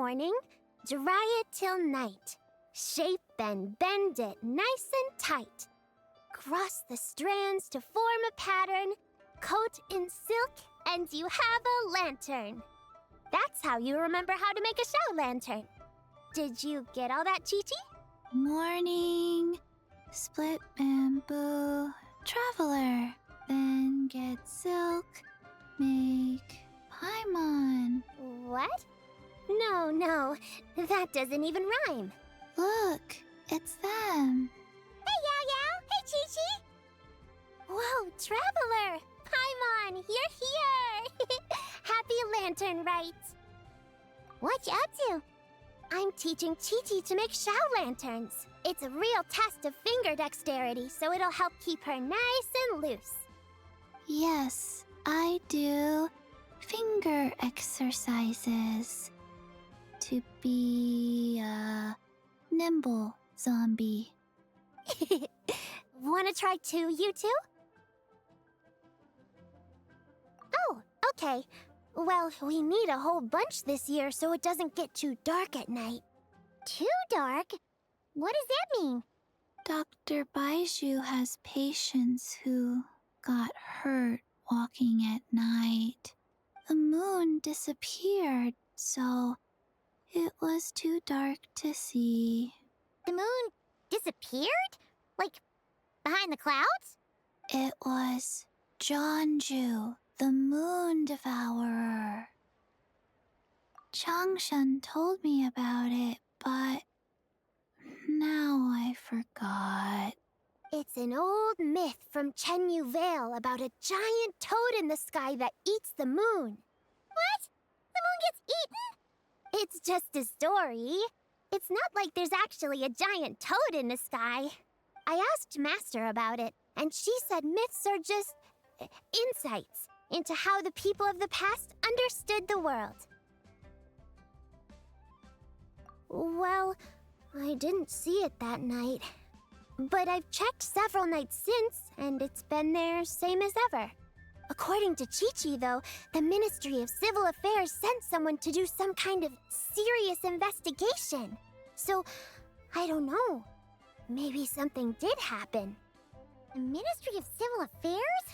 morning, dry it till night. Shape and bend it nice and tight. Cross the strands to form a pattern, coat in silk, and you have a lantern. That's how you remember how to make a show lantern. Did you get all that, Chi-Chi? Morning, split bamboo, traveler, then get silk, make paimon. What? No, that doesn't even rhyme. Look, it's them. Hey, Yao! Hey, Chi-Chi! Whoa, Traveler! Paimon, you're here! Happy Lantern Rites! What you up to? I'm teaching Chi-Chi to make show lanterns. It's a real test of finger dexterity, so it'll help keep her nice and loose. Yes, I do finger exercises to be a nimble zombie. Wanna try too, you two? Oh, okay. Well, we need a whole bunch this year so it doesn't get too dark at night. Too dark? What does that mean? Dr. Baiju has patients who got hurt walking at night. The moon disappeared, so it was too dark to see. The moon disappeared? Like, behind the clouds? It was Jeonju, the moon devourer. Changshan told me about it, but now I forgot. It's an old myth from Chenyu Vale about a giant toad in the sky that eats the moon. What? The moon gets eaten? It's just a story. It's not like there's actually a giant toad in the sky. I asked Master about it, and she said myths are just insights into how the people of the past understood the world. Well, I didn't see it that night. But I've checked several nights since, and it's been there same as ever. According to Chi-Chi, though, the Ministry of Civil Affairs sent someone to do some kind of serious investigation. So, I don't know. Maybe something did happen. The Ministry of Civil Affairs?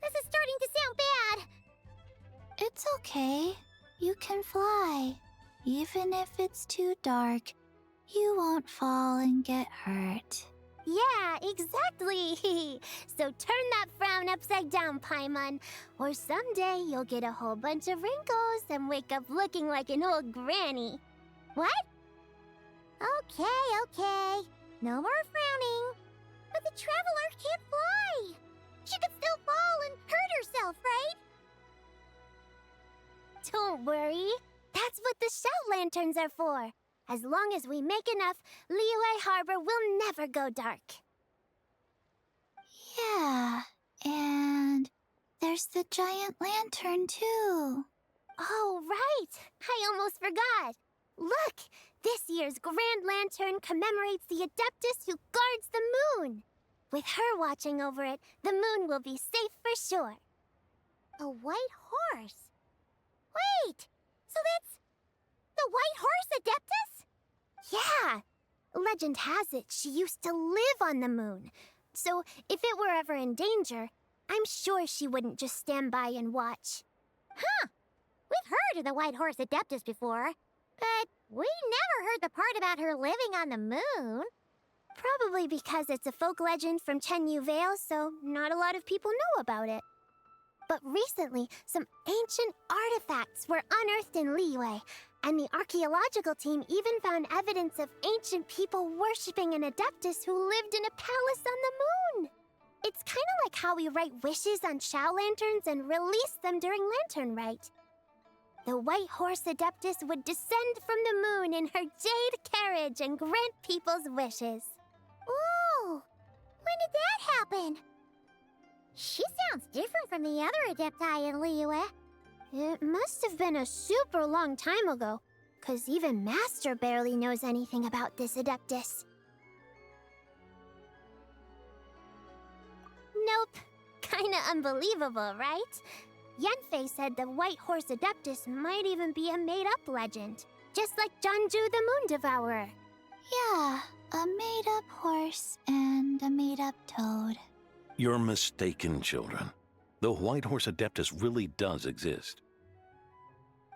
This is starting to sound bad. It's okay. You can fly. Even if it's too dark, you won't fall and get hurt. Yeah, exactly. So turn that frown upside down, Paimon, or someday you'll get a whole bunch of wrinkles and wake up looking like an old granny. What? Okay. No more frowning. But the Traveler can't fly. She could still fall and hurt herself, right? Don't worry. That's what the shout lanterns are for. As long as we make enough, Liyue Harbor will never go dark. Yeah, and there's the giant lantern too. Oh, right! I almost forgot. Look! This year's Grand Lantern commemorates the Adeptus who guards the moon. With her watching over it, the moon will be safe for sure. A white horse? Wait! So that's the White Horse Adeptus? Yeah! Legend has it she used to live on the moon. So if it were ever in danger, I'm sure she wouldn't just stand by and watch. Huh! We've heard of the White Horse Adeptus before, but we never heard the part about her living on the moon. Probably because it's a folk legend from Chenyu Vale, so not a lot of people know about it. But recently, some ancient artifacts were unearthed in Liyue, and the archaeological team even found evidence of ancient people worshipping an Adeptus who lived in a palace on the moon. It's kind of like how we write wishes on show lanterns and release them during Lantern Rite. The White Horse Adeptus would descend from the moon in her jade carriage and grant people's wishes. Ooh! When did that happen? She sounds different from the other Adepti in Liyue. It must have been a super long time ago, 'cause even Master barely knows anything about this Adeptus. Nope. Kinda unbelievable, right? Yenfei said the White Horse Adeptus might even be a made-up legend, just like Jeonju the Moon Devourer. Yeah, a made-up horse and a made-up toad. You're mistaken, children. The White Horse Adeptus really does exist.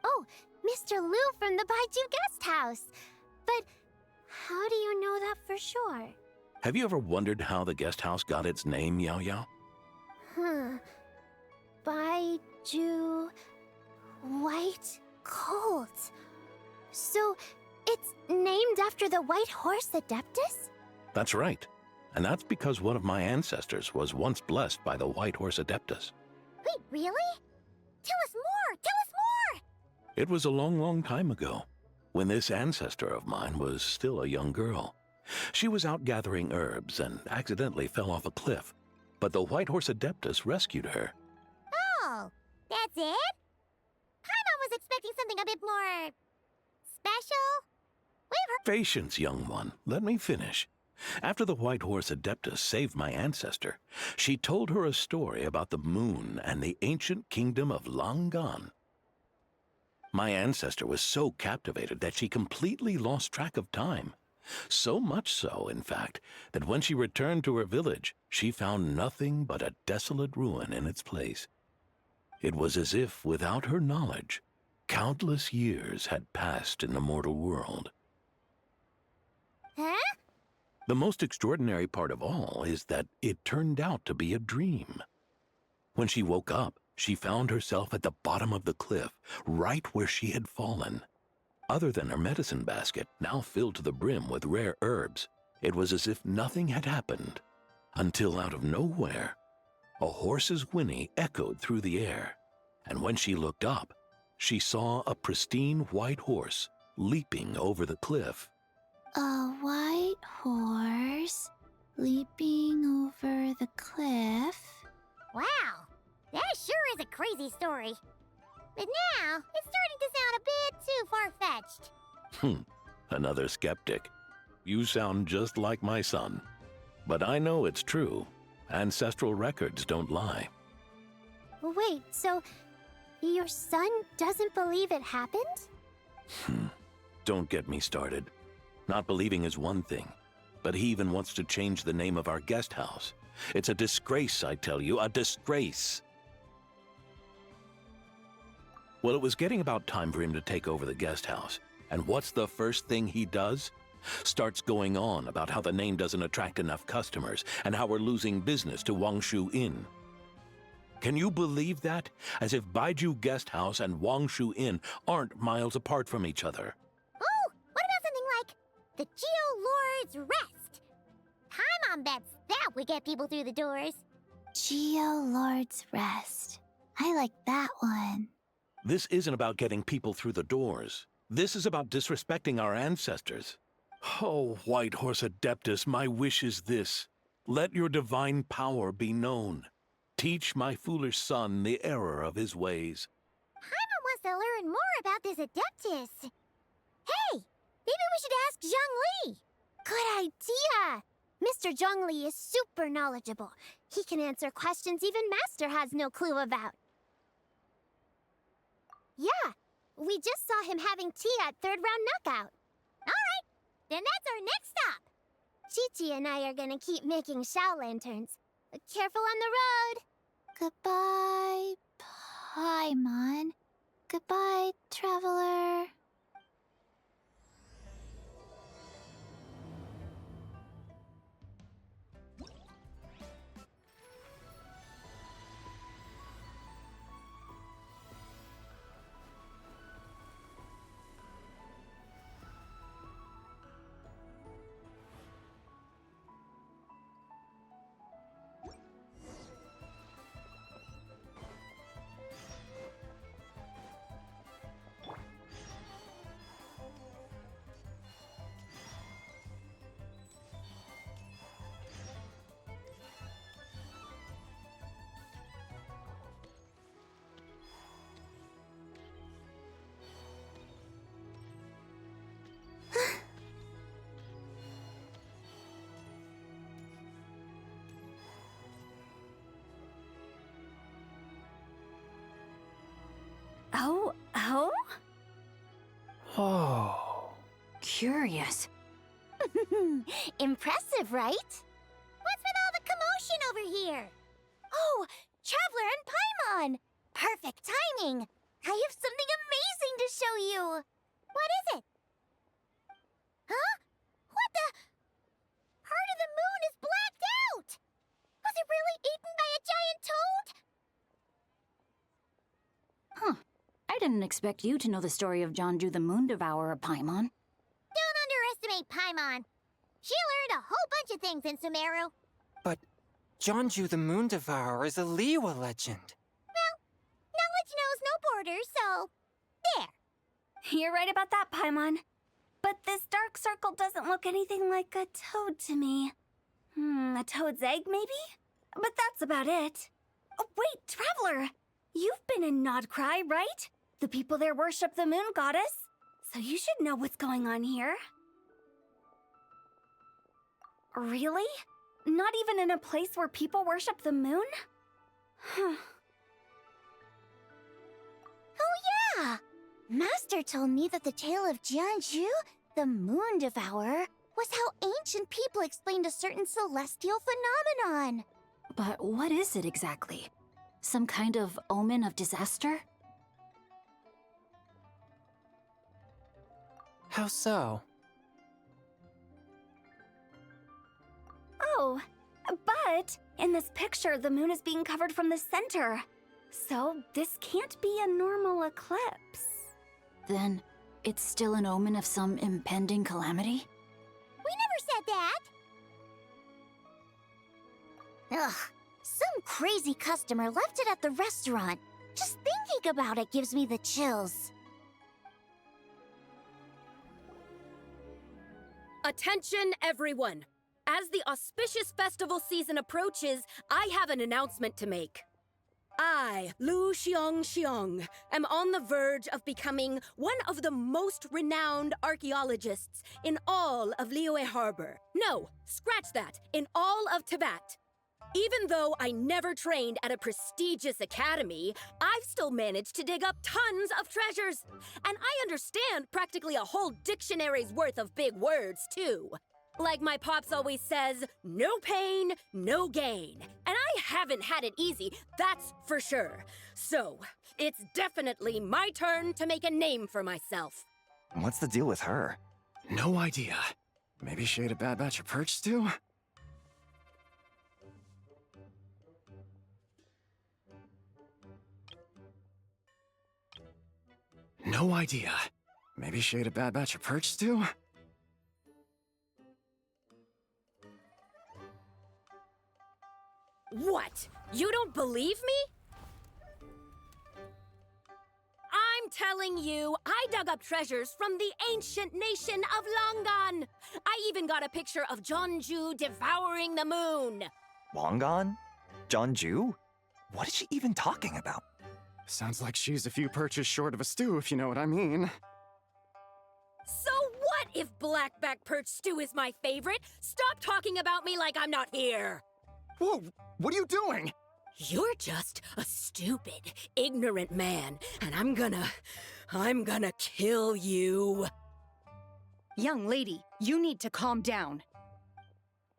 Oh, Mr. Liu from the Baiju Guest House. But how do you know that for sure? Have you ever wondered how the guest house got its name, Yao Yao? Baiju White Colt. So it's named after the White Horse Adeptus? That's right. And that's because one of my ancestors was once blessed by the White Horse Adeptus. Wait, really? Tell us more! Tell us more! It was a long, long time ago, when this ancestor of mine was still a young girl. She was out gathering herbs and accidentally fell off a cliff, but the White Horse Adeptus rescued her. Oh, that's it? Paimon was expecting something a bit more special. We've heard. Patience, young one. Let me finish. After the White Horse Adeptus saved my ancestor, she told her a story about the moon and the ancient kingdom of Langan. My ancestor was so captivated that she completely lost track of time. So much so, in fact, that when she returned to her village, she found nothing but a desolate ruin in its place. It was as if, without her knowledge, countless years had passed in the mortal world. Huh? The most extraordinary part of all is that it turned out to be a dream. When she woke up, she found herself at the bottom of the cliff, right where she had fallen. Other than her medicine basket, now filled to the brim with rare herbs, it was as if nothing had happened. Until out of nowhere, a horse's whinny echoed through the air, and when she looked up, she saw a pristine white horse leaping over the cliff. A white horse leaping over the cliff. Wow, that sure is a crazy story. But now, it's starting to sound a bit too far-fetched. Another skeptic. You sound just like my son. But I know it's true. Ancestral records don't lie. Wait, so your son doesn't believe it happened? Don't get me started. Not believing is one thing, but he even wants to change the name of our guest house. It's a disgrace, I tell you, a disgrace. Well, it was getting about time for him to take over the guest house. And what's the first thing he does? Starts going on about how the name doesn't attract enough customers and how we're losing business to Wangshu Inn. Can you believe that? As if Baiju Guest House and Wangshu Inn aren't miles apart from each other. Oh, what about something like the Geo Lord's Rest? Paimon bets that would get people through the doors. Geo Lord's Rest. I like that one. This isn't about getting people through the doors. This is about disrespecting our ancestors. Oh, White Horse Adeptus, my wish is this. Let your divine power be known. Teach my foolish son the error of his ways. Paimon wants to learn more about this Adeptus. Hey, maybe we should ask Zhang Li. Good idea. Mr. Zhang Li is super knowledgeable. He can answer questions even Master has no clue about. Yeah, we just saw him having tea at third round knockout. All right, then that's our next stop. Chi-Chi and I are gonna keep making Shao lanterns. Careful on the road. Goodbye, Paimon. Goodbye, traveler. Oh? Oh. Curious. Impressive, right? What's with all the commotion over here? Oh, Traveler and Paimon! Perfect timing! I have something amazing to show you! What is it? Huh? What the? Part of the moon is blacked out! Was it really eaten by a giant toad? Huh. I didn't expect you to know the story of Jonju the Moon Devourer, Paimon. Don't underestimate Paimon. She learned a whole bunch of things in Sumeru. But Jonju the Moon Devourer is a Liyue legend. Knowledge knows no borders, so... there. You're right about that, Paimon. But this dark circle doesn't look anything like a toad to me. A toad's egg, maybe? But that's about it. Oh, wait, Traveler! You've been in Nodcry, right? The people there worship the moon goddess. So you should know what's going on here. Really? Not even in a place where people worship the moon? Huh. Oh yeah! Master told me that the tale of Jianzhu, the Moon Devourer, was how ancient people explained a certain celestial phenomenon. But what is it exactly? Some kind of omen of disaster? How so? Oh, but in this picture, the moon is being covered from the center. So this can't be a normal eclipse. Then it's still an omen of some impending calamity? We never said that! Ugh, some crazy customer left it at the restaurant. Just thinking about it gives me the chills. Attention, everyone! As the auspicious festival season approaches, I have an announcement to make. I, Lu Xiong, am on the verge of becoming one of the most renowned archaeologists in all of Liyue Harbor. No, scratch that, in all of Tibet. Even though I never trained at a prestigious academy, I've still managed to dig up tons of treasures. And I understand practically a whole dictionary's worth of big words, too. Like my pops always says, no pain, no gain. And I haven't had it easy, that's for sure. So, it's definitely my turn to make a name for myself. What's the deal with her? No idea. Maybe she ate a bad batch of perch stew? No idea. Maybe she ate a bad batch of perch stew? What? You don't believe me? I'm telling you, I dug up treasures from the ancient nation of Longan. I even got a picture of Jonju devouring the moon. Longan? Jonju? What is she even talking about? Sounds like she's a few perches short of a stew, if you know what I mean. So what if blackback perch stew is my favorite? Stop talking about me like I'm not here. Whoa, what are you doing? You're just a stupid, ignorant man, and I'm gonna kill you. Young lady, you need to calm down.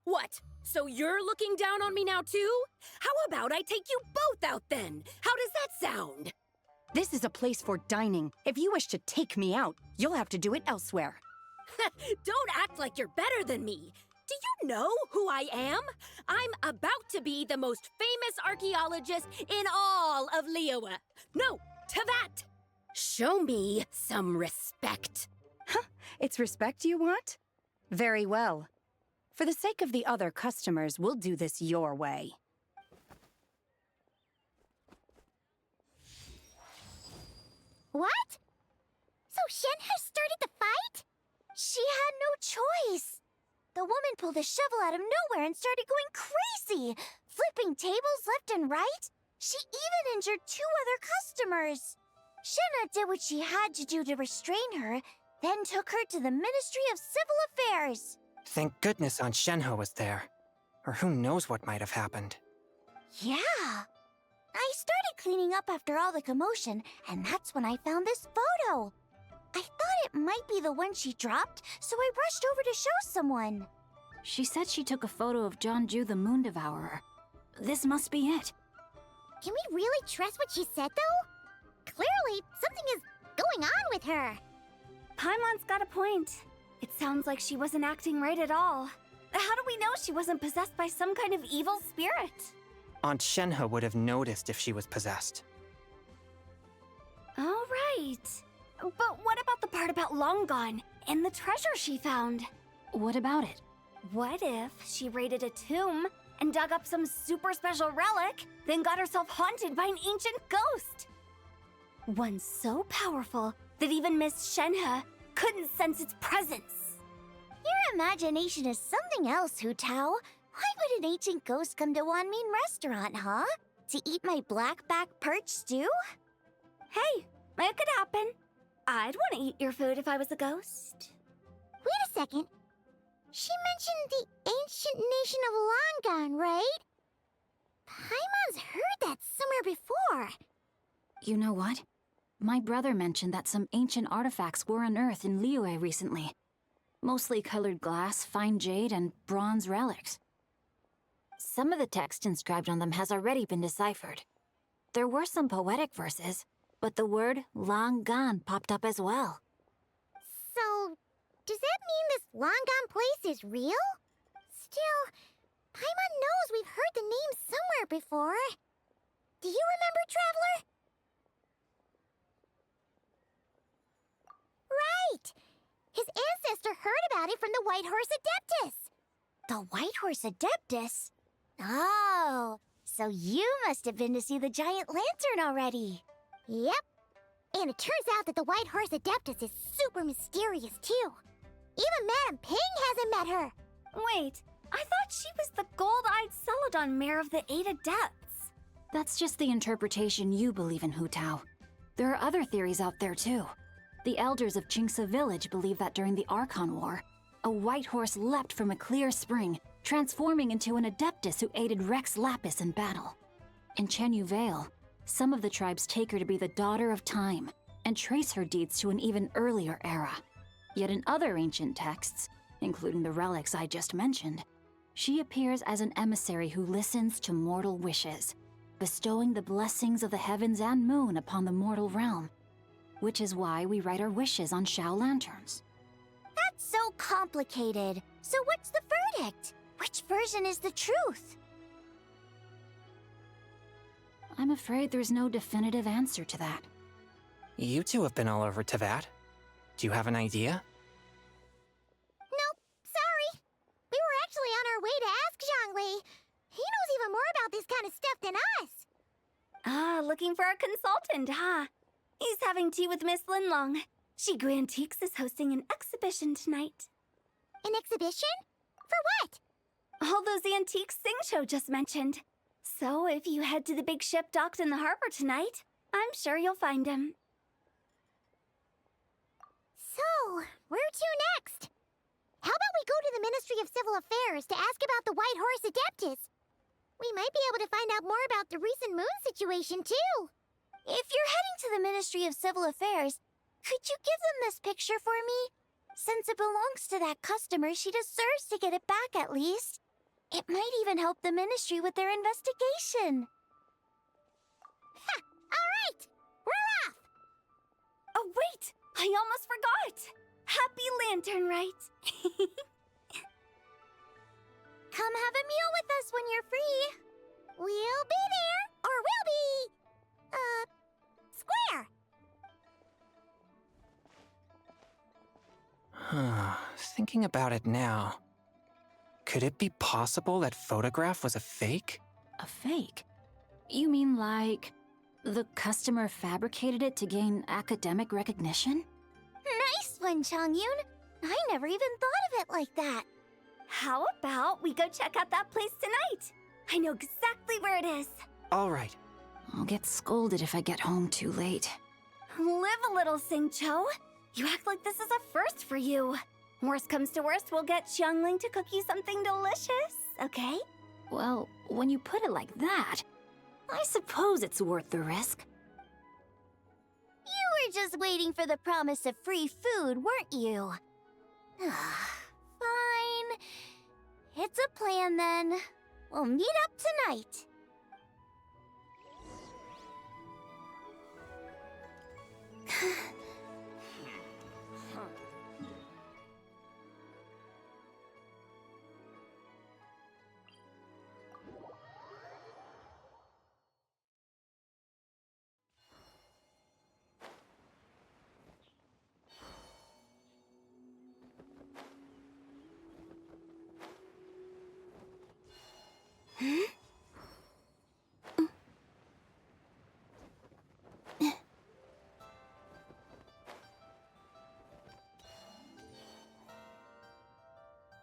What? So you're looking down on me now too? How about I take you both out then? How does that sound? This is a place for dining. If you wish to take me out, you'll have to do it elsewhere. Don't act like you're better than me. Do you know who I am? I'm about to be the most famous archaeologist in all of Liyue. No, Tibet. Show me some respect. It's respect you want? Very well. For the sake of the other customers, we'll do this your way. What? So Shen has started the fight? She had no choice. The woman pulled a shovel out of nowhere and started going crazy, flipping tables left and right. She even injured 2 other customers. Shenna did what she had to do to restrain her, then took her to the Ministry of Civil Affairs. Thank goodness Aunt Shenhe was there. Or who knows what might have happened. Yeah. I started cleaning up after all the commotion, and that's when I found this photo. I thought it might be the one she dropped, so I rushed over to show someone. She said she took a photo of Jeonju the Moon Devourer. This must be it. Can we really trust what she said, though? Clearly, something is going on with her. Paimon's got a point. It sounds like she wasn't acting right at all. How do we know she wasn't possessed by some kind of evil spirit? Aunt Shenhe would have noticed if she was possessed. All right. But what about the part about Long Gone and the treasure she found? What about it? What if she raided a tomb and dug up some super special relic, then got herself haunted by an ancient ghost? One so powerful that even Miss Shenhe couldn't sense its presence. Your imagination is something else, Hu Tao. Why would an ancient ghost come to Wanmin restaurant, huh? To eat my blackback perch stew? Hey, it could happen. I'd want to eat your food if I was a ghost. Wait a second. She mentioned the ancient nation of Longon, right? Paimon's heard that somewhere before. You know what? My brother mentioned that some ancient artifacts were unearthed in Liyue recently. Mostly colored glass, fine jade, and bronze relics. Some of the text inscribed on them has already been deciphered. There were some poetic verses, but the word long gone popped up as well. So, does that mean this Longon place is real? Still, Paimon knows we've heard the name somewhere before. Do you remember, Traveler? Right! His ancestor heard about it from the White Horse Adeptus. The White Horse Adeptus? Oh, so you must have been to see the giant lantern already. Yep. And it turns out that the White Horse Adeptus is super mysterious, too. Even Madame Ping hasn't met her. Wait, I thought she was the gold-eyed Celadon mare of the 8 Adepts. That's just the interpretation you believe in, Hu Tao. There are other theories out there, too. The elders of Qingce Village believe that during the Archon War, a white horse leapt from a clear spring, transforming into an Adeptus who aided Rex Lapis in battle. In Chenyu Vale, some of the tribes take her to be the daughter of time and trace her deeds to an even earlier era. Yet in other ancient texts, including the relics I just mentioned, she appears as an emissary who listens to mortal wishes, bestowing the blessings of the heavens and moon upon the mortal realm, which is why we write our wishes on Shao lanterns. That's so complicated. So what's the verdict? Which version is the truth? I'm afraid there's no definitive answer to that. You two have been all over Tevat. Do you have an idea? Nope, sorry. We were actually on our way to ask Zhongli. He knows even more about this kind of stuff than us. Ah, looking for a consultant, huh? He's having tea with Miss Linlong. Shigu Antiques is hosting an exhibition tonight. An exhibition? For what? All those antiques Sing Show just mentioned. So if you head to the big ship docked in the harbor tonight, I'm sure you'll find him. So, where to next? How about we go to the Ministry of Civil Affairs to ask about the White Horse Adeptus? We might be able to find out more about the recent moon situation, too. If you're heading to the Ministry of Civil Affairs, could you give them this picture for me? Since it belongs to that customer, she deserves to get it back at least. It might even help the Ministry with their investigation. Ha! All right! We're off! Oh, wait! I almost forgot! Happy Lantern Rite! Come have a meal with us when you're free. We'll be there, or we'll be... square. Thinking about it now, could it be possible that photograph was a fake? A fake? You mean like the customer fabricated it to gain academic recognition? Nice one, Changyun. I never even thought of it like that. How about we go check out that place tonight? I know exactly where it is. All right. I'll get scolded if I get home too late. Live a little, Sing-Cho. You act like this is a first for you. Worst comes to worst, we'll get Xiangling to cook you something delicious, okay? Well, when you put it like that, I suppose it's worth the risk. You were just waiting for the promise of free food, weren't you? Fine. It's a plan then. We'll meet up tonight.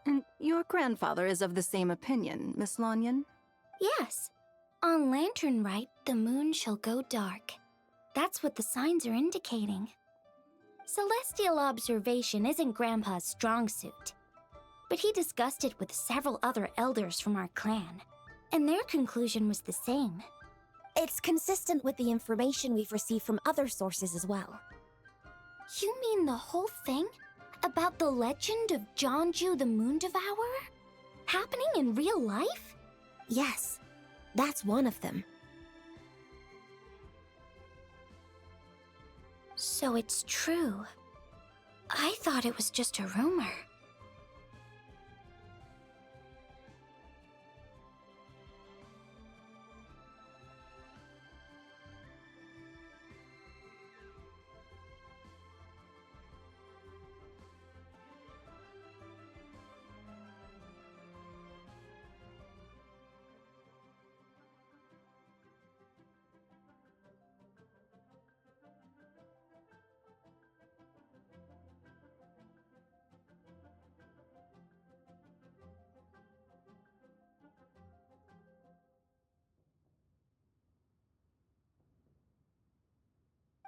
And your grandfather is of the same opinion, Miss Lanyan? Yes. On Lantern Rite, the moon shall go dark. That's what the signs are indicating. Celestial observation isn't Grandpa's strong suit. But he discussed it with several other elders from our clan, and their conclusion was the same. It's consistent with the information we've received from other sources as well. You mean the whole thing? About the legend of Jeonju the Moon Devourer? Happening in real life? Yes, that's one of them. So it's true. I thought it was just a rumor.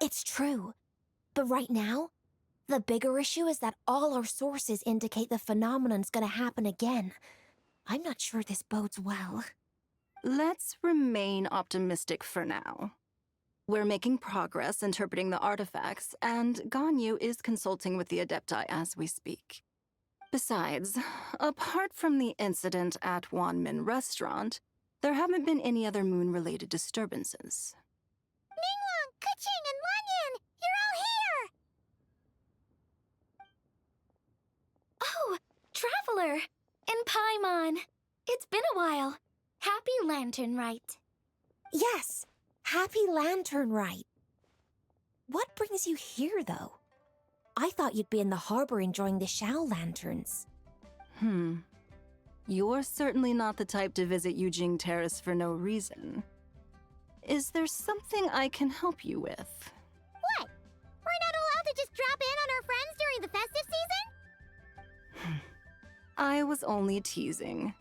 It's true. But right now, the bigger issue is that all our sources indicate the phenomenon's gonna happen again. I'm not sure this bodes well. Let's remain optimistic for now. We're making progress interpreting the artifacts, and Ganyu is consulting with the Adepti as we speak. Besides, apart from the incident at Wanmin Restaurant, there haven't been any other moon-related disturbances. Ningguang, Keqing, and Lanyan! You're all here! Oh, Traveler! And Paimon! It's been a while. Happy Lantern Rite. Yes, happy Lantern Rite. What brings you here, though? I thought you'd be in the harbor enjoying the Shao lanterns. You're certainly not the type to visit Yujing Terrace for no reason. Is there something I can help you with? What? We're not allowed to just drop in on our friends during the festive season? I was only teasing.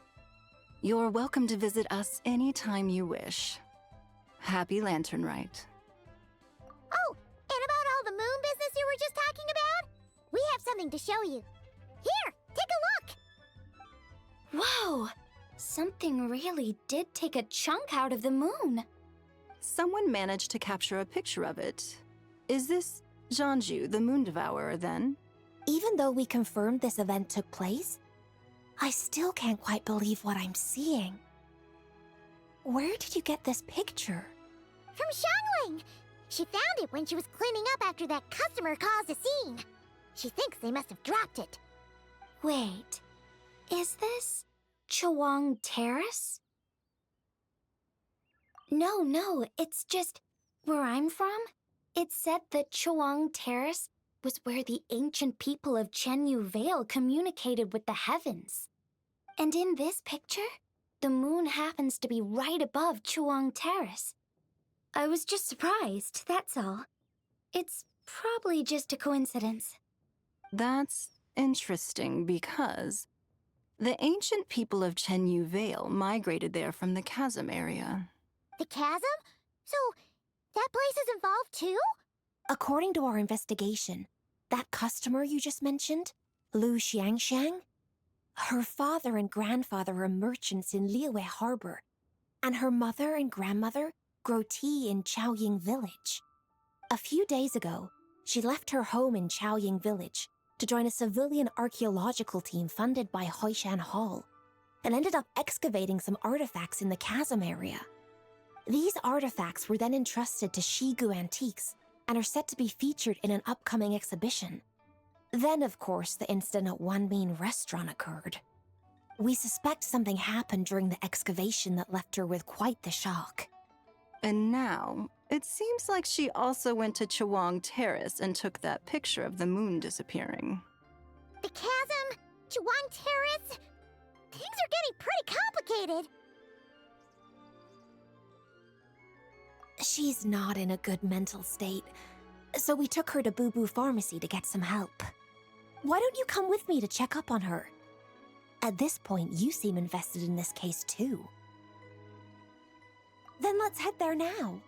You're welcome to visit us anytime you wish. Happy Lantern Rite. Oh, and about all the moon business you were just talking about? We have something to show you. Here, take a look! Whoa! Something really did take a chunk out of the moon. Someone managed to capture a picture of it. Is this Jeonju, the Moon Devourer, then? Even though we confirmed this event took place, I still can't quite believe what I'm seeing. Where did you get this picture? From Xiangling! She found it when she was cleaning up after that customer caused a scene. She thinks they must have dropped it. Wait, is this Chawang Terrace? No, it's just where I'm from. It said that Chawang Terrace was where the ancient people of Chenyu Vale communicated with the heavens. And in this picture, the moon happens to be right above Chawang Terrace. I was just surprised, that's all. It's probably just a coincidence. That's interesting because the ancient people of Chenyu Vale migrated there from the chasm area. The chasm? So, that place is involved too? According to our investigation, that customer you just mentioned, Lu Xiangxiang, her father and grandfather are merchants in Liyue Harbor, and her mother and grandmother grow tea in Chaoying Village. A few days ago, She left her home in Chaoying Village to join a civilian archaeological team funded by Hoishan Hall, and ended up excavating some artifacts in the chasm area. These artifacts were then entrusted to Shigu Antiques and are set to be featured in an upcoming exhibition. Then, of course, the incident at Wanmin Restaurant occurred. We suspect something happened during the excavation that left her with quite the shock. And now, it seems like she also went to Chawang Terrace and took that picture of the moon disappearing. The chasm? Chuan Terrace? Things are getting pretty complicated. She's not in a good mental state, so we took her to Boo Boo Pharmacy to get some help. Why don't you come with me to check up on her? At this point, you seem invested in this case too. Then let's head there now.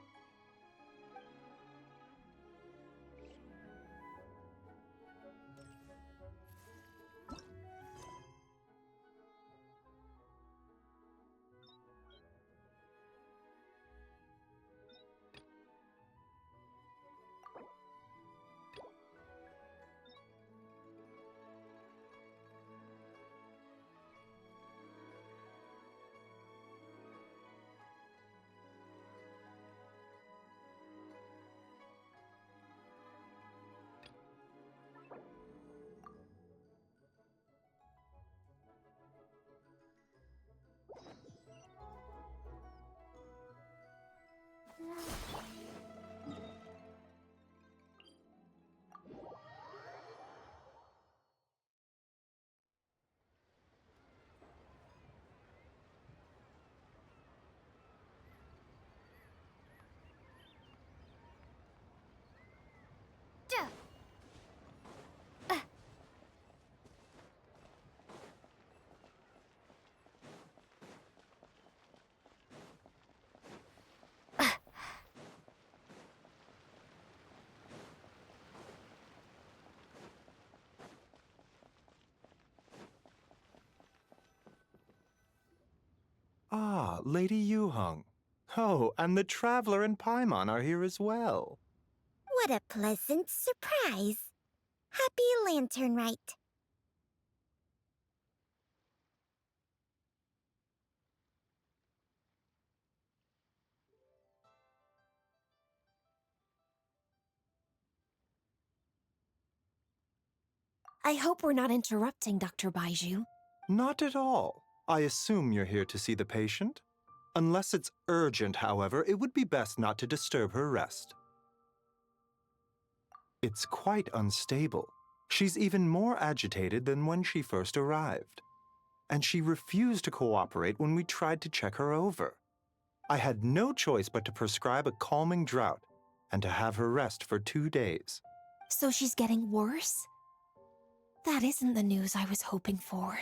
Ah, Lady Yuheng. Oh, and the Traveler and Paimon are here as well. What a pleasant surprise. Happy Lantern Rite. I hope we're not interrupting, Dr. Baiju. Not at all. I assume you're here to see the patient? Unless it's urgent, however, it would be best not to disturb her rest. It's quite unstable. She's even more agitated than when she first arrived. And she refused to cooperate when we tried to check her over. I had no choice but to prescribe a calming draught and to have her rest for 2 days. So she's getting worse? That isn't the news I was hoping for.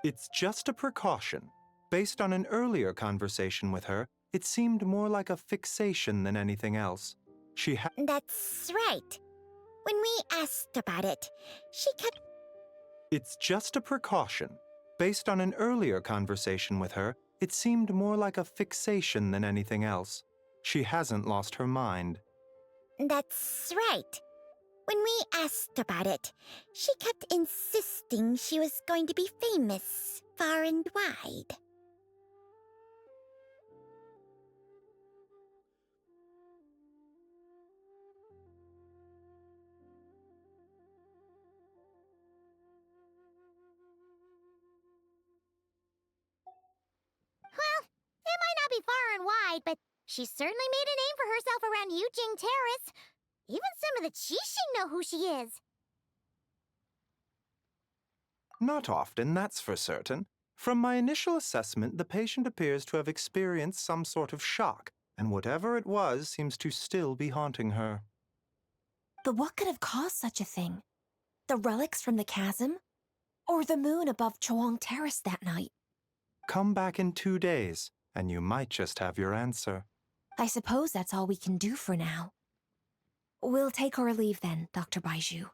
It's just a precaution. Based on an earlier conversation with her, it seemed more like a fixation than anything else. That's right. When we asked about it, she kept... It's just a precaution. Based on an earlier conversation with her, it seemed more like a fixation than anything else. She hasn't lost her mind. That's right. When we asked about it, she kept insisting she was going to be famous far and wide. Well, it might not be far and wide, but she certainly made a name for herself around Yujing Terrace. Even some of the Qixing know who she is. Not often, that's for certain. From my initial assessment, the patient appears to have experienced some sort of shock, and whatever it was seems to still be haunting her. But what could have caused such a thing? The relics from the chasm? Or the moon above Chawang Terrace that night? Come back in 2 days, and you might just have your answer. I suppose that's all we can do for now. We'll take our leave then, Dr. Baiju.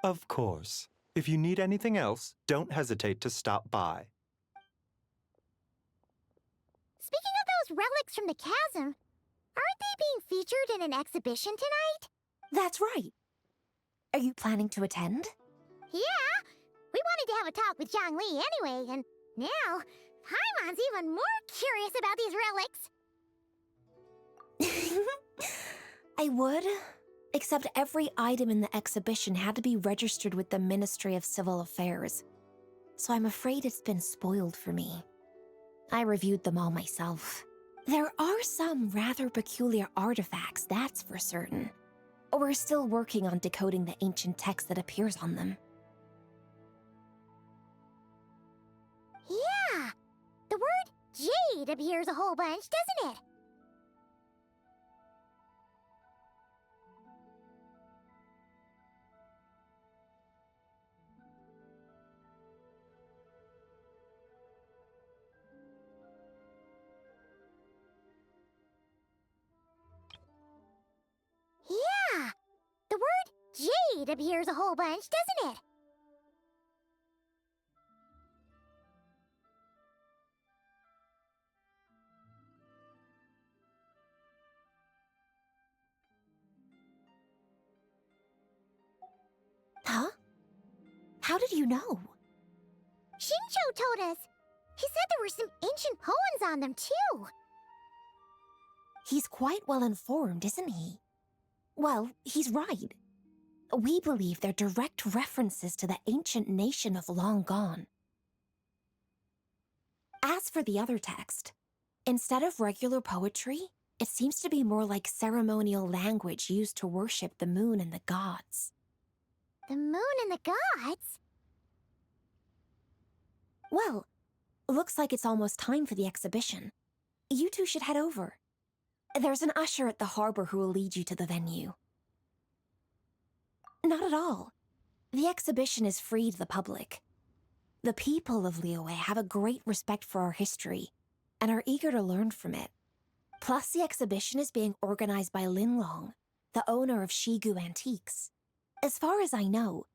Of course. If you need anything else, don't hesitate to stop by. Speaking of those relics from the chasm, aren't they being featured in an exhibition tonight? That's right. Are you planning to attend? Yeah, we wanted to have a talk with Zhongli anyway, and now Paimon's even more curious about these relics. I would, except every item in the exhibition had to be registered with the Ministry of Civil Affairs, so I'm afraid it's been spoiled for me. I reviewed them all myself. There are some rather peculiar artifacts, that's for certain. We're still working on decoding the ancient text that appears on them. Yeah, the word jade appears a whole bunch, doesn't it? Yeah, the word jade appears a whole bunch, doesn't it? Huh? How did you know? Shincho told us. He said there were some ancient poems on them, too. He's quite well informed, isn't he? Well, he's right. We believe they're direct references to the ancient nation of long gone. As for the other text, instead of regular poetry, it seems to be more like ceremonial language used to worship the moon and the gods. The moon and the gods? Well, looks like it's almost time for the exhibition. You two should head over. There's an usher at the harbor who will lead you to the venue. Not at all. The exhibition is free to the public. The people of Liyue have a great respect for our history and are eager to learn from it. Plus, the exhibition is being organized by Linlong, the owner of Shigu Antiques. As far as I know,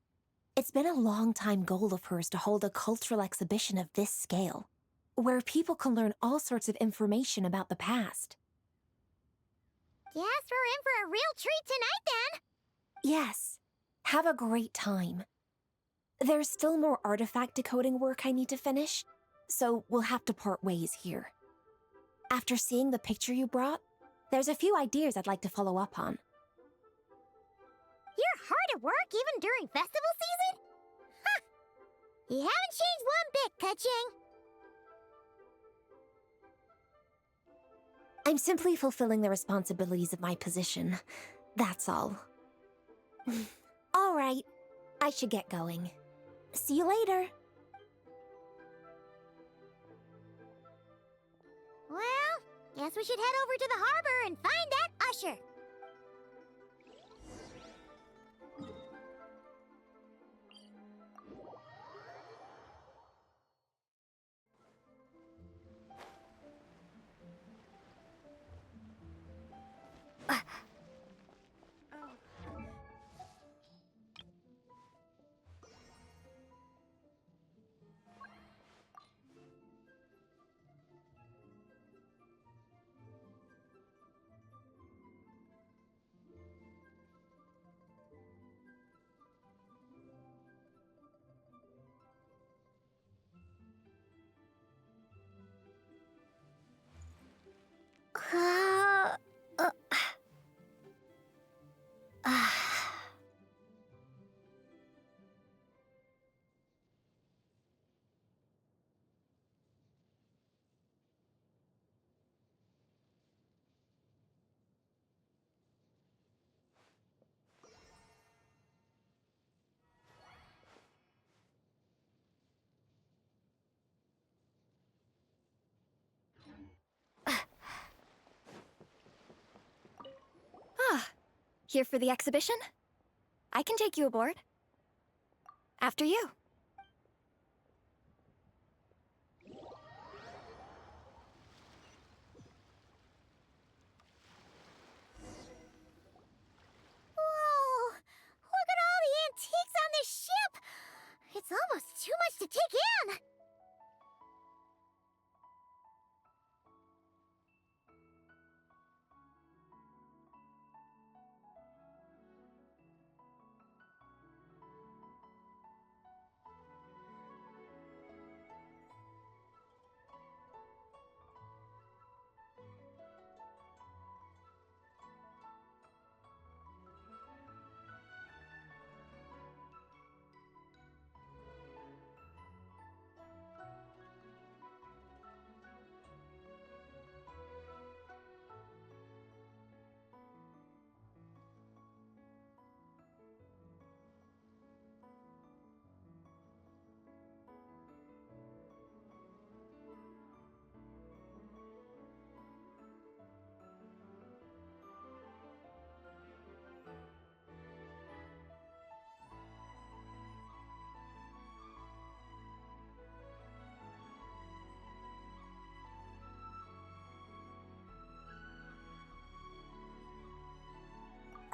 it's been a long-time goal of hers to hold a cultural exhibition of this scale, where people can learn all sorts of information about the past. Guess we're in for a real treat tonight, then. Yes. Have a great time. There's still more artifact decoding work I need to finish, so we'll have to part ways here. After seeing the picture you brought, there's a few ideas I'd like to follow up on. You're hard at work even during festival season? Huh! You haven't changed one bit, Ka-Ching. I'm simply fulfilling the responsibilities of my position. That's all. All right. I should get going. See you later. Well, guess we should head over to the harbor and find that usher. Here for the exhibition? I can take you aboard. After you. Whoa! Look at all the antiques on this ship! It's almost too much to take in!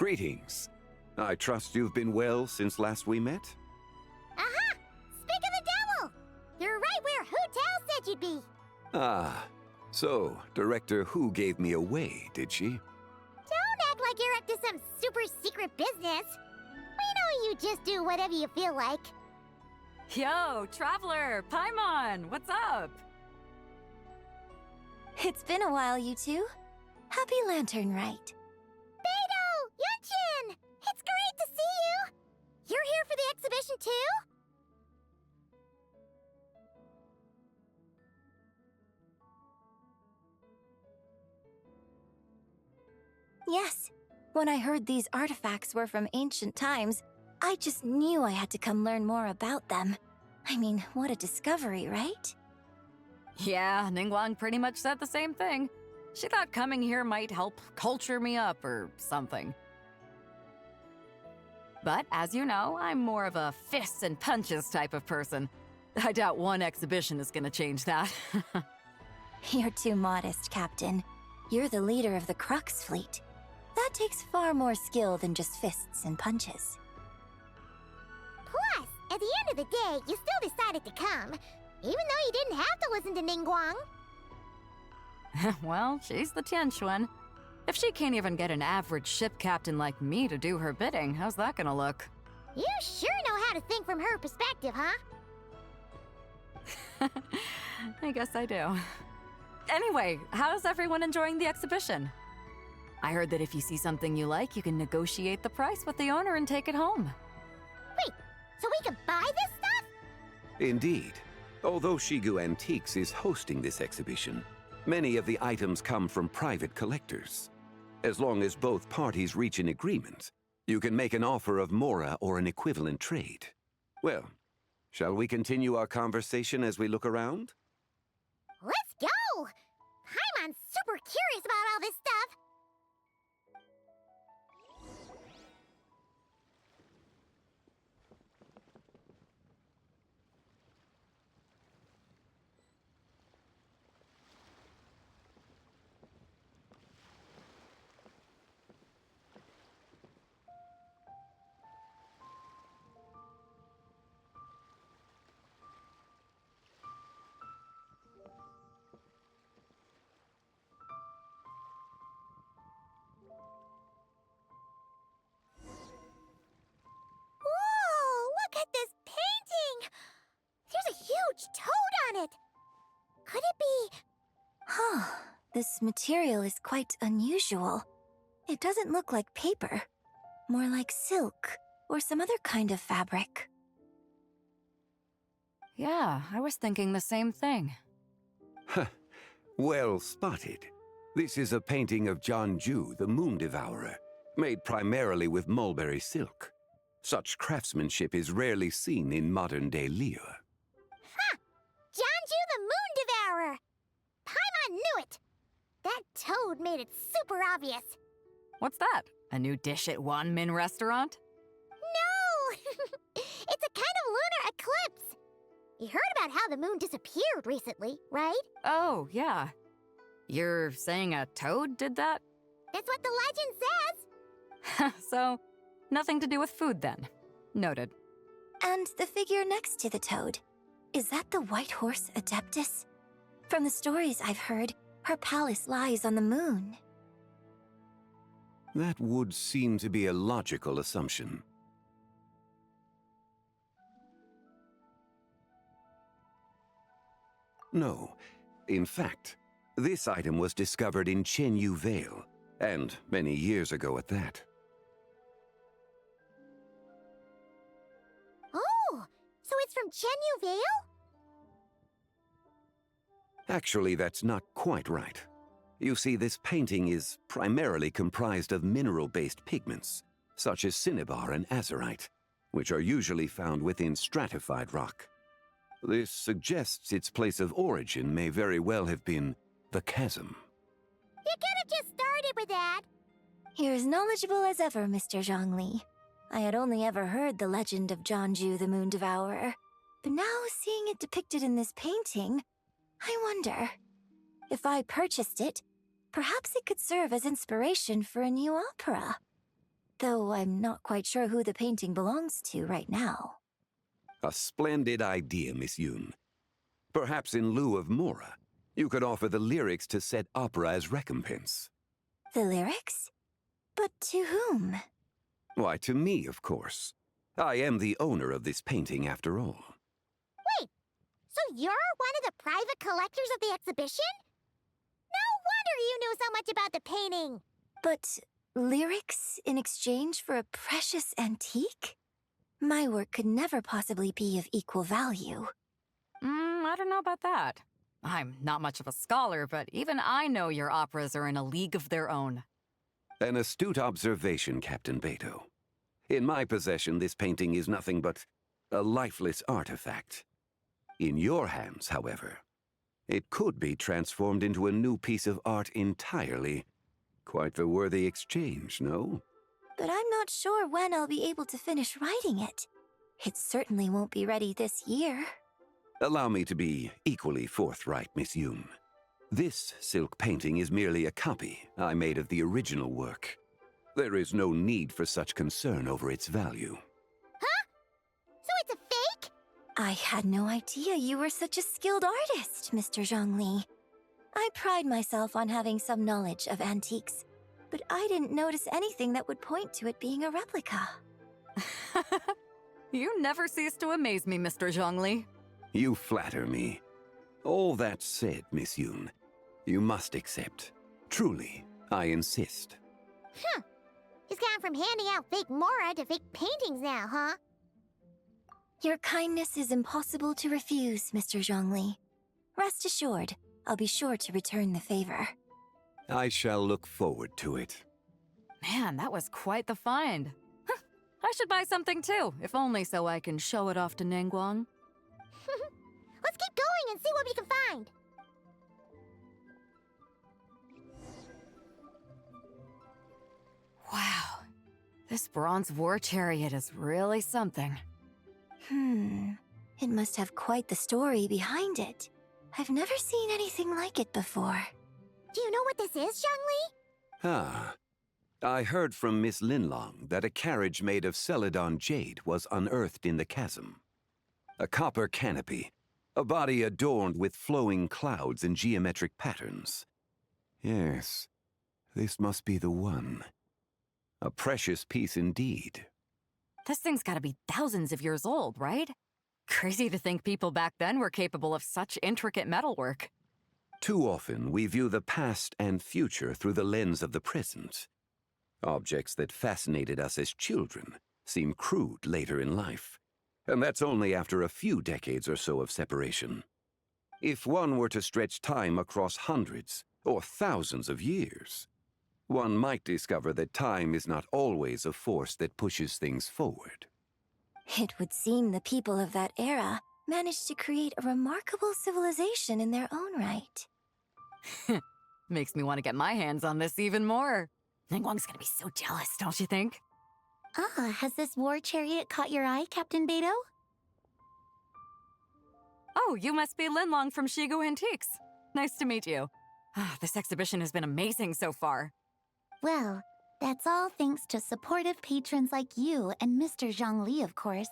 Greetings. I trust you've been well since last we met? Aha! Speak of the devil! You're right where Hu Tao said you'd be. Ah, so Director Hu gave me away, did she? Don't act like you're up to some super secret business. We know you just do whatever you feel like. Yo, Traveler, Paimon, what's up? It's been a while, you two. Happy Lantern Rite. Beidou! Yunchin! It's great to see you! You're here for the exhibition too? Yes. When I heard these artifacts were from ancient times, I just knew I had to come learn more about them. I mean, what a discovery, right? Yeah, Ningguang pretty much said the same thing. She thought coming here might help culture me up or something. But as you know, I'm more of a fists and punches type of person. I doubt one exhibition is gonna change that. You're too modest, Captain. You're the leader of the Crux fleet. That takes far more skill than just fists and punches. Plus, at the end of the day, you still decided to come, even though you didn't have to listen to Ningguang. Well, she's the Tianquan. If she can't even get an average ship captain like me to do her bidding, how's that gonna look? You sure know how to think from her perspective, huh? I guess I do. Anyway, how's everyone enjoying the exhibition? I heard that if you see something you like, you can negotiate the price with the owner and take it home. Wait, so we can buy this stuff? Indeed. Although Shigu Antiques is hosting this exhibition, many of the items come from private collectors. As long as both parties reach an agreement, you can make an offer of mora or an equivalent trade. Well, shall we continue our conversation as we look around? Let's go! Paimon's super curious about all this stuff. Look at this painting! There's a huge toad on it! Could it be... Huh. This material is quite unusual. It doesn't look like paper. More like silk, or some other kind of fabric. Yeah, I was thinking the same thing. Huh. Well spotted. This is a painting of Jianju, the Moon Devourer, made primarily with mulberry silk. Such craftsmanship is rarely seen in modern-day Liyue. Ha! Jianju the Moon Devourer! Paimon knew it! That toad made it super obvious. What's that? A new dish at Wanmin restaurant? No! It's a kind of lunar eclipse. You heard about how the moon disappeared recently, right? Oh, yeah. You're saying a toad did that? That's what the legend says. So, nothing to do with food then. Noted. And the figure next to the toad. Is that the White Horse Adeptus? From the stories I've heard, her palace lies on the moon. That would seem to be a logical assumption. No. In fact, this item was discovered in Chenyu Vale, and many years ago at that. Oh, so it's from Chenyu Vale? Actually, that's not quite right. You see, this painting is primarily comprised of mineral-based pigments, such as cinnabar and azurite, which are usually found within stratified rock. This suggests its place of origin may very well have been the chasm. You could have just started with that. You're as knowledgeable as ever, Mr. Zhongli. I had only ever heard the legend of Jianju the Moon Devourer, but now seeing it depicted in this painting, I wonder, if I purchased it, perhaps it could serve as inspiration for a new opera. Though I'm not quite sure who the painting belongs to right now. A splendid idea, Miss Yoon. Perhaps in lieu of Mora, you could offer the lyrics to said opera as recompense. The lyrics? But to whom? Why, to me, of course. I am the owner of this painting, after all. Wait, so you're one of the private collectors of the exhibition? No wonder you knew so much about the painting. But lyrics in exchange for a precious antique? My work could never possibly be of equal value. I don't know about that. I'm not much of a scholar, but even I know your operas are in a league of their own. An astute observation, Captain Beto. In my possession, this painting is nothing but a lifeless artifact. In your hands, however, it could be transformed into a new piece of art entirely. Quite the worthy exchange, no? But I'm not sure when I'll be able to finish writing it. It certainly won't be ready this year. Allow me to be equally forthright, Miss Yoon. This silk painting is merely a copy I made of the original work. There is no need for such concern over its value. Huh? So it's a fake? I had no idea you were such a skilled artist, Mr. Zhongli. I pride myself on having some knowledge of antiques, but I didn't notice anything that would point to it being a replica. You never cease to amaze me, Mr. Zhongli. You flatter me. All that said, Miss Yoon, you must accept. Truly, I insist. Huh. He's gone from handing out fake Mora to fake paintings now, huh? Your kindness is impossible to refuse, Mr. Zhongli. Rest assured, I'll be sure to return the favor. I shall look forward to it. Man, that was quite the find. Huh, I should buy something too, if only so I can show it off to Ningguang. Let's keep going and see what we can find. Wow, this bronze war chariot is really something. It must have quite the story behind it. I've never seen anything like it before. Do you know what this is, Zhongli? Ah. I heard from Miss Linlong that a carriage made of Celadon jade was unearthed in the chasm. A copper canopy, a body adorned with flowing clouds and geometric patterns. Yes, this must be the one. A precious piece indeed. This thing's gotta be thousands of years old, right? Crazy to think people back then were capable of such intricate metalwork. Too often, we view the past and future through the lens of the present. Objects that fascinated us as children seem crude later in life. And that's only after a few decades or so of separation. If one were to stretch time across hundreds or thousands of years, one might discover that time is not always a force that pushes things forward. It would seem the people of that era managed to create a remarkable civilization in their own right. Makes me want to get my hands on this even more. Ningguang's gonna be so jealous, don't you think? Ah, has this war chariot caught your eye, Captain Beto? Oh, you must be Linlong from Shigu Antiques. Nice to meet you. This exhibition has been amazing so far. Well, that's all thanks to supportive patrons like you and Mr. Zhongli, of course.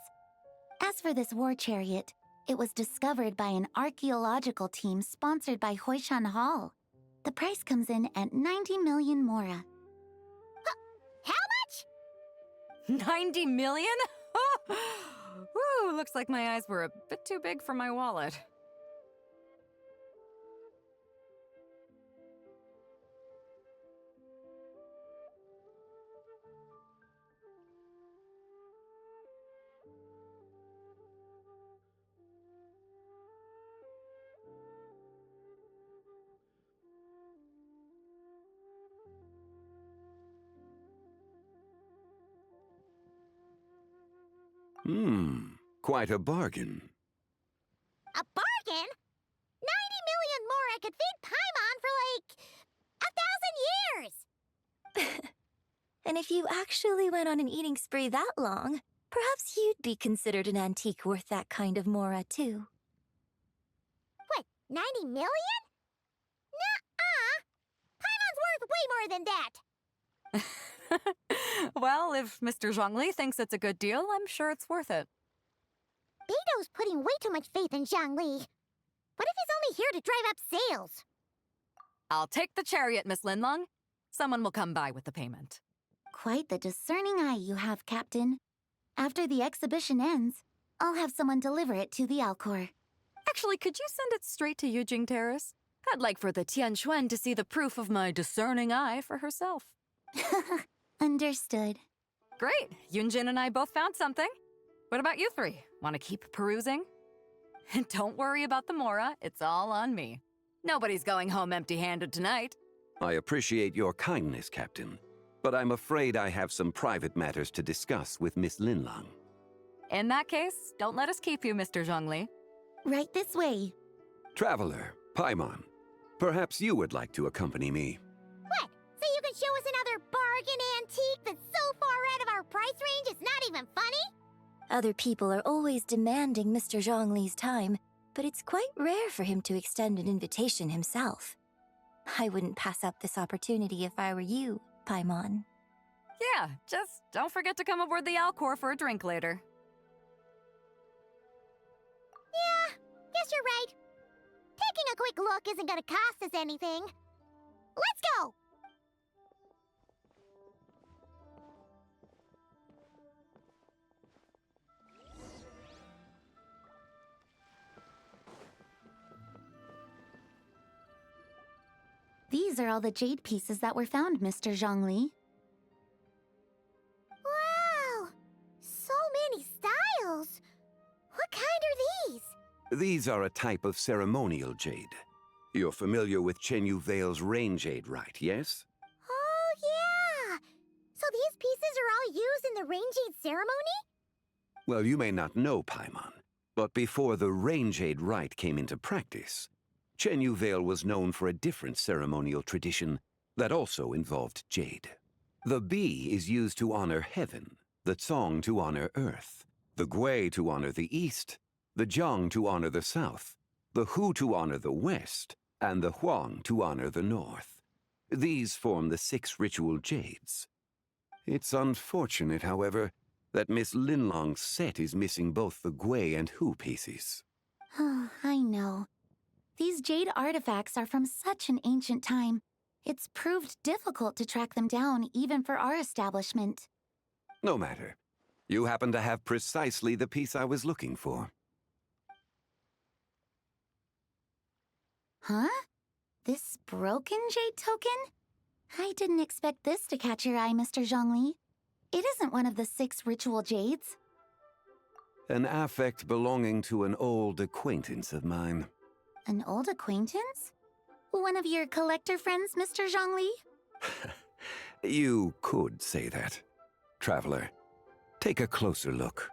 As for this war chariot, it was discovered by an archaeological team sponsored by Hoishan Hall. The price comes in at 90 million Mora. How much? 90 million? Woo, looks like my eyes were a bit too big for my wallet. Quite a bargain. A bargain? 90 million more I could feed Paimon for 1,000 years! And if you actually went on an eating spree that long, perhaps you'd be considered an antique worth that kind of Mora, too. What, 90 million? Nuh-uh! Paimon's worth way more than that! Well, if Mr. Zhongli thinks it's a good deal, I'm sure it's worth it. Beto's putting way too much faith in Zhangli. What if he's only here to drive up sales? I'll take the chariot, Miss Linlong. Someone will come by with the payment. Quite the discerning eye you have, Captain. After the exhibition ends, I'll have someone deliver it to the Alcor. Actually, could you send it straight to Yujing Terrace? I'd like for the Tianquan to see the proof of my discerning eye for herself. Understood. Great! Yunjin and I both found something. What about you three? Want to keep perusing? And don't worry about the Mora, it's all on me. Nobody's going home empty-handed tonight. I appreciate your kindness, Captain, but I'm afraid I have some private matters to discuss with Miss Linlong. In that case, don't let us keep you, Mr. Zhongli. Right this way. Traveler, Paimon, perhaps you would like to accompany me. What? So you can show us another bargain antique that's so far out of our price range it's not even funny? Other people are always demanding Mr. Zhongli's time, but it's quite rare for him to extend an invitation himself. I wouldn't pass up this opportunity if I were you, Paimon. Yeah, just don't forget to come aboard the Alcor for a drink later. Yeah, guess you're right. Taking a quick look isn't gonna cost us anything. Let's go! These are all the jade pieces that were found, Mr. Zhongli. Wow! So many styles! What kind are these? These are a type of ceremonial jade. You're familiar with Chenyu Vale's rain jade, right, yes? Oh, yeah! So these pieces are all used in the rain jade ceremony? Well, you may not know, Paimon, but before the rain jade rite came into practice, Chenyu Vale was known for a different ceremonial tradition that also involved jade. The bee is used to honor heaven, the Tsong to honor earth, the Gui to honor the east, the Jiang to honor the south, the Hu to honor the west, and the Huang to honor the north. These form the 6 ritual jades. It's unfortunate, however, that Miss Linlong's set is missing both the Gui and Hu pieces. Oh, I know. These jade artifacts are from such an ancient time. It's proved difficult to track them down, even for our establishment. No matter. You happen to have precisely the piece I was looking for. Huh? This broken jade token? I didn't expect this to catch your eye, Mr. Zhongli. It isn't one of the 6 ritual jades. An affect belonging to an old acquaintance of mine. An old acquaintance? One of your collector friends, Mr. Zhongli? You could say that. Traveler, take a closer look.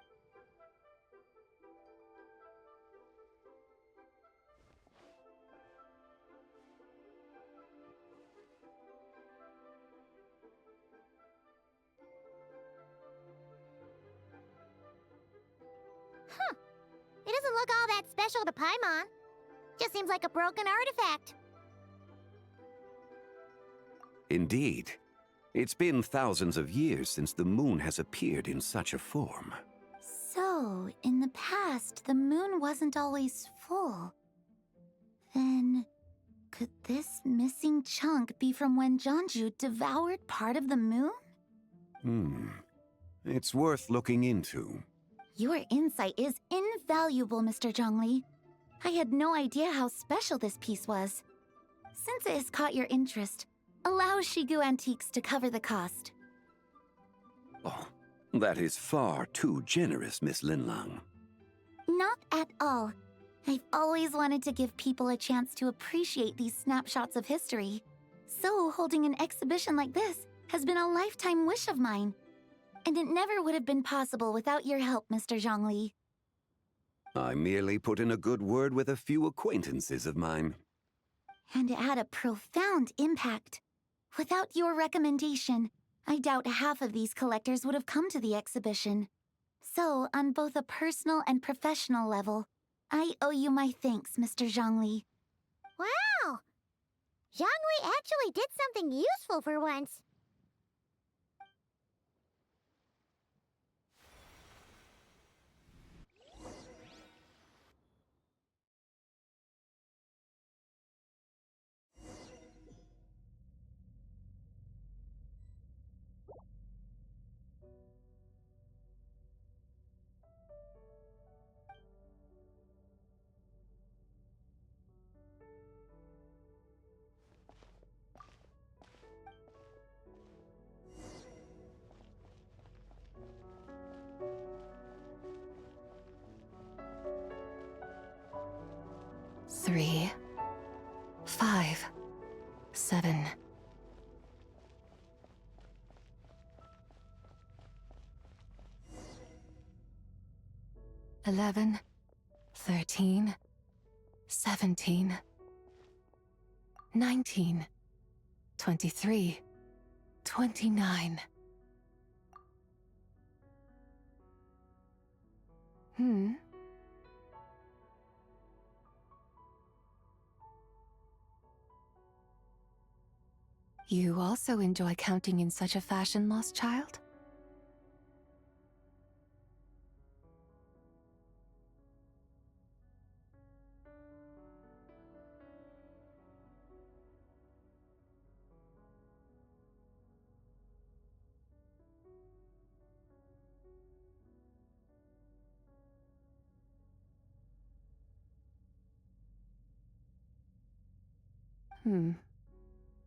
Huh. It doesn't look all that special to Paimon. Just seems like a broken artifact. Indeed. It's been thousands of years since the moon has appeared in such a form. So, in the past, the moon wasn't always full. Then, could this missing chunk be from when Jeonju devoured part of the moon? It's worth looking into. Your insight is invaluable, Mr. Zhongli. I had no idea how special this piece was. Since it has caught your interest, allow Shigu Antiques to cover the cost. Oh, that is far too generous, Miss Linlong. Not at all. I've always wanted to give people a chance to appreciate these snapshots of history. So holding an exhibition like this has been a lifetime wish of mine. And it never would have been possible without your help, Mr. Zhongli. I merely put in a good word with a few acquaintances of mine. And it had a profound impact. Without your recommendation, I doubt half of these collectors would have come to the exhibition. So, on both a personal and professional level, I owe you my thanks, Mr. Zhongli. Wow! Zhangli actually did something useful for once. 3, 5, 7. 11, 13, 17, 19, 23, 29. You also enjoy counting in such a fashion, lost child?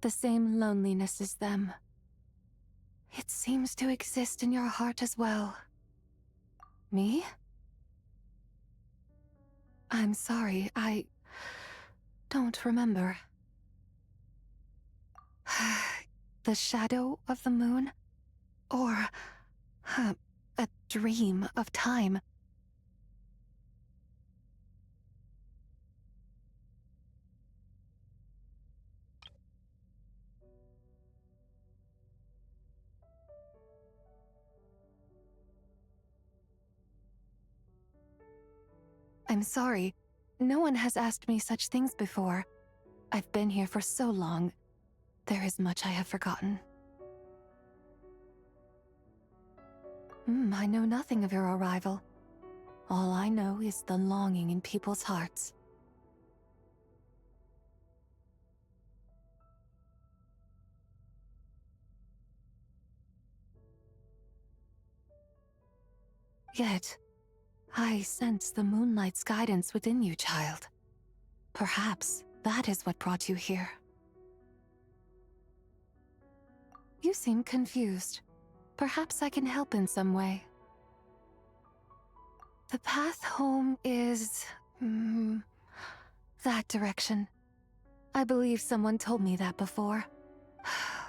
The same loneliness as them. It seems to exist in your heart as well. Me? I'm sorry, I don't remember. The shadow of the moon? Or a dream of time? I'm sorry. No one has asked me such things before. I've been here for so long. There is much I have forgotten. I know nothing of your arrival. All I know is the longing in people's hearts. Yet, I sense the moonlight's guidance within you, child. Perhaps that is what brought you here. You seem confused. Perhaps I can help in some way. The path home is... that direction. I believe someone told me that before.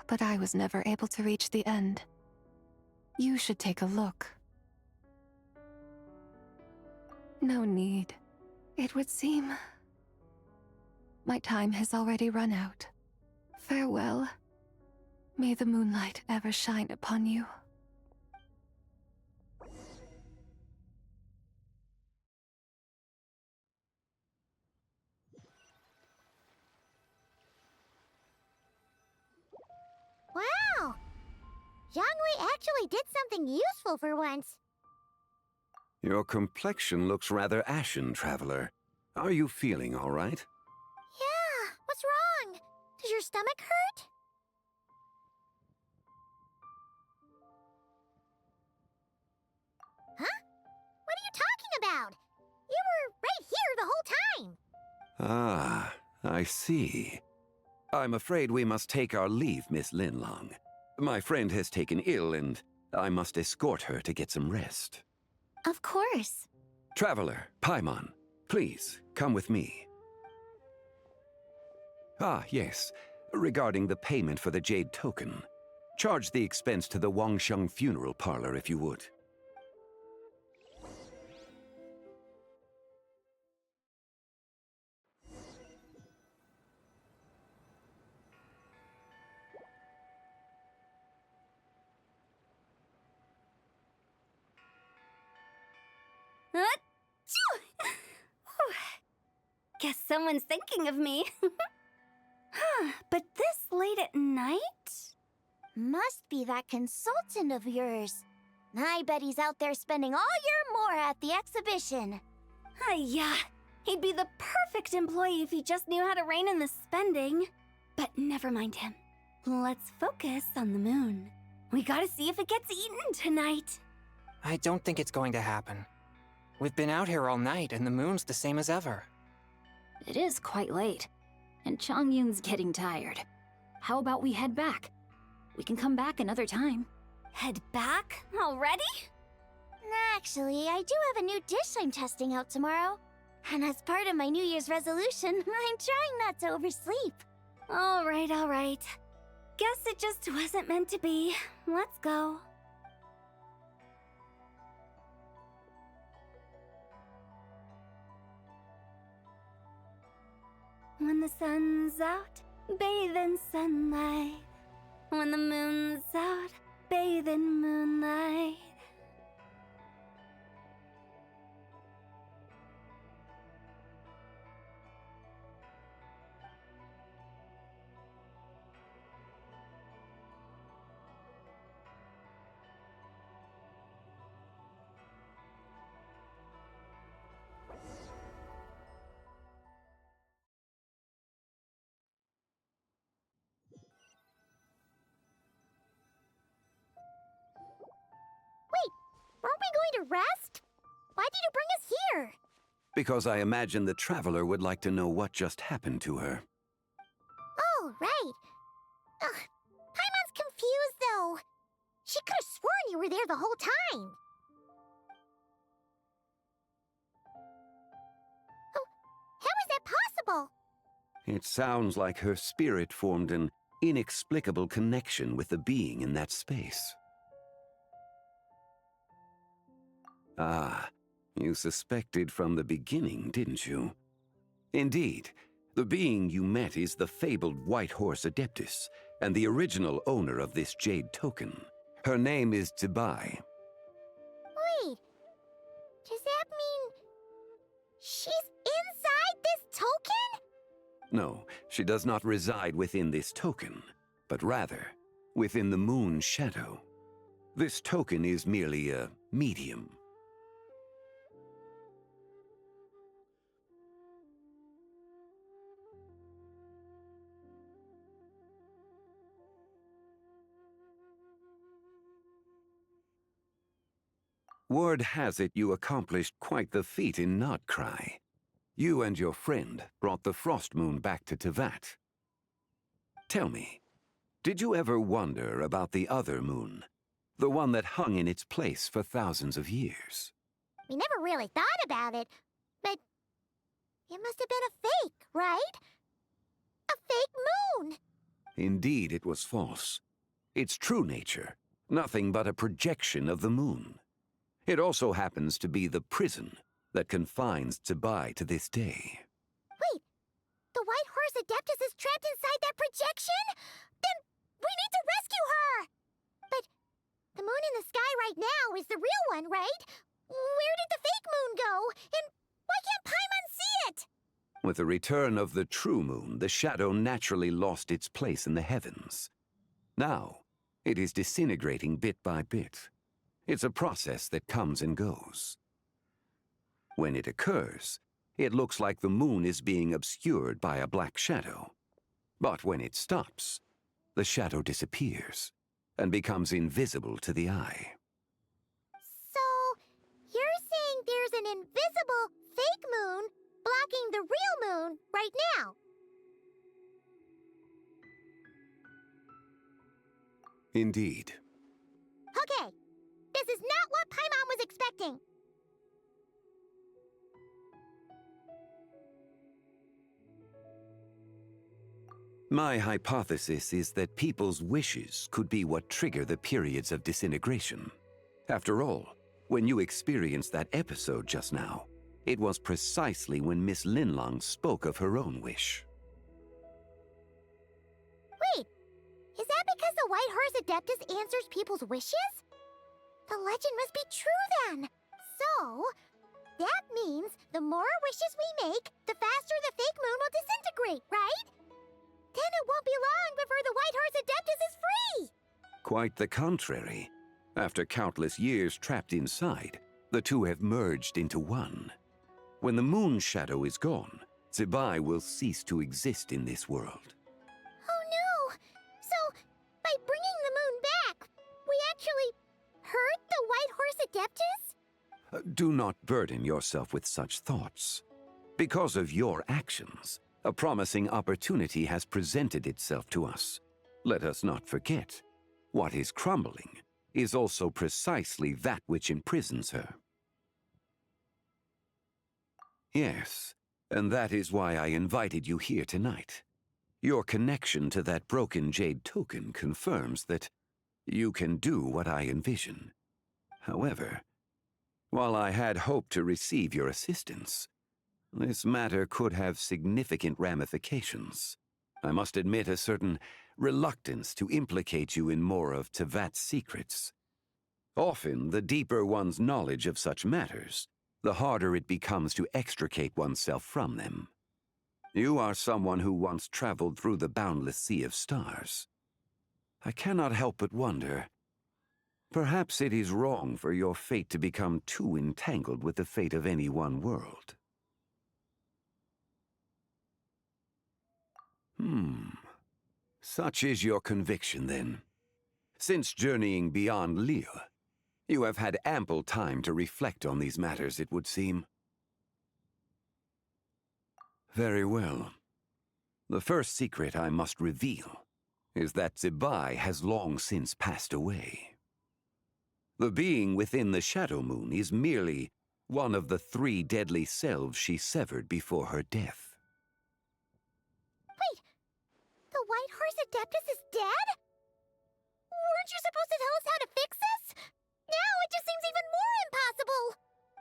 But I was never able to reach the end. You should take a look. No need. It would seem... my time has already run out. Farewell. May the moonlight ever shine upon you. Wow! Zhongli actually did something useful for once. Your complexion looks rather ashen, Traveler. Are you feeling all right? Yeah, what's wrong? Does your stomach hurt? Huh? What are you talking about? You were right here the whole time. Ah, I see. I'm afraid we must take our leave, Miss Linlong. My friend has taken ill and I must escort her to get some rest. Of course. Traveler, Paimon, please, come with me. Ah, yes. Regarding the payment for the Jade Token. Charge the expense to the Wangsheng Funeral Parlor if you would. Guess someone's thinking of me. But this late at night? Must be that consultant of yours. I bet he's out there spending all year more at the exhibition. Yeah, he'd be the perfect employee if he just knew how to rein in the spending. But never mind him. Let's focus on the moon. We gotta see if it gets eaten tonight. I don't think it's going to happen. We've been out here all night, and the moon's the same as ever. It is quite late, and Chongyun's getting tired. How about we head back? We can come back another time. Head back? Already? Actually, I do have a new dish I'm testing out tomorrow. And as part of my New Year's resolution, I'm trying not to oversleep. All right. Guess it just wasn't meant to be. Let's go. When the sun's out, bathe in sunlight. When the moon's out, bathe in moonlight. Aren't we going to rest? Why did you bring us here? Because I imagine the traveler would like to know what just happened to her. Oh, right. Ugh, Paimon's confused, though. She could have sworn you were there the whole time. Oh, how is that possible? It sounds like her spirit formed an inexplicable connection with the being in that space. Ah, you suspected from the beginning, didn't you? Indeed, the being you met is the fabled White Horse Adeptus, and the original owner of this jade token. Her name is Zibai. Wait, does that mean she's inside this token? No, she does not reside within this token, but rather within the moon's shadow. This token is merely a medium. Word has it you accomplished quite the feat in Nodcry. You and your friend brought the Frost Moon back to Tevat. Tell me, did you ever wonder about the other moon? The one that hung in its place for thousands of years? We never really thought about it, but it must have been a fake, right? A fake moon! Indeed, it was false. Its true nature, nothing but a projection of the moon. It also happens to be the prison that confines Zibai to this day. Wait, the White Horse Adeptus is trapped inside that projection? Then we need to rescue her! But the moon in the sky right now is the real one, right? Where did the fake moon go? And why can't Paimon see it? With the return of the true moon, the shadow naturally lost its place in the heavens. Now, it is disintegrating bit by bit. It's a process that comes and goes. When it occurs, it looks like the moon is being obscured by a black shadow. But when it stops, the shadow disappears and becomes invisible to the eye. So, you're saying there's an invisible fake moon blocking the real moon right now? Indeed. Okay, this is not what Paimon was expecting. My hypothesis is that people's wishes could be what trigger the periods of disintegration. After all, when you experienced that episode just now, it was precisely when Miss Linlong spoke of her own wish. Wait, is that because the White Horse Adeptus answers people's wishes? The legend must be true then. So, that means the more wishes we make, the faster the fake moon will disintegrate, right? Then it won't be long before the White Horse Adeptus is free! Quite the contrary. After countless years trapped inside, the two have merged into one. When the moon shadow is gone, Zibai will cease to exist in this world. Oh no! So, by bringing the moon back, we actually hurt the White Horse Adeptus? Do not burden yourself with such thoughts. Because of your actions, a promising opportunity has presented itself to us. Let us not forget, what is crumbling is also precisely that which imprisons her. Yes, and that is why I invited you here tonight. Your connection to that broken jade token confirms that you can do what I envision. However, while I had hoped to receive your assistance, this matter could have significant ramifications. I must admit a certain reluctance to implicate you in more of Tevat's secrets. Often, the deeper one's knowledge of such matters, the harder it becomes to extricate oneself from them. You are someone who once traveled through the boundless sea of stars. I cannot help but wonder, perhaps it is wrong for your fate to become too entangled with the fate of any one world. Such is your conviction, then. Since journeying beyond Lille, you have had ample time to reflect on these matters, it would seem. Very well. The first secret I must reveal is that Zebai has long since passed away. The being within the Shadow Moon is merely one of the 3 deadly selves she severed before her death. Wait, the White Horse Adeptus is dead? Weren't you supposed to tell us how to fix this? Now it just seems even more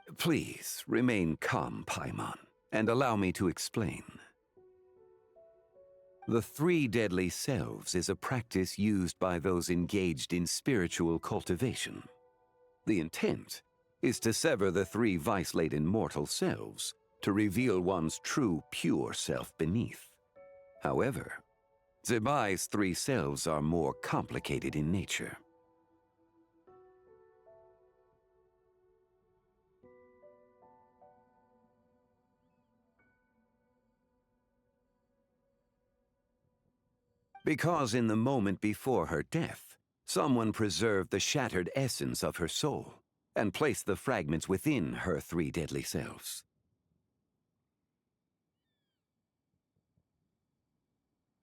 impossible! Please, remain calm, Paimon, and allow me to explain. The 3 deadly selves is a practice used by those engaged in spiritual cultivation. The intent is to sever the 3 vice-laden mortal selves to reveal one's true, pure self beneath. However, Zebai's 3 selves are more complicated in nature. Because in the moment before her death, someone preserved the shattered essence of her soul and placed the fragments within her 3 deadly selves.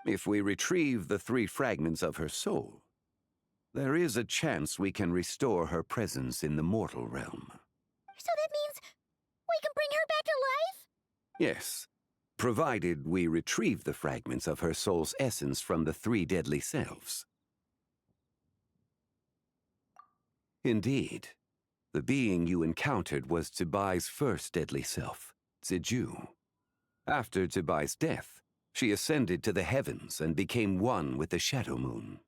If we retrieve the 3 fragments of her soul, there is a chance we can restore her presence in the mortal realm. So that means we can bring her back to life? Yes, provided we retrieve the fragments of her soul's essence from the 3 deadly selves. Indeed, the being you encountered was Zebai's first deadly self, Ziju. After Zebai's death, she ascended to the heavens and became one with the Shadow Moon.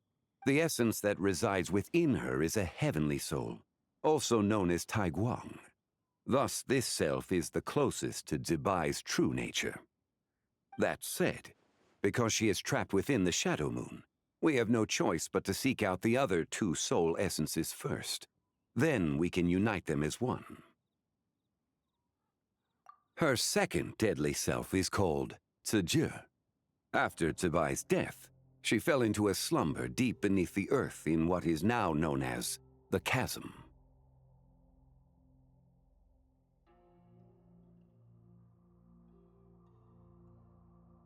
The essence that resides within her is a heavenly soul, also known as Taiguang. Thus, this self is the closest to Zebai's true nature. That said, because she is trapped within the Shadow Moon, we have no choice but to seek out the other 2 soul essences first. Then we can unite them as one. Her second deadly self is called Ziju. After Zebai's death, she fell into a slumber deep beneath the earth in what is now known as the Chasm.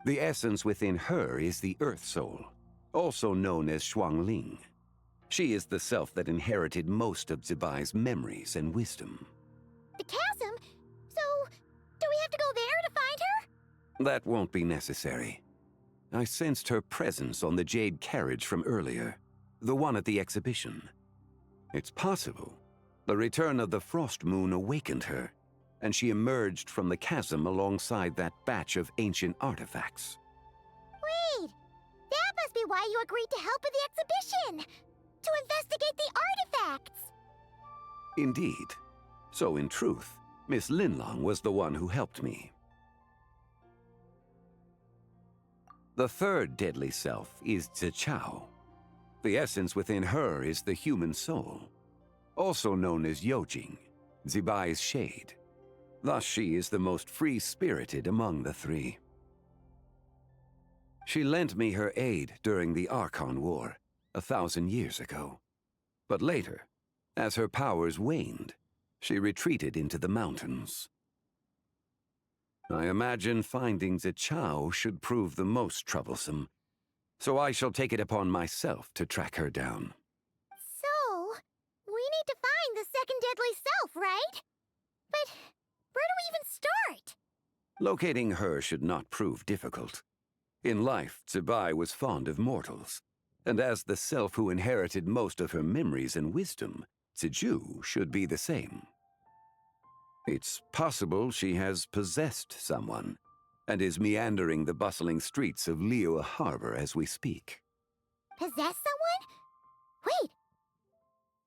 The essence within her is the Earth Soul, also known as Shuangling. She is the self that inherited most of Zebai's memories and wisdom. The chasm? So, do we have to go there to find her? That won't be necessary. I sensed her presence on the jade carriage from earlier, the one at the exhibition. It's possible the return of the Frost Moon awakened her, and she emerged from the chasm alongside that batch of ancient artifacts. Wait, that must be why you agreed to help with the exhibition! To investigate the artifacts! Indeed. So in truth, Miss Linlong was the one who helped me. The third deadly self is Zichao. The essence within her is the human soul, also known as Yojing, Zebai's shade. Thus she is the most free-spirited among the 3. She lent me her aid during the Archon War 1,000 years ago. But later, as her powers waned, she retreated into the mountains. I imagine finding Zichao should prove the most troublesome, so I shall take it upon myself to track her down. So, we need to find the second deadly self, right? But where do we even start? Locating her should not prove difficult. In life, Zibai was fond of mortals, and as the self who inherited most of her memories and wisdom, Ziju should be the same. It's possible she has possessed someone, and is meandering the bustling streets of Liyue Harbor as we speak. Possess someone? Wait.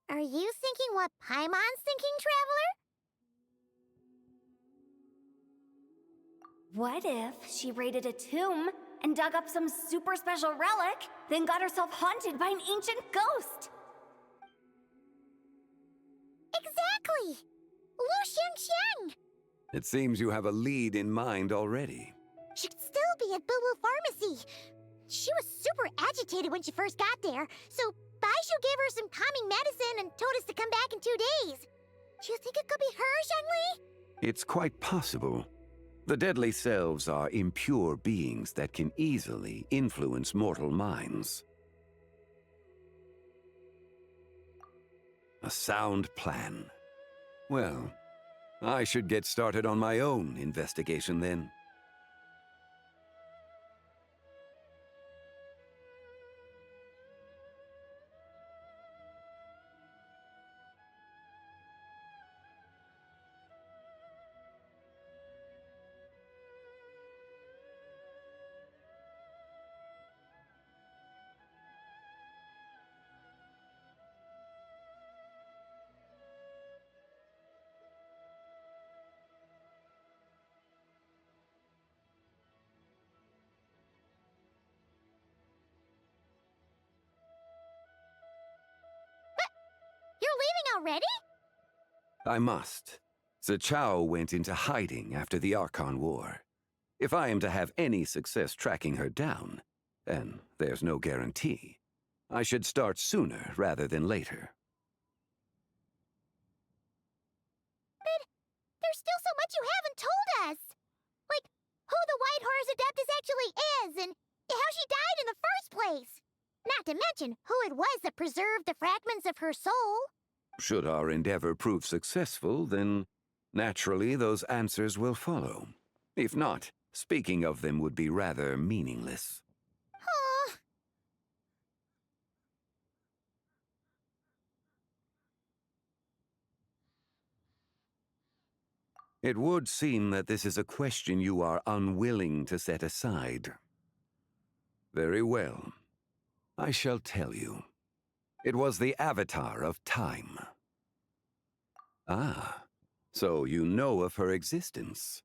Are you thinking what Paimon's thinking, Traveler? What if she raided a tomb and dug up some super special relic, then got herself haunted by an ancient ghost? Exactly! Lu Xiangxiang! It seems you have a lead in mind already. She'd still be at Boo Boo Pharmacy. She was super agitated when she first got there, so Baishu gave her some calming medicine and told us to come back in 2 days. Do you think it could be her, Zhengli? It's quite possible. The deadly selves are impure beings that can easily influence mortal minds. A sound plan. Well, I should get started on my own investigation then. You're leaving already? I must. Zichao went into hiding after the Archon War. If I am to have any success tracking her down, and there's no guarantee, I should start sooner rather than later. But there's still so much you haven't told us. Like, who the White Horse Adeptus actually is, and how she died in the first place. Not to mention who it was that preserved the fragments of her soul. Should our endeavor prove successful, then naturally those answers will follow. If not, speaking of them would be rather meaningless. Huh. It would seem that this is a question you are unwilling to set aside. Very well. I shall tell you. It was the Avatar of Time. Ah, so you know of her existence.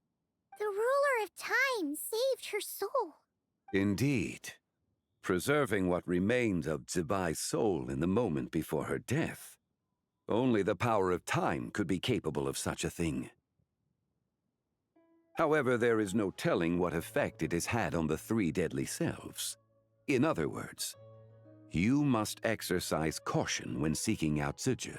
The ruler of time saved her soul. Indeed. Preserving what remained of Zibai's soul in the moment before her death. Only the power of time could be capable of such a thing. However, there is no telling what effect it has had on the 3 deadly selves. In other words, you must exercise caution when seeking out Ziju.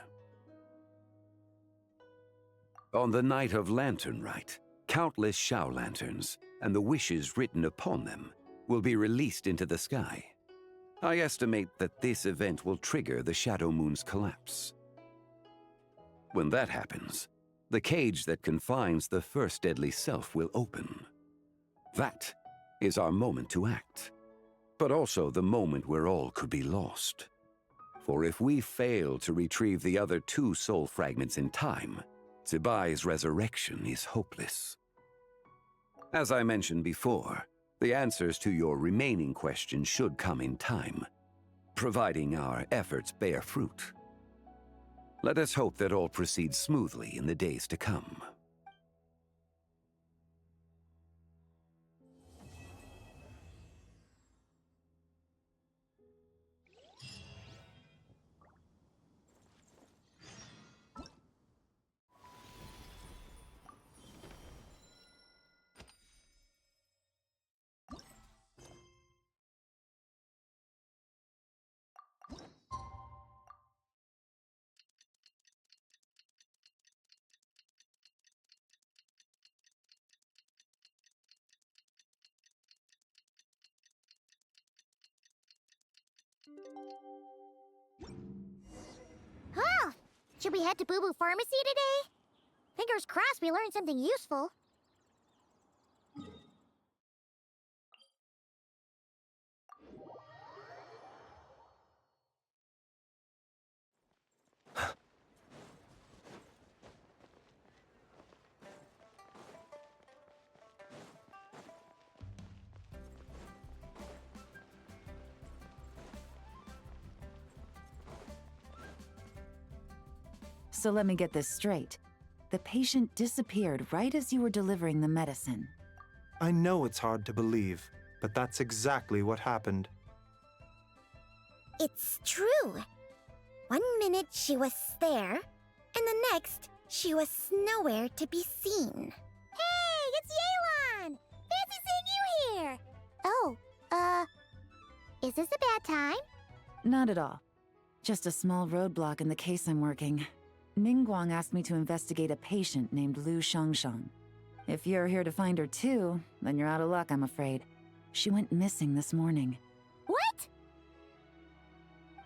On the night of Lantern Rite, countless Shao lanterns and the wishes written upon them will be released into the sky. I estimate that this event will trigger the Shadow Moon's collapse. When that happens, the cage that confines the first deadly self will open. That is our moment to act, but also the moment where all could be lost. For if we fail to retrieve the other 2 soul fragments in time, Zibai's resurrection is hopeless. As I mentioned before, the answers to your remaining questions should come in time, providing our efforts bear fruit. Let us hope that all proceeds smoothly in the days to come. Oh, should we head to Boo Boo Pharmacy today? Fingers crossed we learned something useful. So let me get this straight. The patient disappeared right as you were delivering the medicine. I know it's hard to believe, but that's exactly what happened. It's true. One minute she was there, and the next she was nowhere to be seen. Hey, it's Yelan! Fancy seeing you here! Oh, is this a bad time? Not at all. Just a small roadblock in the case I'm working. Ningguang asked me to investigate a patient named Lu Shangshang. If you're here to find her too, then you're out of luck, I'm afraid. She went missing this morning. What?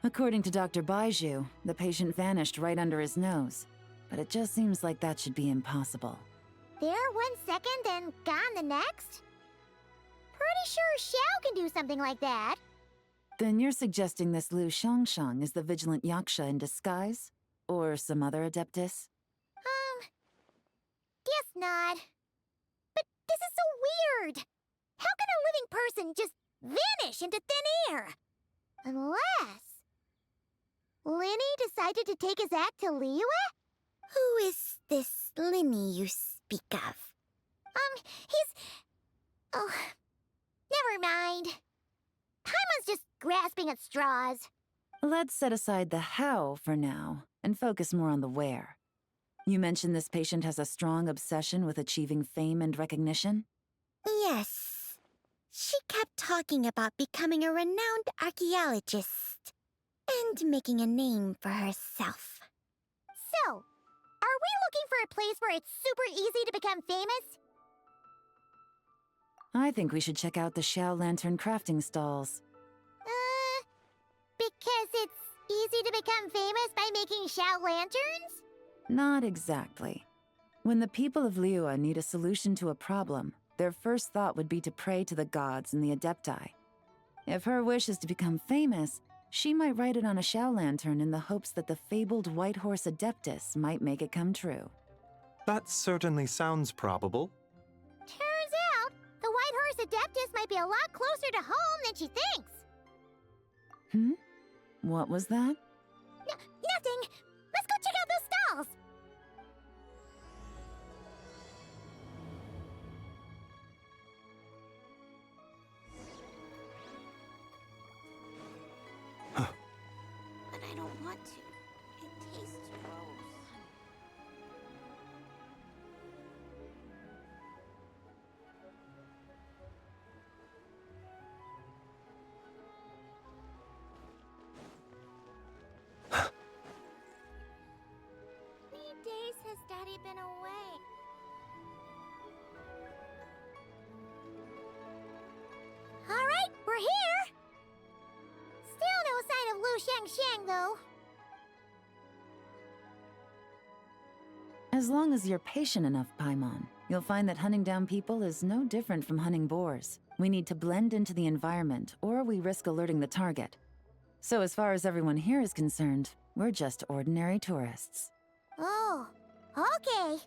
According to Dr. Baiju, the patient vanished right under his nose. But it just seems like that should be impossible. There 1 second and gone the next? Pretty sure Xiao can do something like that. Then you're suggesting this Lu Shangshang is the vigilant Yaksha in disguise? Or some other adeptus? Guess not. But this is so weird. How can a living person just vanish into thin air? Unless Linny decided to take his act to Liyue? Who is this Linny you speak of? Oh, never mind. Paimon's just grasping at straws. Let's set aside the how for now, and focus more on the where. You mentioned this patient has a strong obsession with achieving fame and recognition? Yes. She kept talking about becoming a renowned archaeologist and making a name for herself. So, are we looking for a place where it's super easy to become famous? I think we should check out the Xiao Lantern crafting stalls. Because it's easy to become famous by making Xiao lanterns? Not exactly. When the people of Liyue need a solution to a problem, their first thought would be to pray to the gods and the Adepti. If her wish is to become famous, she might write it on a Xiao lantern in the hopes that the fabled White Horse Adeptus might make it come true. That certainly sounds probable. Turns out, the White Horse Adeptus might be a lot closer to home than she thinks. What was that? Nothing. Let's go check out those stalls. But I don't want to. It tastes gross. Days has Daddy been away? All right, we're here. Still no sign of Lu Shangshang, though. As long as you're patient enough, Paimon, you'll find that hunting down people is no different from hunting boars. We need to blend into the environment, or we risk alerting the target. So as far as everyone here is concerned, we're just ordinary tourists. Oh, okay.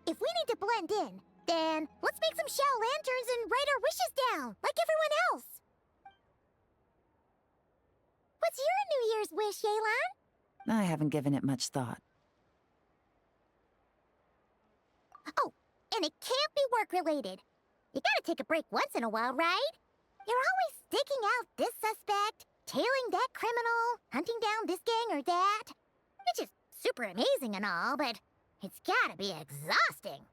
If we need to blend in, then let's make some Xiao lanterns and write our wishes down, like everyone else. What's your New Year's wish, Yelan? I haven't given it much thought. Oh, and it can't be work-related. You gotta take a break once in a while, right? You're always staking out this suspect, tailing that criminal, hunting down this gang or that. Which is super amazing and all, but it's gotta be exhausting.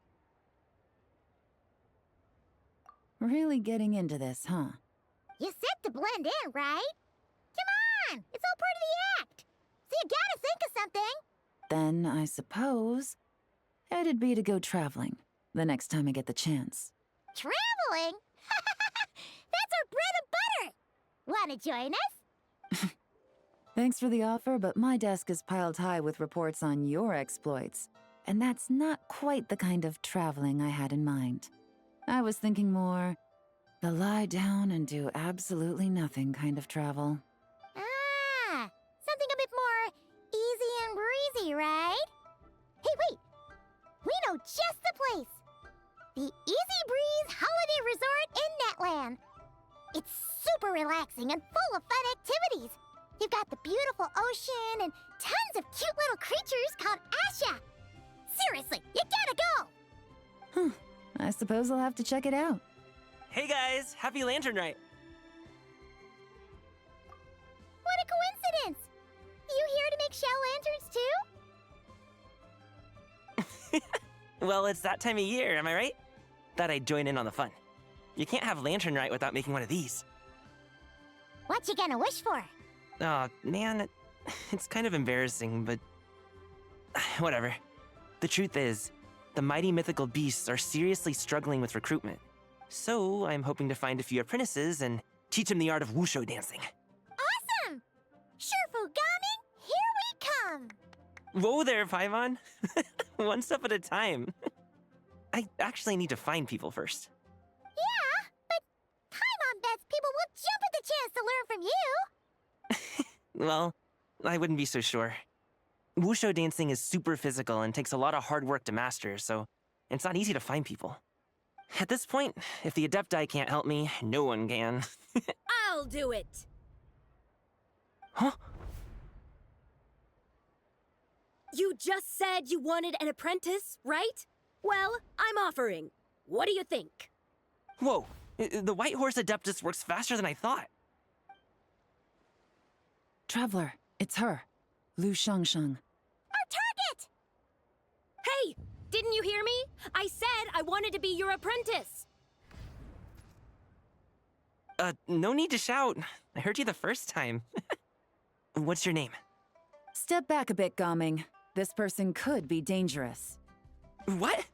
Really getting into this, huh? You said to blend in, right? Come on! It's all part of the act! So you gotta think of something! Then, I suppose, it'd be to go traveling, the next time I get the chance. Traveling? That's our bread and butter! Wanna join us? Thanks for the offer, but my desk is piled high with reports on your exploits. And that's not quite the kind of traveling I had in mind. I was thinking more the lie down and do absolutely nothing kind of travel. Ah, something a bit more easy and breezy, right? Hey, wait! We know just the place! The Easy Breeze Holiday Resort in Netland. It's super relaxing and full of fun activities. You've got the beautiful ocean and tons of cute little creatures called Asha. Seriously, you gotta go! I suppose I'll have to check it out. Hey guys, happy Lantern Rite! What a coincidence! You here to make shell lanterns too? Well, it's that time of year, am I right? Thought I'd join in on the fun. You can't have Lantern Rite without making one of these. What you gonna wish for? Oh, man, it's kind of embarrassing, but whatever. The truth is, the mighty mythical beasts are seriously struggling with recruitment. So I'm hoping to find a few apprentices and teach them the art of wushu dancing. Awesome! Shurfugami, here we come! Whoa there, Paimon. One step at a time. I actually need to find people first. Yeah, but Paimon bets people will jump at the chance to learn from you! Well, I wouldn't be so sure. Wushu dancing is super physical and takes a lot of hard work to master, so it's not easy to find people. At this point, if the Adepti can't help me, no one can. I'll do it! Huh? You just said you wanted an apprentice, right? Well, I'm offering. What do you think? Whoa, the White Horse Adeptus works faster than I thought. Traveler, it's her. Lu Shangshang. Our target! Hey, didn't you hear me? I said I wanted to be your apprentice. No need to shout. I heard you the first time. What's your name? Step back a bit, Gaming. This person could be dangerous. What?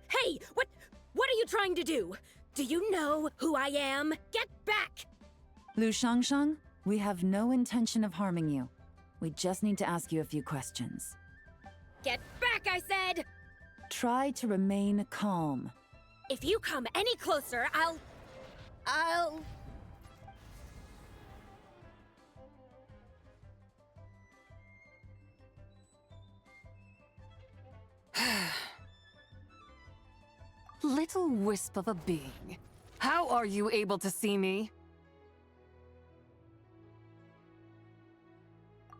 Hey, what are you trying to do? Do you know who I am? Get back! Lu Shangshang, we have no intention of harming you. We just need to ask you a few questions. Get back, I said! Try to remain calm. If you come any closer, I'll... Little wisp of a being. How are you able to see me?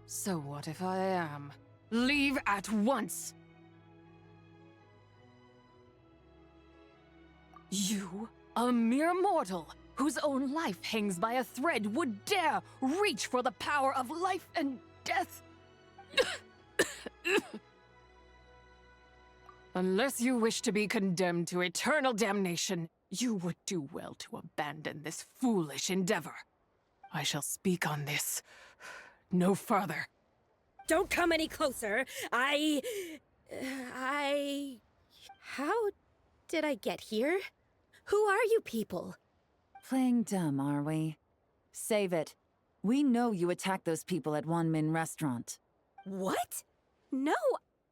So what if I am? Leave at once! You, a mere mortal, whose own life hangs by a thread, would dare reach for the power of life and death? Unless you wish to be condemned to eternal damnation, you would do well to abandon this foolish endeavor. I shall speak on this no further. Don't come any closer. How did I get here? Who are you people? Playing dumb, are we? Save it. We know you attacked those people at Wanmin Restaurant. What? No,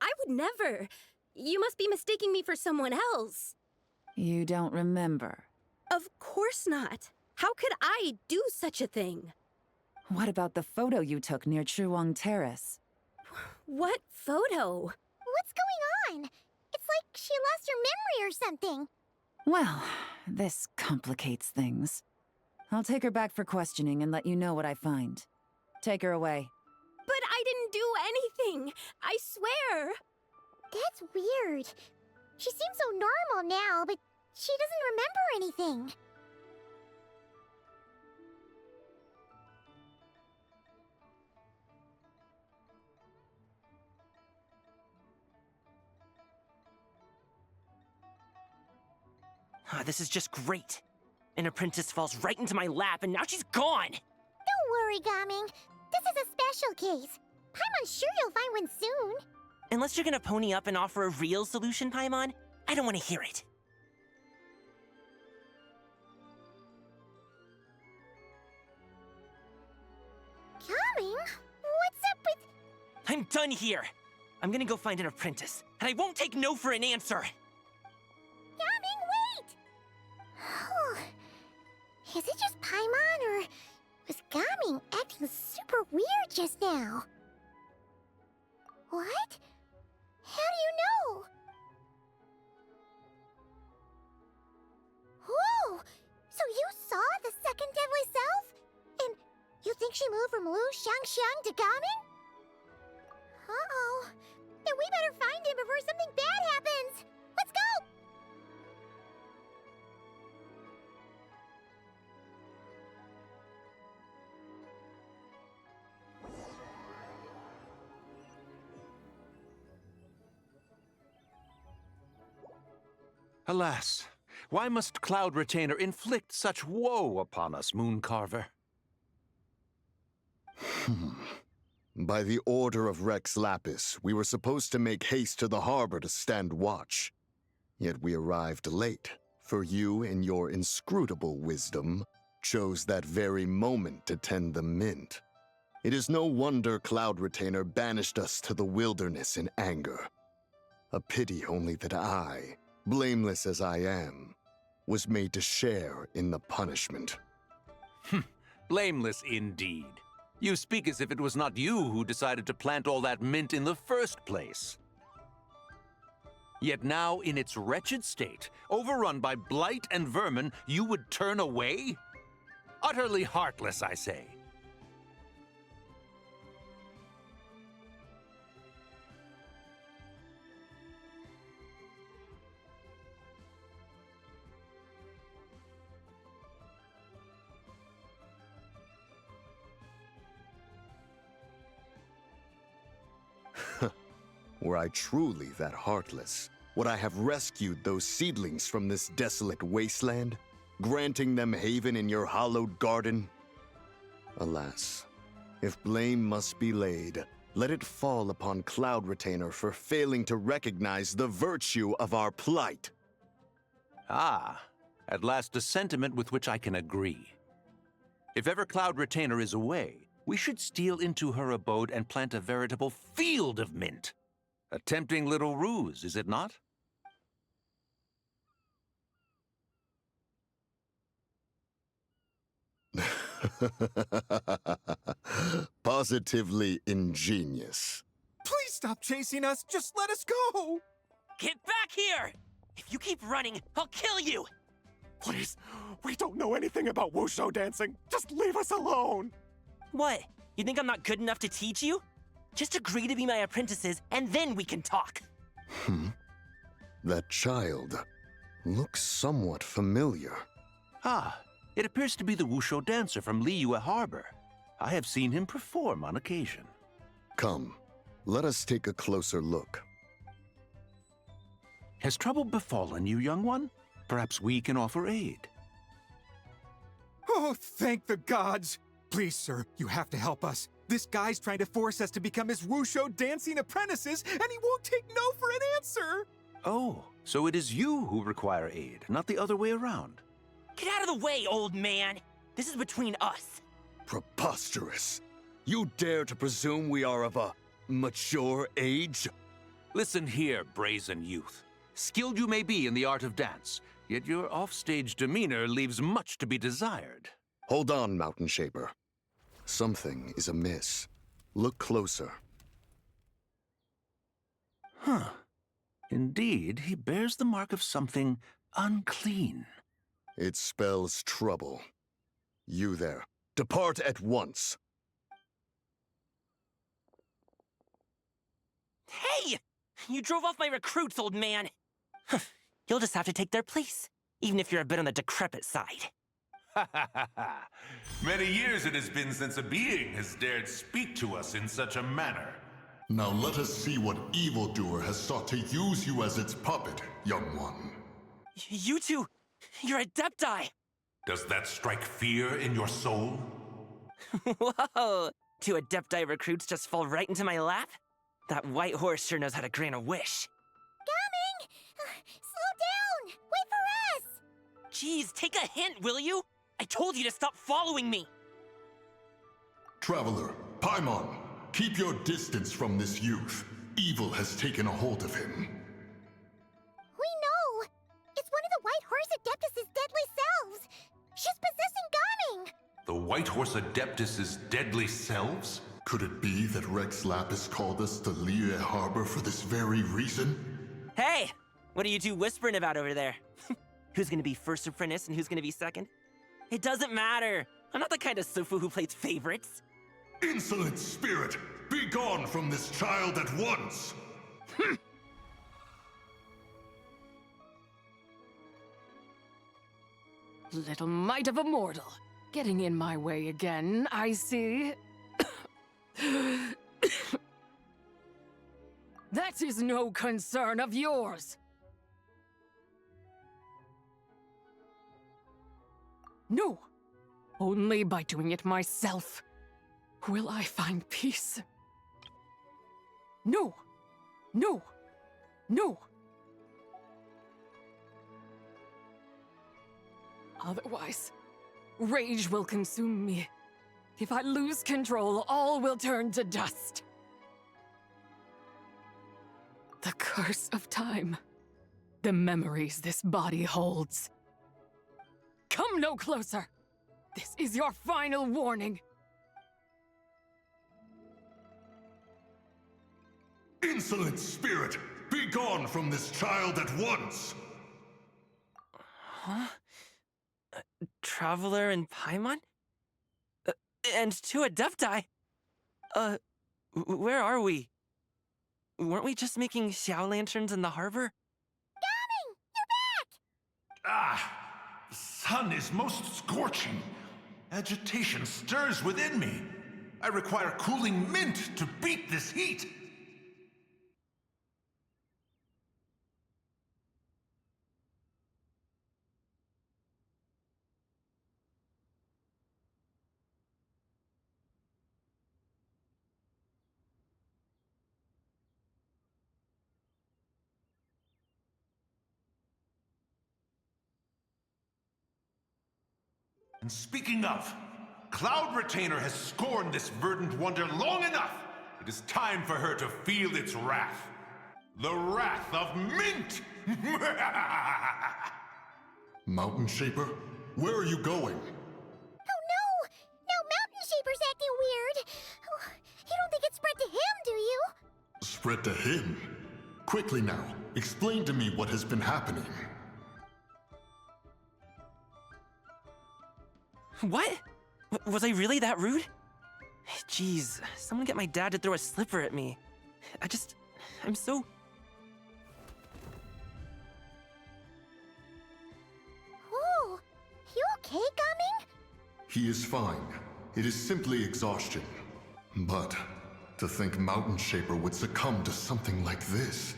I would never. You must be mistaking me for someone else. You don't remember. Of course not. How could I do such a thing? What about the photo you took near Chuang Terrace? What photo? What's going on? It's like she lost her memory or something. Well, this complicates things. I'll take her back for questioning and let you know what I find. Take her away. But I didn't do anything. I swear. That's weird. She seems so normal now, but she doesn't remember anything. This is just great. An apprentice falls right into my lap and now she's gone! Don't worry, Gaming. This is a special case. Paimon's sure you'll find one soon. Unless you're gonna pony up and offer a real solution, Paimon, I don't want to hear it. Gaming? What's up with... I'm done here. I'm gonna go find an apprentice, and I won't take no for an answer. Gaming, wait! Is it just Paimon, or was Gaming acting super weird just now? What? How do you know? Whoa! So you saw the second deadly self? And you think she moved from Lu Xiangxiang to Gaming? Uh-oh. Then we better find him before something bad happens. Let's go! Alas, why must Cloud Retainer inflict such woe upon us, Mooncarver? By the order of Rex Lapis, we were supposed to make haste to the harbor to stand watch. Yet we arrived late, for you, in your inscrutable wisdom, chose that very moment to tend the mint. It is no wonder Cloud Retainer banished us to the wilderness in anger. A pity only that I, blameless as I am, was made to share in the punishment. Blameless indeed. You speak as if it was not you who decided to plant all that mint in the first place. Yet now, in its wretched state, overrun by blight and vermin, you would turn away? Utterly heartless, I say. Were I truly that heartless, would I have rescued those seedlings from this desolate wasteland, granting them haven in your hallowed garden? Alas, if blame must be laid, let it fall upon Cloud Retainer for failing to recognize the virtue of our plight. Ah, at last a sentiment with which I can agree. If ever Cloud Retainer is away, we should steal into her abode and plant a veritable field of mint. A tempting little ruse, is it not? Positively ingenious. Please stop chasing us. Just let us go. Get back here! If you keep running, I'll kill you! Please, we don't know anything about wushu dancing. Just leave us alone. What? You think I'm not good enough to teach you? Just agree to be my apprentices, and then we can talk. That child looks somewhat familiar. Ah, it appears to be the wushu dancer from Liyue Harbor. I have seen him perform on occasion. Come, let us take a closer look. Has trouble befallen you, young one? Perhaps we can offer aid. Oh, thank the gods. Please, sir, you have to help us. This guy's trying to force us to become his wushu dancing apprentices, and he won't take no for an answer. Oh, so it is you who require aid, not the other way around. Get out of the way, old man! This is between us. Preposterous. You dare to presume we are of a mature age? Listen here, brazen youth. Skilled you may be in the art of dance, yet your offstage demeanor leaves much to be desired. Hold on, Mountain Shaper. Something is amiss. Look closer. Huh. Indeed, he bears the mark of something unclean. It spells trouble. You there, depart at once. Hey! You drove off my recruits, old man! You'll just have to take their place, even if you're a bit on the decrepit side. Many years it has been since a being has dared speak to us in such a manner. Now let us see what evildoer has sought to use you as its puppet, young one. You two, you're Adepti! Does that strike fear in your soul? Whoa! Two Adepti recruits just fall right into my lap? That white horse sure knows how to grant a wish. Coming! Slow down! Wait for us! Jeez, take a hint, will you? I told you to stop following me! Traveler, Paimon, keep your distance from this youth. Evil has taken a hold of him. We know! It's one of the White Horse Adeptus' deadly selves! She's possessing Gaming! The White Horse Adeptus' deadly selves? Could it be that Rex Lapis called us to Liyue Harbor for this very reason? Hey! What are you two whispering about over there? Who's gonna be first apprentice and who's gonna be second? It doesn't matter! I'm not the kind of Sufu who plays favorites. Insolent spirit! Be gone from this child at once! Little mite of a mortal. Getting in my way again, I see. That is no concern of yours. No. Only by doing it myself will I find peace. No. No. No. Otherwise, rage will consume me. If I lose control, all will turn to dust. The curse of time. The memories this body holds. Come no closer! This is your final warning. Insolent spirit! Be gone from this child at once! Huh? Traveler and Paimon? And two Adepti? Where are we? Weren't we just making Xiao lanterns in the harbor? Gaming! You're back! Ah! The sun is most scorching. Agitation stirs within me. I require cooling mint to beat this heat. And speaking of, Cloud Retainer has scorned this verdant wonder long enough. It is time for her to feel its wrath. The wrath of Mint! Mountain Shaper, where are you going? Oh no! Now Mountain Shaper's acting weird! Oh, you don't think it spread to him, do you? Spread to him? Quickly now, explain to me what has been happening. What? Was I really that rude? Jeez, someone get my dad to throw a slipper at me. I'm so... Oh, you okay, Gaming? He is fine. It is simply exhaustion. But to think Mountain Shaper would succumb to something like this,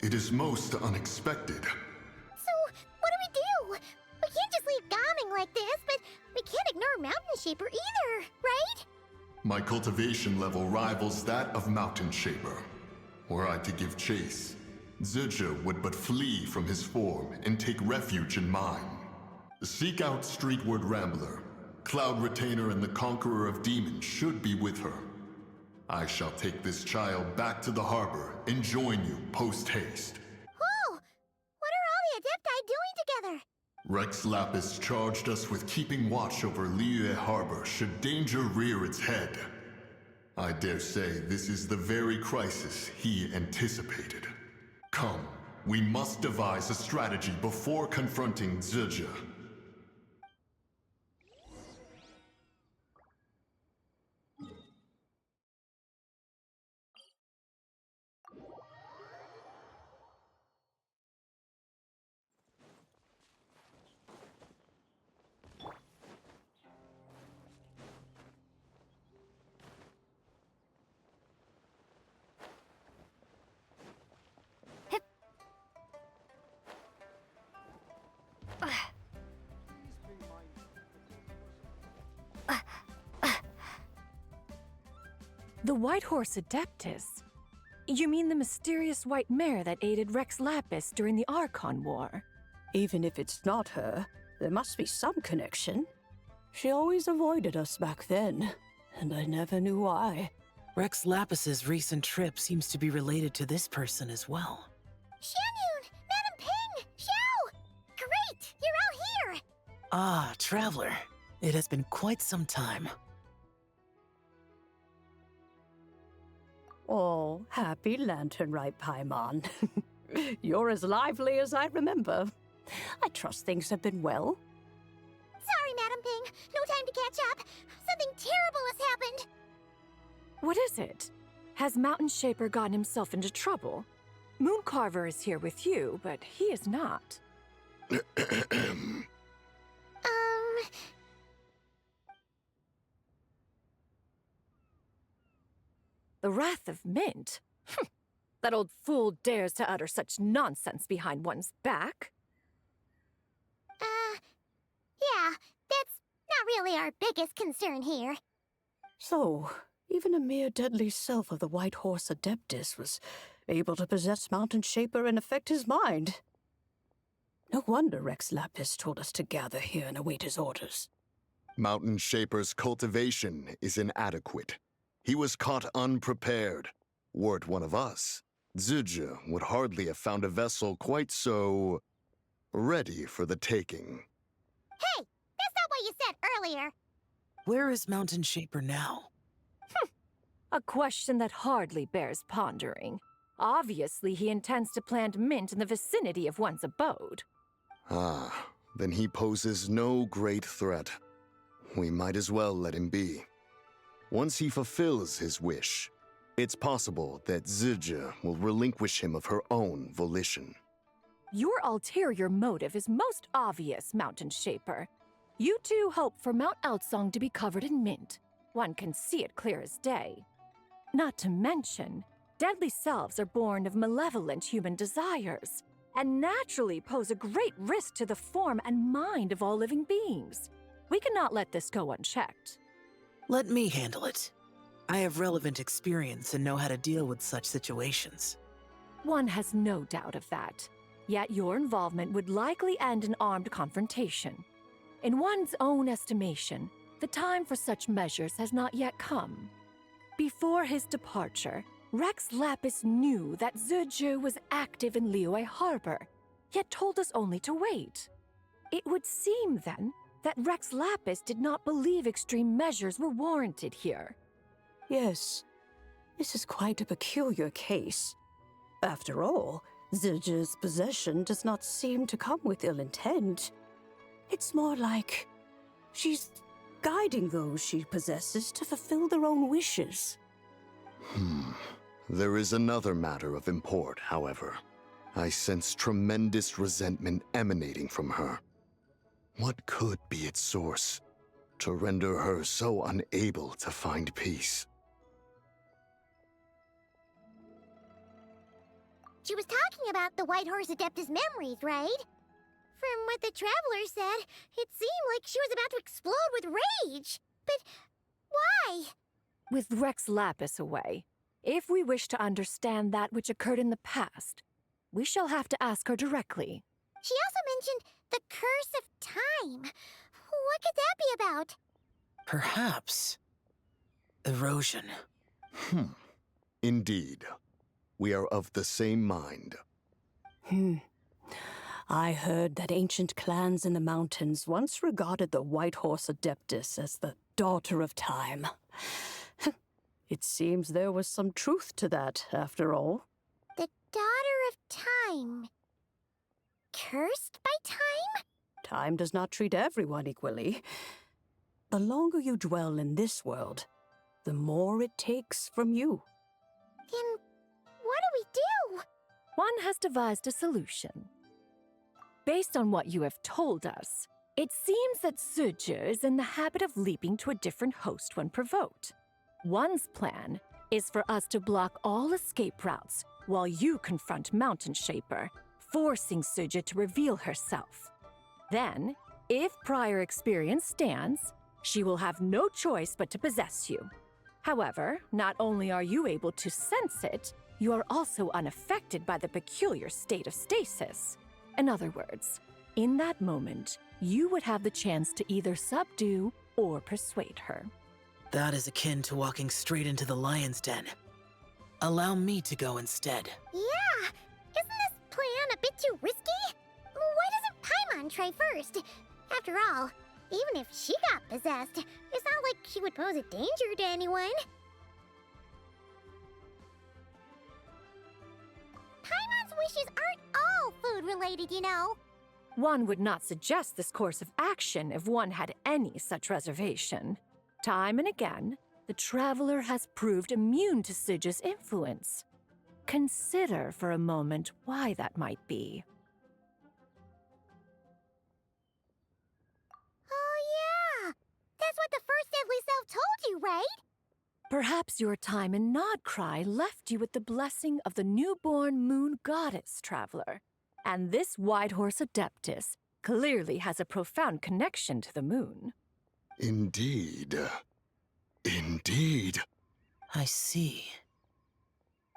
it is most unexpected. So, what do? We can't just leave Gaming like this, but we can't ignore Mountain Shaper either, right? My cultivation level rivals that of Mountain Shaper. Were I to give chase, Zizha would but flee from his form and take refuge in mine. Seek out Streetward Rambler. Cloud Retainer and the Conqueror of Demons should be with her. I shall take this child back to the harbor and join you post-haste. Whoa! What are all the Adepti doing together? Rex Lapis charged us with keeping watch over Liyue Harbor should danger rear its head. I dare say this is the very crisis he anticipated. Come, we must devise a strategy before confronting Zizha. The White Horse Adeptus? You mean the mysterious white mare that aided Rex Lapis during the Archon War? Even if it's not her, there must be some connection. She always avoided us back then, and I never knew why. Rex Lapis's recent trip seems to be related to this person as well. Xianyun! Madam Ping! Xiao! Great! You're out here! Ah, Traveler. It has been quite some time. Oh, happy lantern rite, Paimon. You're as lively as I remember. I trust things have been well. Sorry, Madam Ping. No time to catch up. Something terrible has happened. What is it? Has Mountain Shaper gotten himself into trouble? Mooncarver is here with you, but he is not. The Wrath of Mint? That old fool dares to utter such nonsense behind one's back. Yeah, that's not really our biggest concern here. So, even a mere deadly self of the White Horse Adeptus was able to possess Mountain Shaper and affect his mind. No wonder Rex Lapis told us to gather here and await his orders. Mountain Shaper's cultivation is inadequate. He was caught unprepared. Were it one of us, Zuje would hardly have found a vessel quite so ready for the taking. Hey, that's not what you said earlier. Where is Mountain Shaper now? A question that hardly bears pondering. Obviously, he intends to plant mint in the vicinity of one's abode. Ah, then he poses no great threat. We might as well let him be. Once he fulfills his wish, it's possible that Zuje will relinquish him of her own volition. Your ulterior motive is most obvious, Mountain Shaper. You two hope for Mount Outsong to be covered in mint. One can see it clear as day. Not to mention, deadly selves are born of malevolent human desires, and naturally pose a great risk to the form and mind of all living beings. We cannot let this go unchecked. Let me handle it. I have relevant experience and know how to deal with such situations. One has no doubt of that. Yet your involvement would likely end in armed confrontation. In one's own estimation, the time for such measures has not yet come. Before his departure, Rex Lapis knew that Zuje was active in Liyue Harbor, yet told us only to wait. It would seem, then, that Rex Lapis did not believe extreme measures were warranted here. Yes, this is quite a peculiar case. After all, Zuje's possession does not seem to come with ill intent. It's more like she's guiding those she possesses to fulfill their own wishes. There is another matter of import, however. I sense tremendous resentment emanating from her. What could be its source to render her so unable to find peace? She was talking about the White Horse Adeptus memories, right? From what the Traveler said, it seemed like she was about to explode with rage. But why? With Rex Lapis away, if we wish to understand that which occurred in the past, we shall have to ask her directly. She also mentioned the Curse of Time. What could that be about? Perhaps erosion. Indeed. We are of the same mind. I heard that ancient clans in the mountains once regarded the White Horse Adeptus as the daughter of time. It seems there was some truth to that, after all. The Daughter of Time. Cursed by time? Time does not treat everyone equally. The longer you dwell in this world, the more it takes from you. Then what do we do? One has devised a solution. Based on what you have told us, it seems that Zuje is in the habit of leaping to a different host when provoked. One's plan is for us to block all escape routes while you confront Mountain Shaper, forcing Zuje to reveal herself. Then, if prior experience stands, she will have no choice but to possess you. However, not only are you able to sense it, you are also unaffected by the peculiar state of stasis. In other words, in that moment, you would have the chance to either subdue or persuade her. That is akin to walking straight into the lion's den. Allow me to go instead. Yeah! Isn't this plan a bit too risky? Why doesn't Paimon try first? After all, even if she got possessed, it's not like she would pose a danger to anyone. Paimon's wishes aren't all food-related, you know. One would not suggest this course of action if one had any such reservation. Time and again, the Traveler has proved immune to Sigil's influence. Consider for a moment why that might be. Oh yeah! That's what the first Deadly Self told you, right? Perhaps your time in Nodcry left you with the blessing of the newborn moon goddess, Traveler. And this Whitehorse Adeptus clearly has a profound connection to the moon. Indeed. Indeed. I see.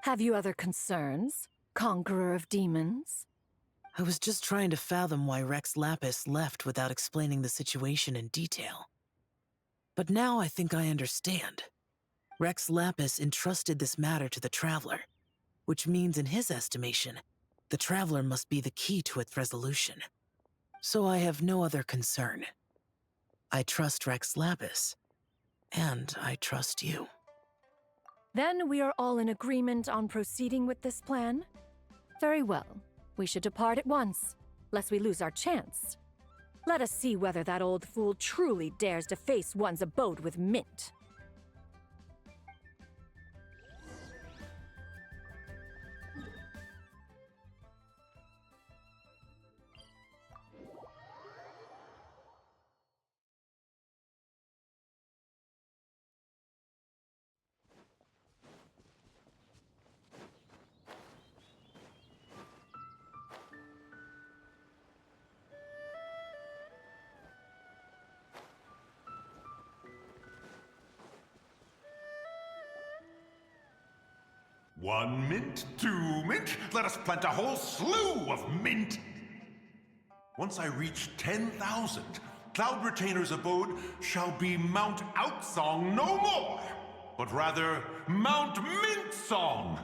Have you other concerns, Conqueror of Demons? I was just trying to fathom why Rex Lapis left without explaining the situation in detail. But now I think I understand. Rex Lapis entrusted this matter to the Traveler, which means in his estimation, the Traveler must be the key to its resolution. So I have no other concern. I trust Rex Lapis, and I trust you. Then we are all in agreement on proceeding with this plan? Very well. We should depart at once, lest we lose our chance. Let us see whether that old fool truly dares to face one's abode with Mint. One mint, 2 mint, let us plant a whole slew of mint! Once I reach 10,000, Cloud Retainer's abode shall be Mount Outsong no more, but rather Mount Mintsong!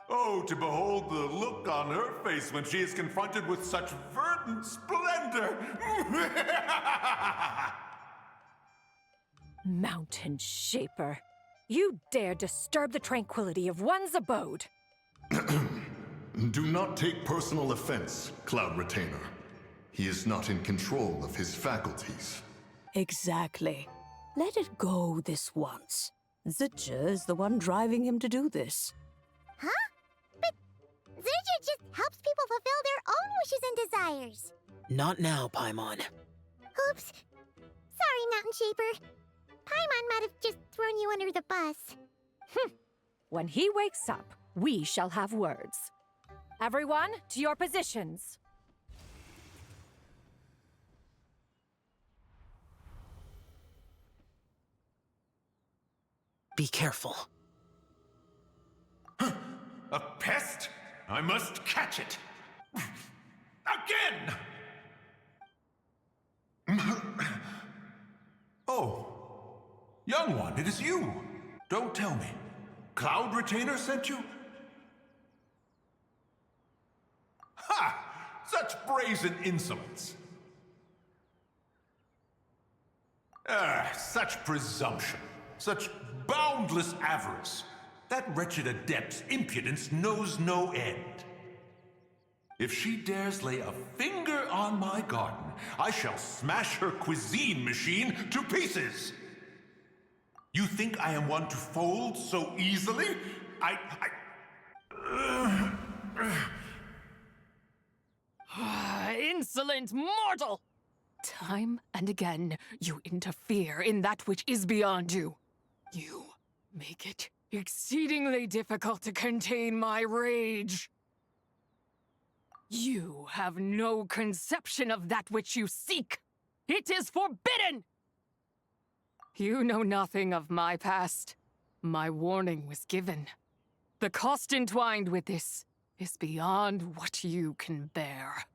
Oh, to behold the look on her face when she is confronted with such verdant splendor! Mountain Shaper, you dare disturb the tranquility of one's abode! Do not take personal offense, Cloud Retainer. He is not in control of his faculties. Exactly. Let it go this once. Zidja is the one driving him to do this. Huh? But Zidja just helps people fulfill their own wishes and desires. Not now, Paimon. Oops. Sorry, Mountain Shaper. Paimon might have just thrown you under the bus. When he wakes up, we shall have words. Everyone, to your positions. Be careful. A pest? I must catch it! Again! Oh, young one, it is you. Don't tell me. Cloud Retainer sent you? Ha! Such brazen insolence! Such presumption. Such boundless avarice. That wretched adept's impudence knows no end. If she dares lay a finger on my garden, I shall smash her cuisine machine to pieces! You think I am one to fold so easily? Insolent mortal! Time and again, you interfere in that which is beyond you. You make it exceedingly difficult to contain my rage. You have no conception of that which you seek. It is forbidden! You know nothing of my past. My warning was given. The cost entwined with this is beyond what you can bear.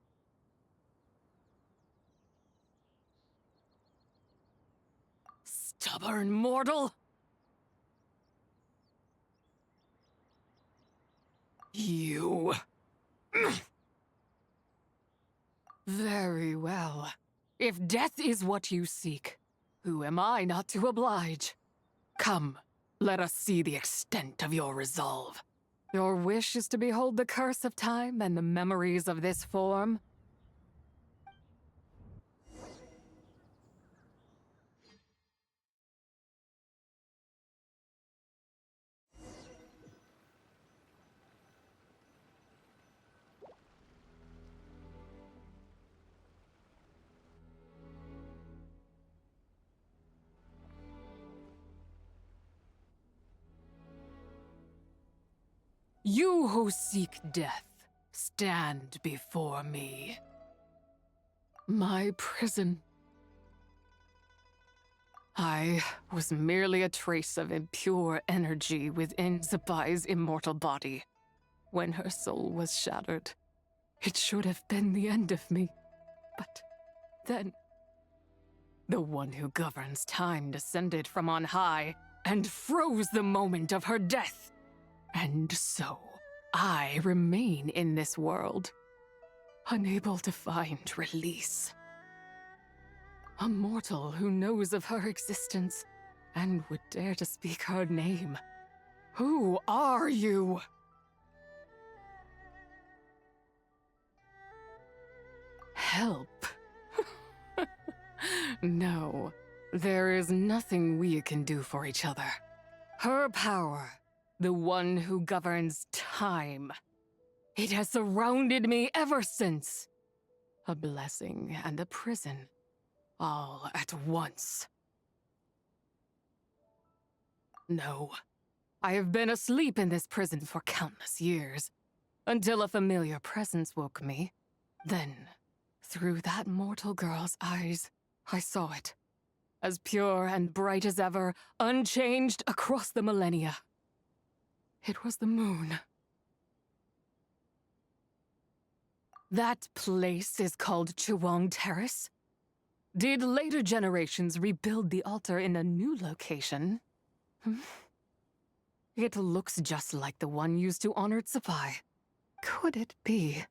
Stubborn mortal! You... Very well. If death is what you seek, who am I not to oblige? Come, let us see the extent of your resolve. Your wish is to behold the curse of time and the memories of this form? You who seek death, stand before me. My prison. I was merely a trace of impure energy within Zabai's immortal body. When her soul was shattered, it should have been the end of me. But then, the one who governs time descended from on high and froze the moment of her death. And so, I remain in this world, unable to find release. A mortal who knows of her existence and would dare to speak her name. Who are you? Help. No, there is nothing we can do for each other. Her power, the one who governs time, it has surrounded me ever since. A blessing and a prison, all at once. No, I have been asleep in this prison for countless years, until a familiar presence woke me. Then, through that mortal girl's eyes, I saw it, as pure and bright as ever, unchanged across the millennia. It was the moon. That place is called Chuang Terrace. Did later generations rebuild the altar in a new location? It looks just like the one used to honor Tsupai. Could it be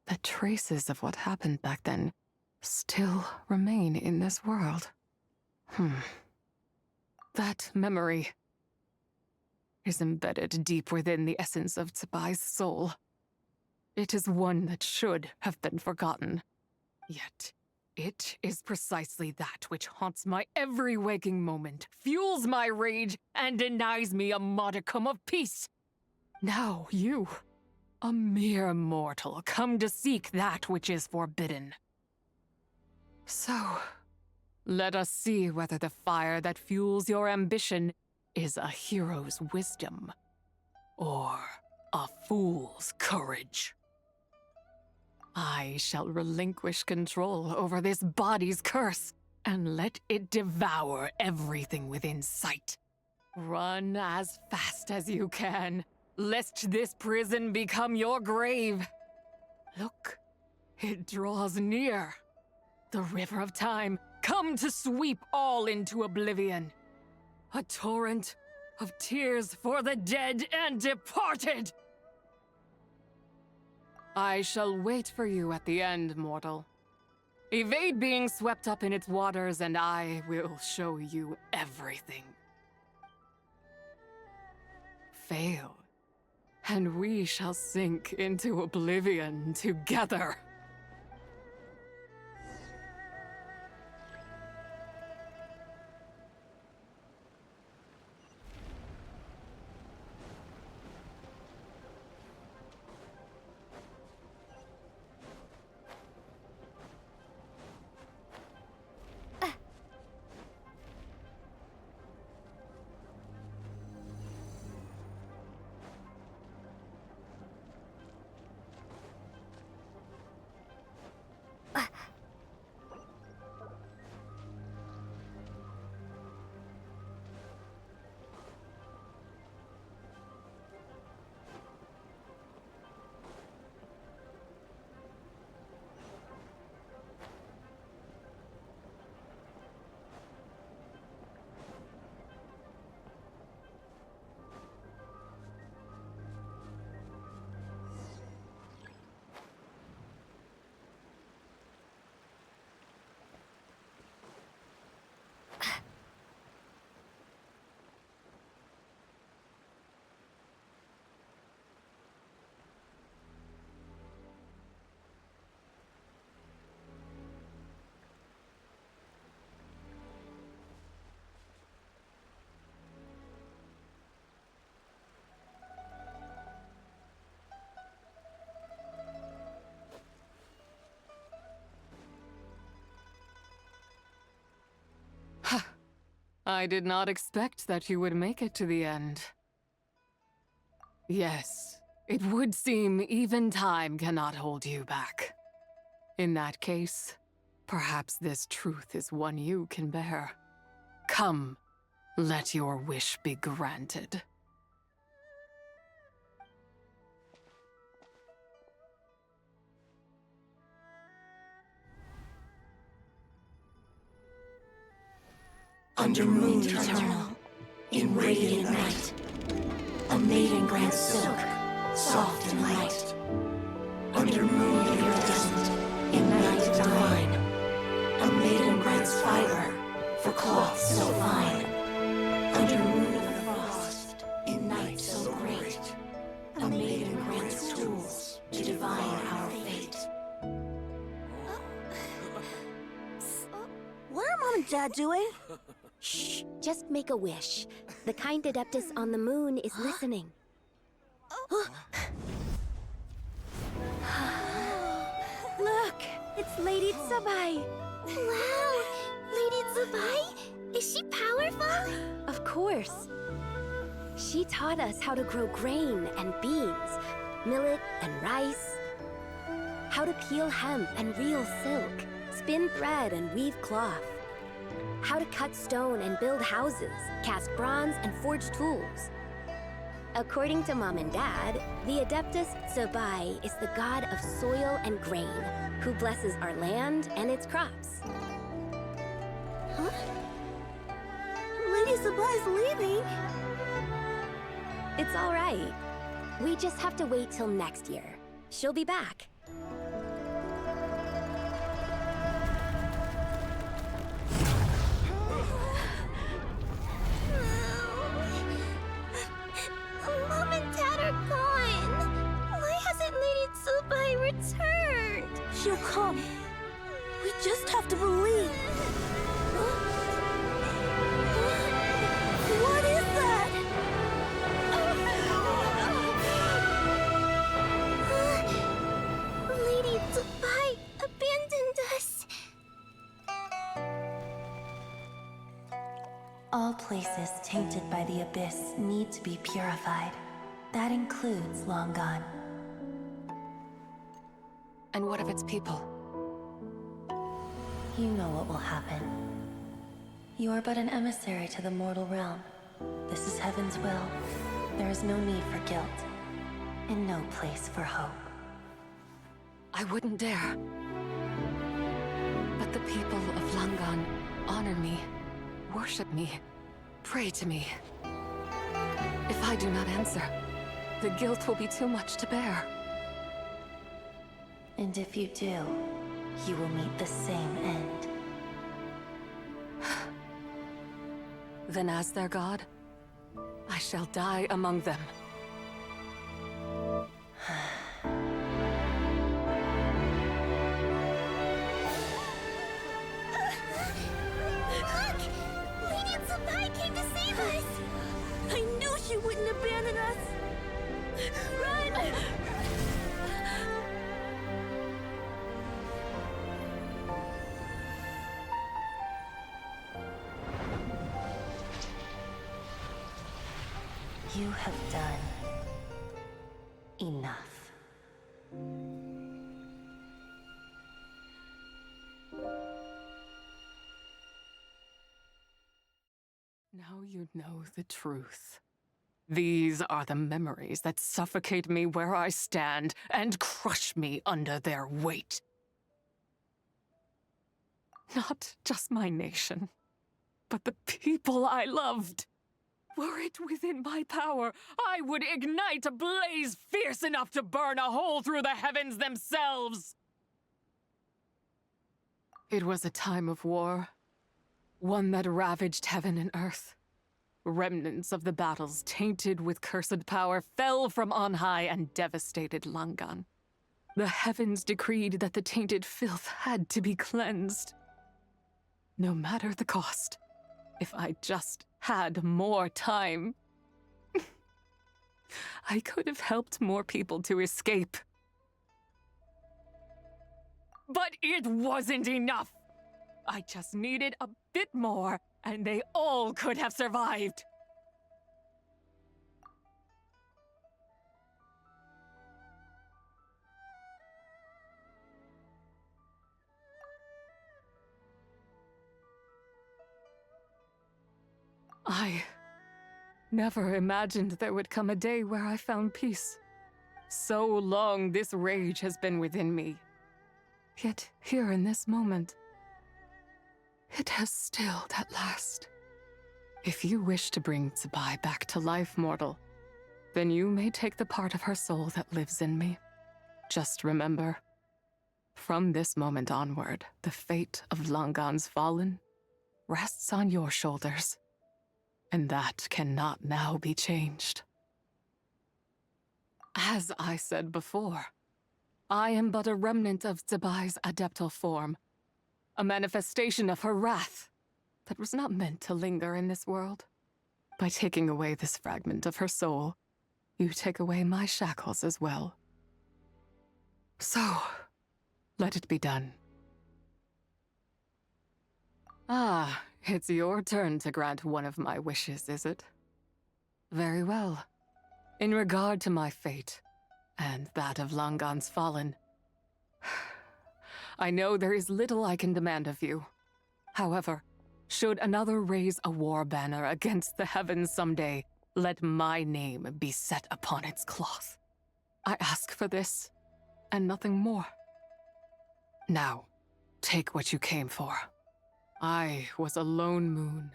that traces of what happened back then still remain in this world? That memory is embedded deep within the essence of Tsubai's soul. It is one that should have been forgotten. Yet, it is precisely that which haunts my every waking moment, fuels my rage, and denies me a modicum of peace. Now you, a mere mortal, come to seek that which is forbidden. So, let us see whether the fire that fuels your ambition is a hero's wisdom or a fool's courage. I shall relinquish control over this body's curse and let it devour everything within sight. Run as fast as you can, lest this prison become your grave. Look, it draws near. The river of time, come to sweep all into oblivion. A torrent of tears for the dead and departed. I shall wait for you at the end, mortal. Evade being swept up in its waters, and I will show you everything. Fail, and we shall sink into oblivion together. I did not expect that you would make it to the end. Yes, It would seem even time cannot hold you back. In that case, perhaps this truth is one you can bear. Come, let your wish be granted. Under moon eternal, in radiant night, a maiden grants silk, soft and light. Under moon iridescent, in night divine, a maiden grants fiber for cloth so fine. Under moon of frost, in night so great, a maiden grants tools to divine our fate. What are Mom and Dad doing? Shh, just make a wish. The kind Adeptus on the moon is listening. Look, it's Lady Tsubai. Wow! Lady Tsubai? Is she powerful? Of course. She taught us how to grow grain and beans, millet and rice, how to peel hemp and reel silk, spin thread and weave cloth, how to cut stone and build houses, cast bronze and forge tools. According to Mom and Dad, the Adeptus Tsubai is the god of soil and grain, who blesses our land and its crops. Huh? Lady Tsubai's leaving. It's all right. We just have to wait till next year. She'll be back. Mom and Dad are gone. Why hasn't Lady Tsubai returned? She'll come. We just have to believe. What is that? Lady Tsubai abandoned us. All places tainted by the abyss need to be purified. That includes Long Gone. And what of its people? You know what will happen. You are but an emissary to the mortal realm. This is Heaven's will. There is no need for guilt, and no place for hope. I wouldn't dare. But the people of Langan honor me, worship me, pray to me. If I do not answer, the guilt will be too much to bear. And if you do, you will meet the same end. Then as their god, I shall die among them. Look! Lady Tsubai came to save us! I knew she wouldn't abandon us! Run! You have done enough. Now you know the truth. These are the memories that suffocate me where I stand and crush me under their weight. Not just my nation, but the people I loved. Were it within my power, I would ignite a blaze fierce enough to burn a hole through the heavens themselves. It was a time of war, one that ravaged heaven and earth. Remnants of the battles tainted with cursed power fell from on high and devastated Langan. The heavens decreed that the tainted filth had to be cleansed. No matter the cost, if I just had more time, I could have helped more people to escape. But it wasn't enough! I just needed a bit more, and they all could have survived. I never imagined there would come a day where I found peace. So long this rage has been within me. Yet here in this moment, it has stilled at last. If you wish to bring Tsubai back to life, mortal, then you may take the part of her soul that lives in me. Just remember, from this moment onward, the fate of Langan's fallen rests on your shoulders, and that cannot now be changed. As I said before, I am but a remnant of Tsubai's adeptal form, a manifestation of her wrath that was not meant to linger in this world. By taking away this fragment of her soul, you take away my shackles as well. So, let it be done. Ah, it's your turn to grant one of my wishes, is it? Very well. In regard to my fate, and that of Langan's fallen, I know there is little I can demand of you. However, should another raise a war banner against the heavens someday, let my name be set upon its cloth. I ask for this, and nothing more. Now, take what you came for. I was a lone moon,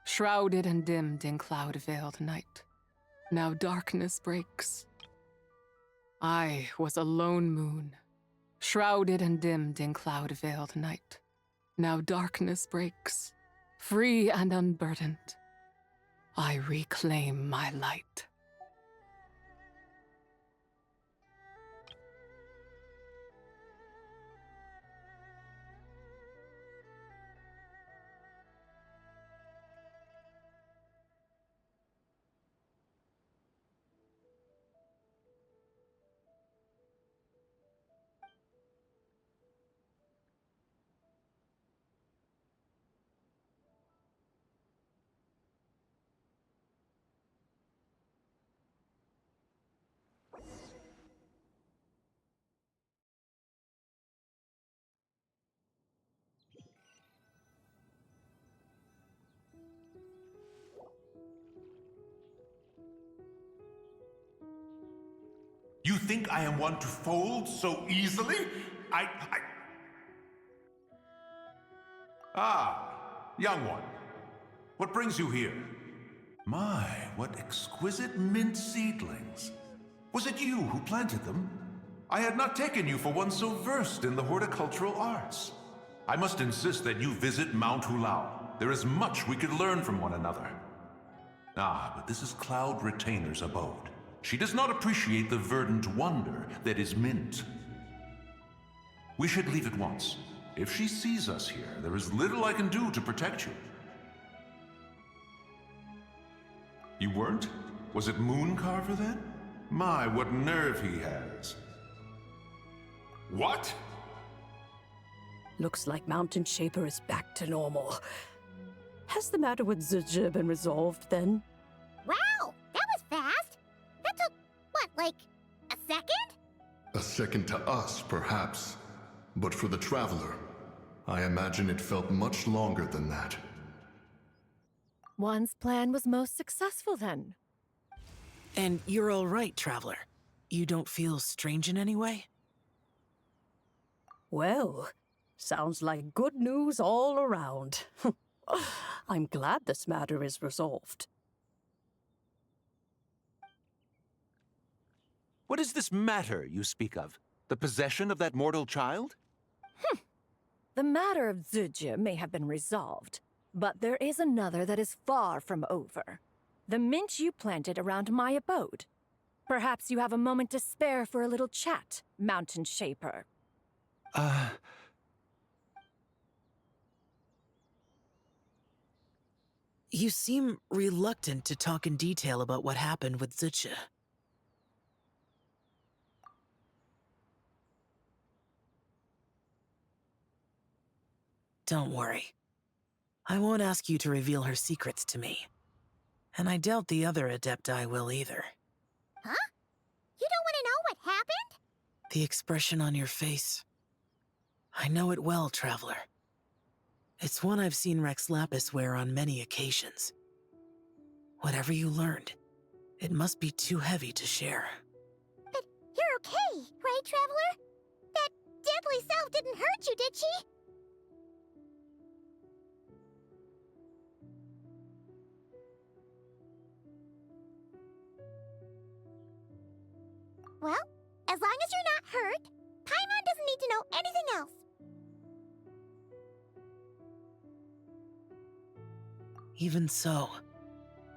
shrouded and dimmed in cloud-veiled night. Now darkness breaks. I was a lone moon, shrouded and dimmed in cloud-veiled night. Now darkness breaks. Free and unburdened, I reclaim my light. You think I am one to fold so easily? Ah, young one. What brings you here? My, what exquisite mint seedlings. Was it you who planted them? I had not taken you for one so versed in the horticultural arts. I must insist that you visit Mount Hulao. There is much we could learn from one another. Ah, but this is Cloud Retainer's abode. She does not appreciate the verdant wonder that is mint. We should leave at once. If she sees us here, there is little I can do to protect you. You weren't? Was it Mooncarver then? My, what nerve he has. What? Looks like Mountain Shaper is back to normal. Has the matter with Zizhi been resolved then? Wow, that was fast. That took, what, like a second? A second to us, perhaps. But for the Traveler, I imagine it felt much longer than that. One's plan was most successful then. And you're all right, Traveler. You don't feel strange in any way? Well, sounds like good news all around. I'm glad this matter is resolved. What is this matter you speak of? The possession of that mortal child? The matter of Zizhi may have been resolved, but there is another that is far from over. The mint you planted around my abode. Perhaps you have a moment to spare for a little chat, Mountain Shaper. You seem reluctant to talk in detail about what happened with Zizhi. Don't worry. I won't ask you to reveal her secrets to me. And I doubt the other Adepti will either. Huh? You don't want to know what happened? The expression on your face. I know it well, Traveler. It's one I've seen Rex Lapis wear on many occasions. Whatever you learned, it must be too heavy to share. But you're okay, right, Traveler? That deadly self didn't hurt you, did she? Well, as long as you're not hurt, Paimon doesn't need to know anything else. Even so,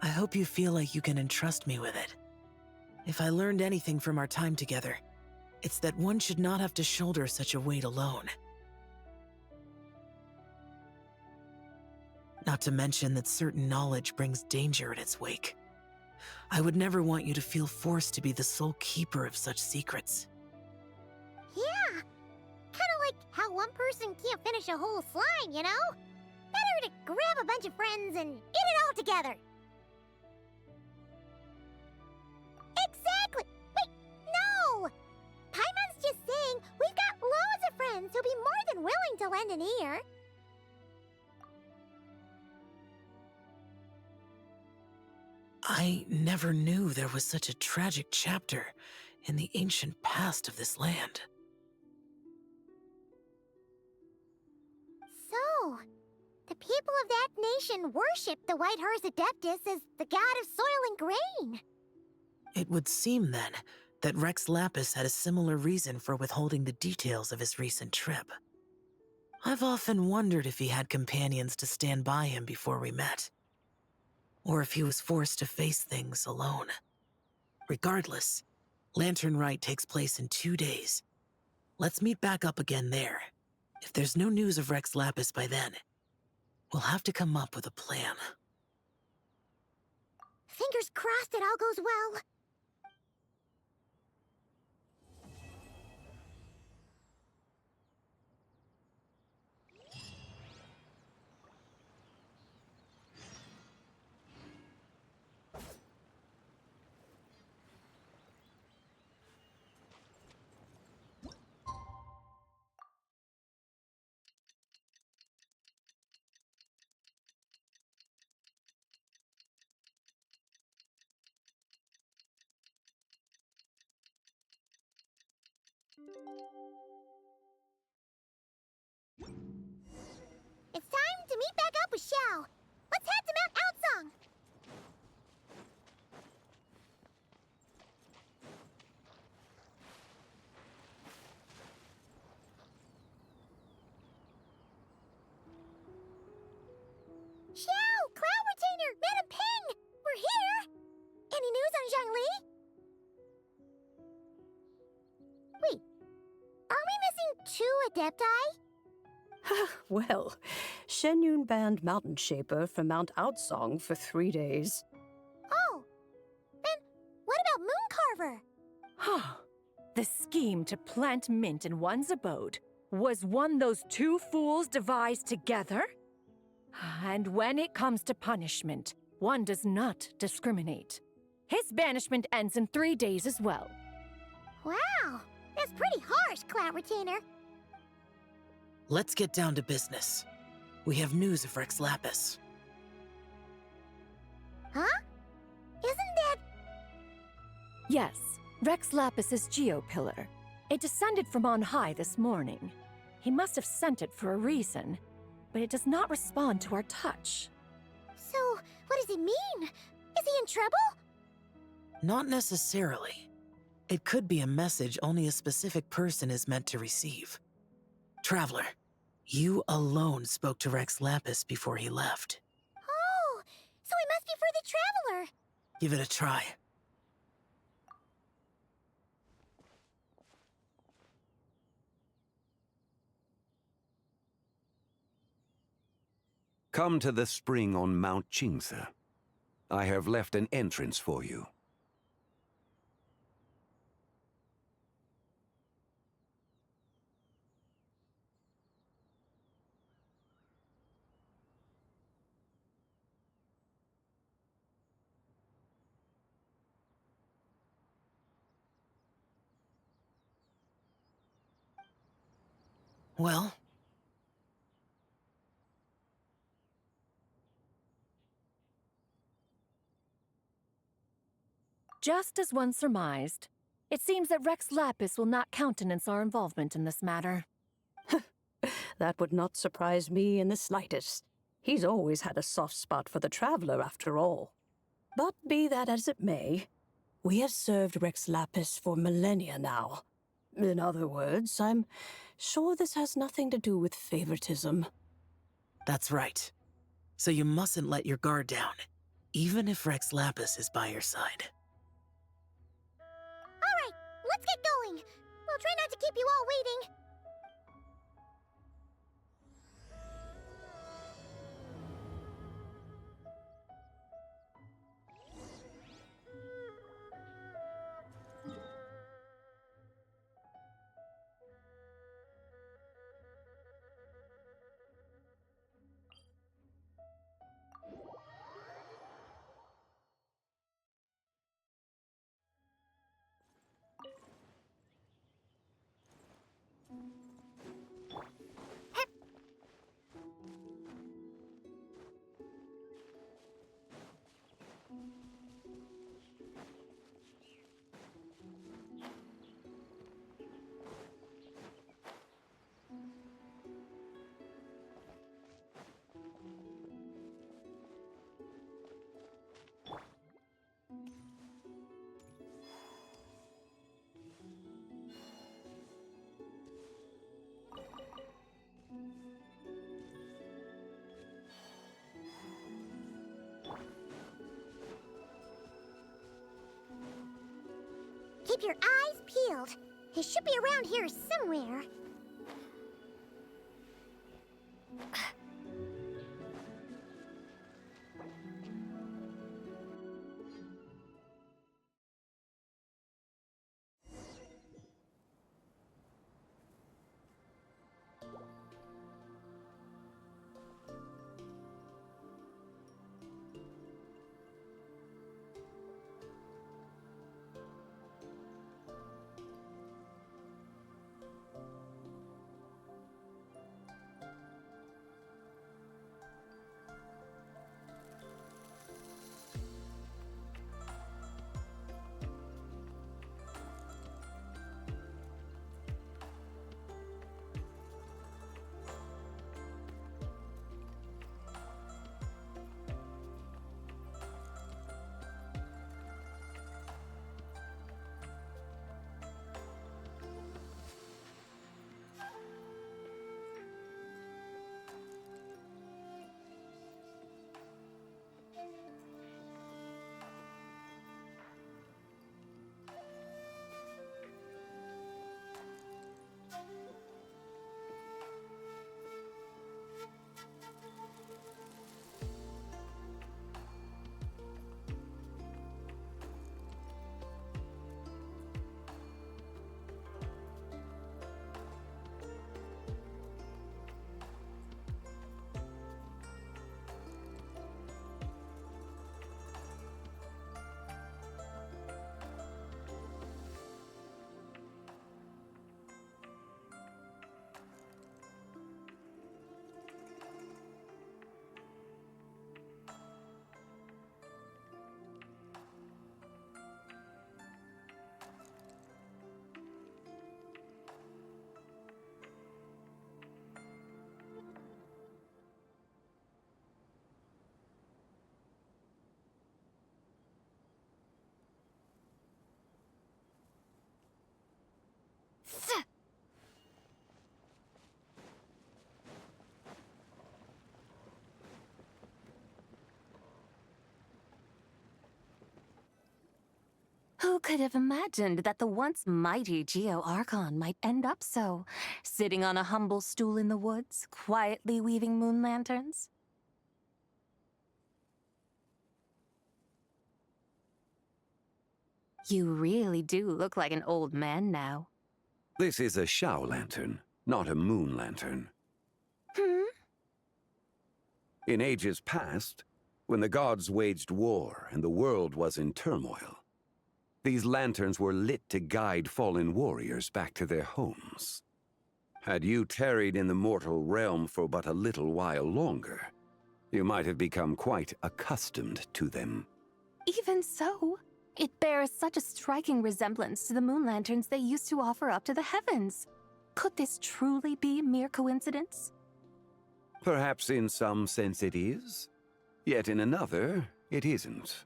I hope you feel like you can entrust me with it. If I learned anything from our time together, it's that one should not have to shoulder such a weight alone. Not to mention that certain knowledge brings danger in its wake. I would never want you to feel forced to be the sole keeper of such secrets. Yeah, kinda like how one person can't finish a whole slime, you know? Better to grab a bunch of friends and eat it all together. Exactly! Wait, no! Paimon's just saying we've got loads of friends who'll be more than willing to lend an ear. I never knew there was such a tragic chapter in the ancient past of this land. So, the people of that nation worship the White Horse Adeptus as the god of soil and grain. It would seem, then, that Rex Lapis had a similar reason for withholding the details of his recent trip. I've often wondered if he had companions to stand by him before we met, or if he was forced to face things alone. Regardless, Lantern Rite takes place in 2 days. Let's meet back up again there. If there's no news of Rex Lapis by then, we'll have to come up with a plan. Fingers crossed it all goes well. It's time to meet back up with Xiao. Let's head to Mount Outsong. Xiao, Cloud Retainer, Madam Ping, we're here. Any news on Zhongli? Wait, are we missing 2 Adepti? Well, Shenyun banned Mountain Shaper from Mount Outsong for 3 days. Oh, then what about Mooncarver? The scheme to plant mint in one's abode was one those 2 fools devised together? And when it comes to punishment, one does not discriminate. His banishment ends in 3 days as well. Wow, that's pretty harsh, Cloud Retainer. Let's get down to business. We have news of Rex Lapis. Huh? Isn't that... Yes, Rex Lapis's geopillar. It descended from on high this morning. He must have sent it for a reason, but it does not respond to our touch. So, what does he mean? Is he in trouble? Not necessarily. It could be a message only a specific person is meant to receive. Traveler, you alone spoke to Rex Lapis before he left. Oh, so he must be for the Traveler. Give it a try. Come to the spring on Mount Qingse. I have left an entrance for you. Well? Just as one surmised, it seems that Rex Lapis will not countenance our involvement in this matter. That would not surprise me in the slightest. He's always had a soft spot for the traveler, after all. But be that as it may, we have served Rex Lapis for millennia now. In other words, I'm sure this has nothing to do with favoritism. That's right. So you mustn't let your guard down, even if Rex Lapis is by your side. All right, let's get going. We'll try not to keep you all waiting. Keep your eyes peeled. He should be around here somewhere. Who could have imagined that the once mighty Geo-Archon might end up so, sitting on a humble stool in the woods, quietly weaving moon lanterns? You really do look like an old man now. This is a Shao lantern, not a moon lantern. In ages past, when the gods waged war and the world was in turmoil, these lanterns were lit to guide fallen warriors back to their homes. Had you tarried in the mortal realm for but a little while longer, you might have become quite accustomed to them. Even so, It bears such a striking resemblance to the moon lanterns they used to offer up to the heavens. Could this truly be mere coincidence? Perhaps in some sense it is, yet in another, it isn't.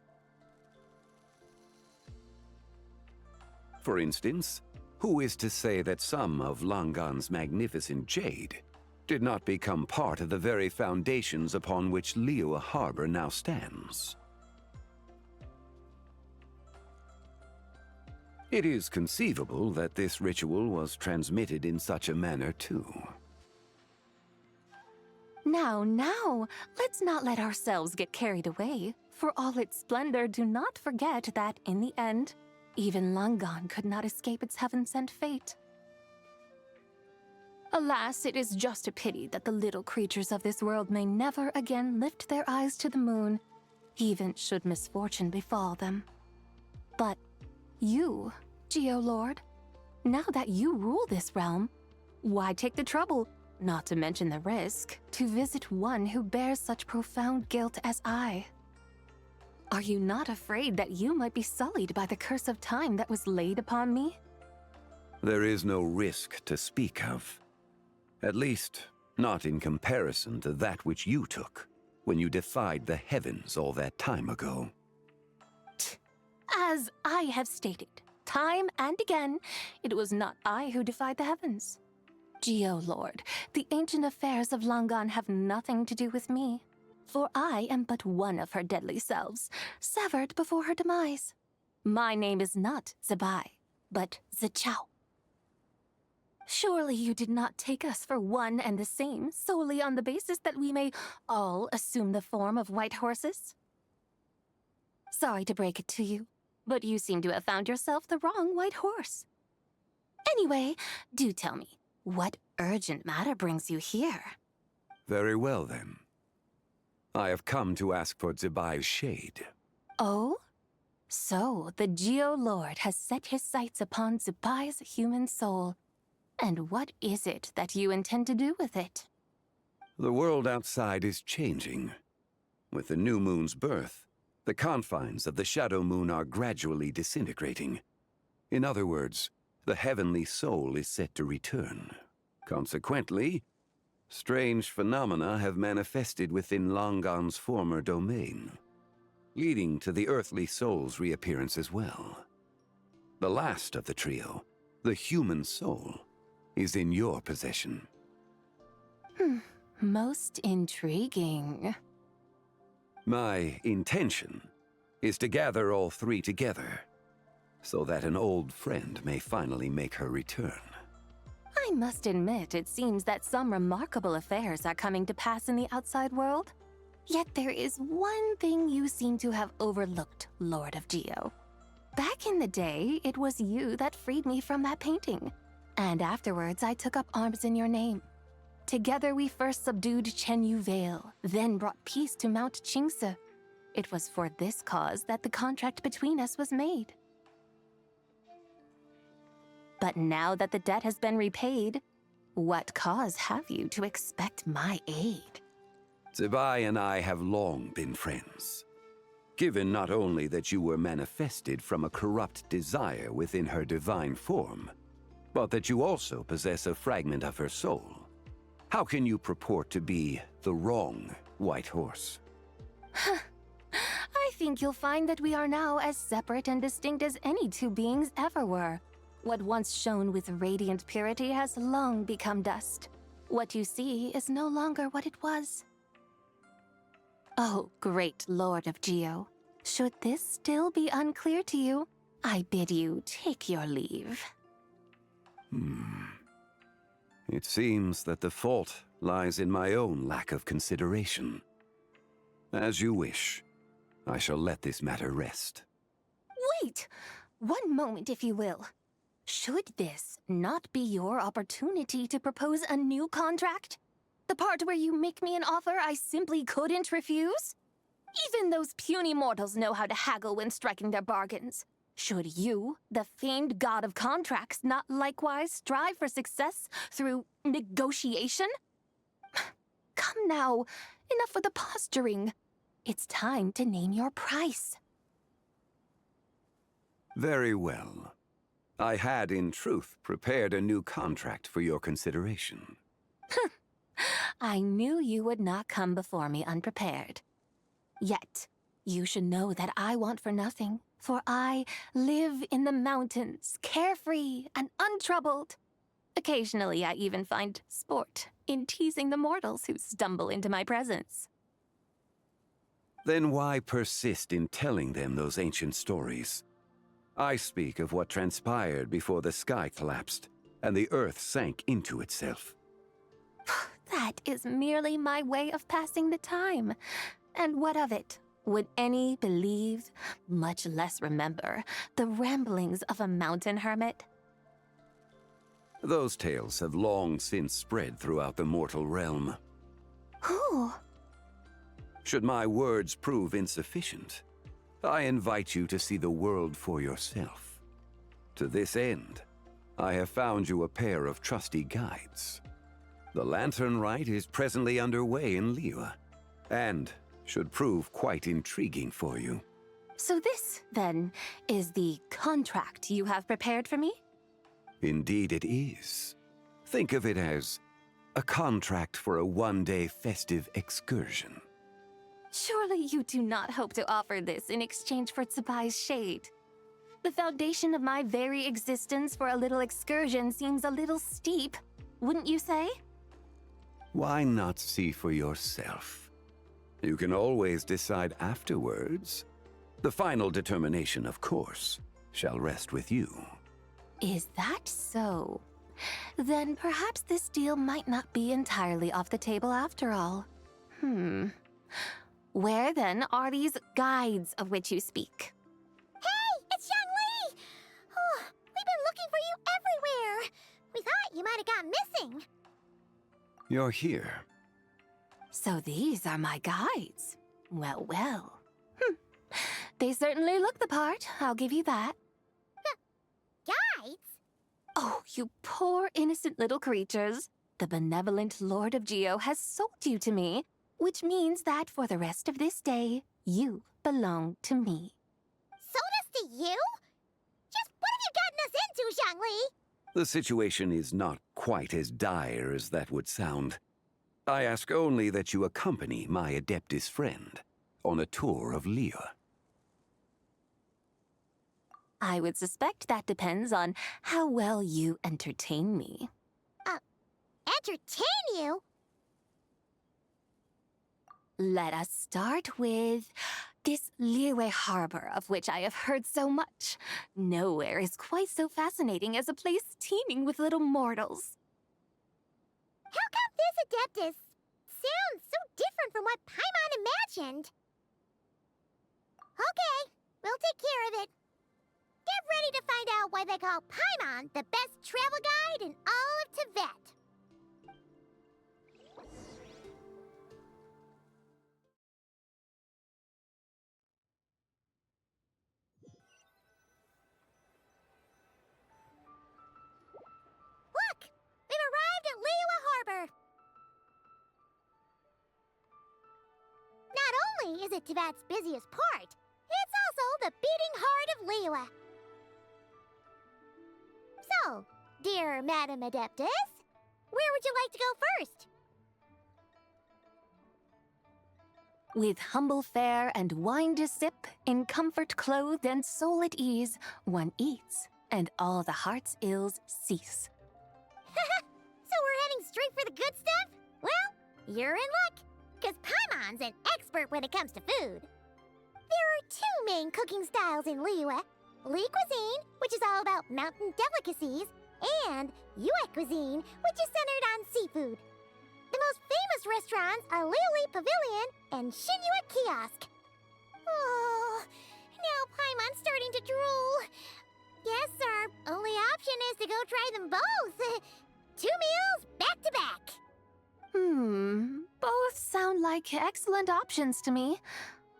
For instance, who is to say that some of Langan's magnificent jade did not become part of the very foundations upon which Liyue Harbor now stands? It is conceivable that this ritual was transmitted in such a manner too. Now, let's not let ourselves get carried away. For all its splendor, do not forget that, in the end, even Langan could not escape its heaven-sent fate. Alas, it is just a pity that the little creatures of this world may never again lift their eyes to the moon, even should misfortune befall them. But you, Geolord, now that you rule this realm, why take the trouble, not to mention the risk, to visit one who bears such profound guilt as I? Are you not afraid that you might be sullied by the curse of time that was laid upon me? There is no risk to speak of. At least, not in comparison to that which you took when you defied the heavens all that time ago. As I have stated, time and again, it was not I who defied the heavens. Geolord, the ancient affairs of Langan have nothing to do with me, for I am but one of her deadly selves, severed before her demise. My name is not Zebai, but Zichao. Surely you did not take us for one and the same solely on the basis that we may all assume the form of white horses? Sorry to break it to you, but you seem to have found yourself the wrong white horse. Anyway, do tell me, what urgent matter brings you here? Very well, then. I have come to ask for Zebai's shade. Oh? So, the Geolord has set his sights upon Zebai's human soul. And what is it that you intend to do with it? The world outside is changing. With the new moon's birth, the confines of the Shadow Moon are gradually disintegrating. In other words, the heavenly soul is set to return. Consequently, strange phenomena have manifested within Langan's former domain, leading to the earthly soul's reappearance as well. The last of the trio, the human soul, is in your possession. Most intriguing. My intention is to gather all three together, so that an old friend may finally make her return. I must admit, it seems that some remarkable affairs are coming to pass in the outside world. Yet there is one thing you seem to have overlooked, Lord of Geo. Back in the day, it was you that freed me from that painting. And afterwards, I took up arms in your name. Together we first subdued Chenyu Vale, then brought peace to Mount Qingse. It was for this cause that the contract between us was made. But now that the debt has been repaid, what cause have you to expect my aid? Zebai and I have long been friends. Given not only that you were manifested from a corrupt desire within her divine form, but that you also possess a fragment of her soul, how can you purport to be the wrong white horse? I think you'll find that we are now as separate and distinct as any two beings ever were. What once shone with radiant purity has long become dust. What you see is no longer what it was. Oh, great Lord of Geo, should this still be unclear to you, I bid you take your leave. It seems that the fault lies in my own lack of consideration. As you wish, I shall let this matter rest. Wait! One moment, if you will. Should this not be your opportunity to propose a new contract? The part where you make me an offer I simply couldn't refuse? Even those puny mortals know how to haggle when striking their bargains. Should you, the famed god of contracts, not likewise strive for success through negotiation? Come now, enough with the posturing. It's time to name your price. Very well. I had, in truth, prepared a new contract for your consideration. I knew you would not come before me unprepared. Yet, you should know that I want for nothing, for I live in the mountains, carefree and untroubled. Occasionally, I even find sport in teasing the mortals who stumble into my presence. Then why persist in telling them those ancient stories? I speak of what transpired before the sky collapsed and the earth sank into itself. That is merely my way of passing the time. And what of it? Would any believe, much less remember, the ramblings of a mountain hermit? Those tales have long since spread throughout the mortal realm. Who? Should my words prove insufficient, I invite you to see the world for yourself. To this end, I have found you a pair of trusty guides. The Lantern Rite is presently underway in Liyue, and should prove quite intriguing for you. So this, then, is the contract you have prepared for me? Indeed it is. Think of it as a contract for a one-day festive excursion. Surely you do not hope to offer this in exchange for Tsubai's shade. The foundation of my very existence for a little excursion seems a little steep, wouldn't you say? Why not see for yourself? You can always decide afterwards. The final determination, of course, shall rest with you. Is that so? Then perhaps this deal might not be entirely off the table after all. Where then are these guides of which you speak? Hey, it's Xiangli! Oh, we've been looking for you everywhere. We thought you might have gone missing. You're here. So these are my guides. Well, well. They certainly look the part, I'll give you that. Guides? Oh, you poor innocent little creatures. The benevolent Lord of Geo has sold you to me, which means that for the rest of this day, you belong to me. Sold us to you? Just what have you gotten us into, Xiangli? The situation is not quite as dire as that would sound. I ask only that you accompany my Adeptus friend on a tour of Liyue. I would suspect that depends on how well you entertain me. Entertain you? Let us start with this Liyue harbor of which I have heard so much. Nowhere is quite so fascinating as a place teeming with little mortals. How come this Adeptus sounds so different from what Paimon imagined? Okay, we'll take care of it. Get ready to find out why they call Paimon the best travel guide in all of Tibet. Look! We've arrived at Liyue Harbor! Not only is it Tibet's busiest port, it's also the beating heart of Liyue. So, dear Madam Adeptus, where would you like to go first? With humble fare and wine to sip, in comfort clothed and soul at ease, one eats, and all the heart's ills cease. So we're heading straight for the good stuff? Well, you're in luck, because Paimon's an expert when it comes to food. There are two main cooking styles in Liyue. Li cuisine, which is all about mountain delicacies, and Yue cuisine, which is centered on seafood. The most famous restaurants are Liyue Pavilion and Shinyue Kiosk. Oh, now Paimon's starting to drool. Guess our only option is to go try them both. 2 meals back to back. Both sound like excellent options to me.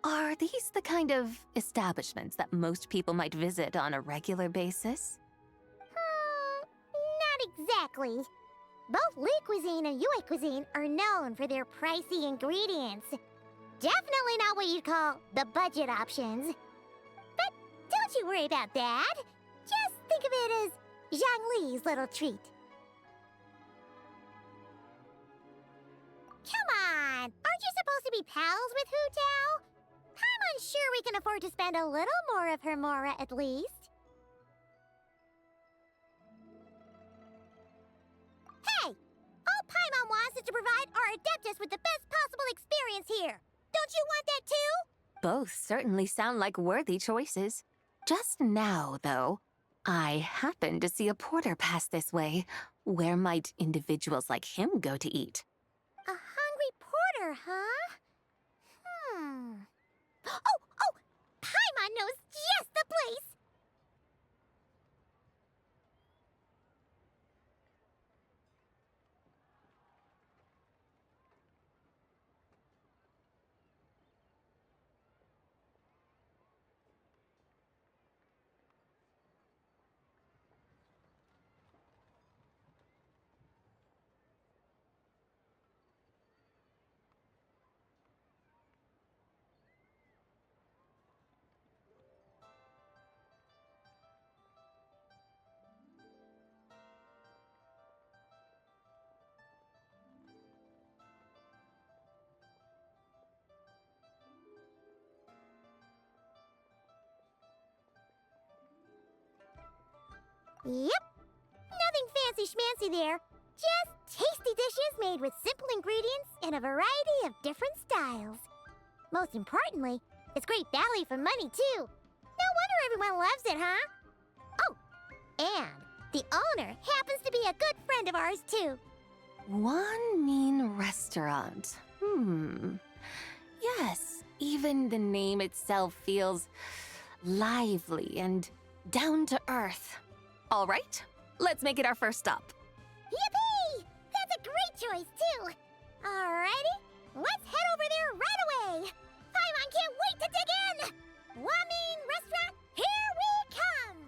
Are these the kind of establishments that most people might visit on a regular basis? Not exactly. Both Li cuisine and Yue cuisine are known for their pricey ingredients. Definitely not what you'd call the budget options. But to Don't you worry about that. Just think of it as Zhang Li's little treat. Come on! Aren't you supposed to be pals with Hu Tao? I'm unsure we can afford to spend a little more of her mora at least. Hey! All Paimon wants is to provide our Adeptus with the best possible experience here. Don't you want that too? Both certainly sound like worthy choices. Just now, though, I happened to see a porter pass this way. Where might individuals like him go to eat? A hungry porter, huh? Oh! Paimon knows just the place! Yep. Nothing fancy-schmancy there. Just tasty dishes made with simple ingredients in a variety of different styles. Most importantly, it's great value for money, too. No wonder everyone loves it, huh? Oh, and the owner happens to be a good friend of ours, too. One mean restaurant. Yes, even the name itself feels lively and down to earth. All right, let's make it our first stop. Yippee! That's a great choice, too. Alrighty, let's head over there right away. Paimon can't wait to dig in. Wamin Restaurant, here we come.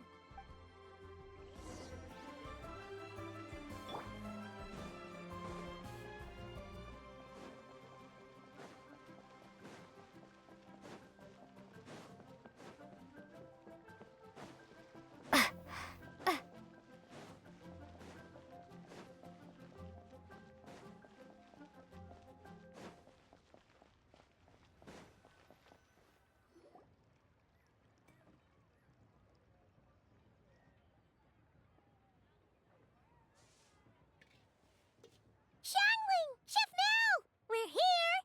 Xiangling! Chef Mel! We're here!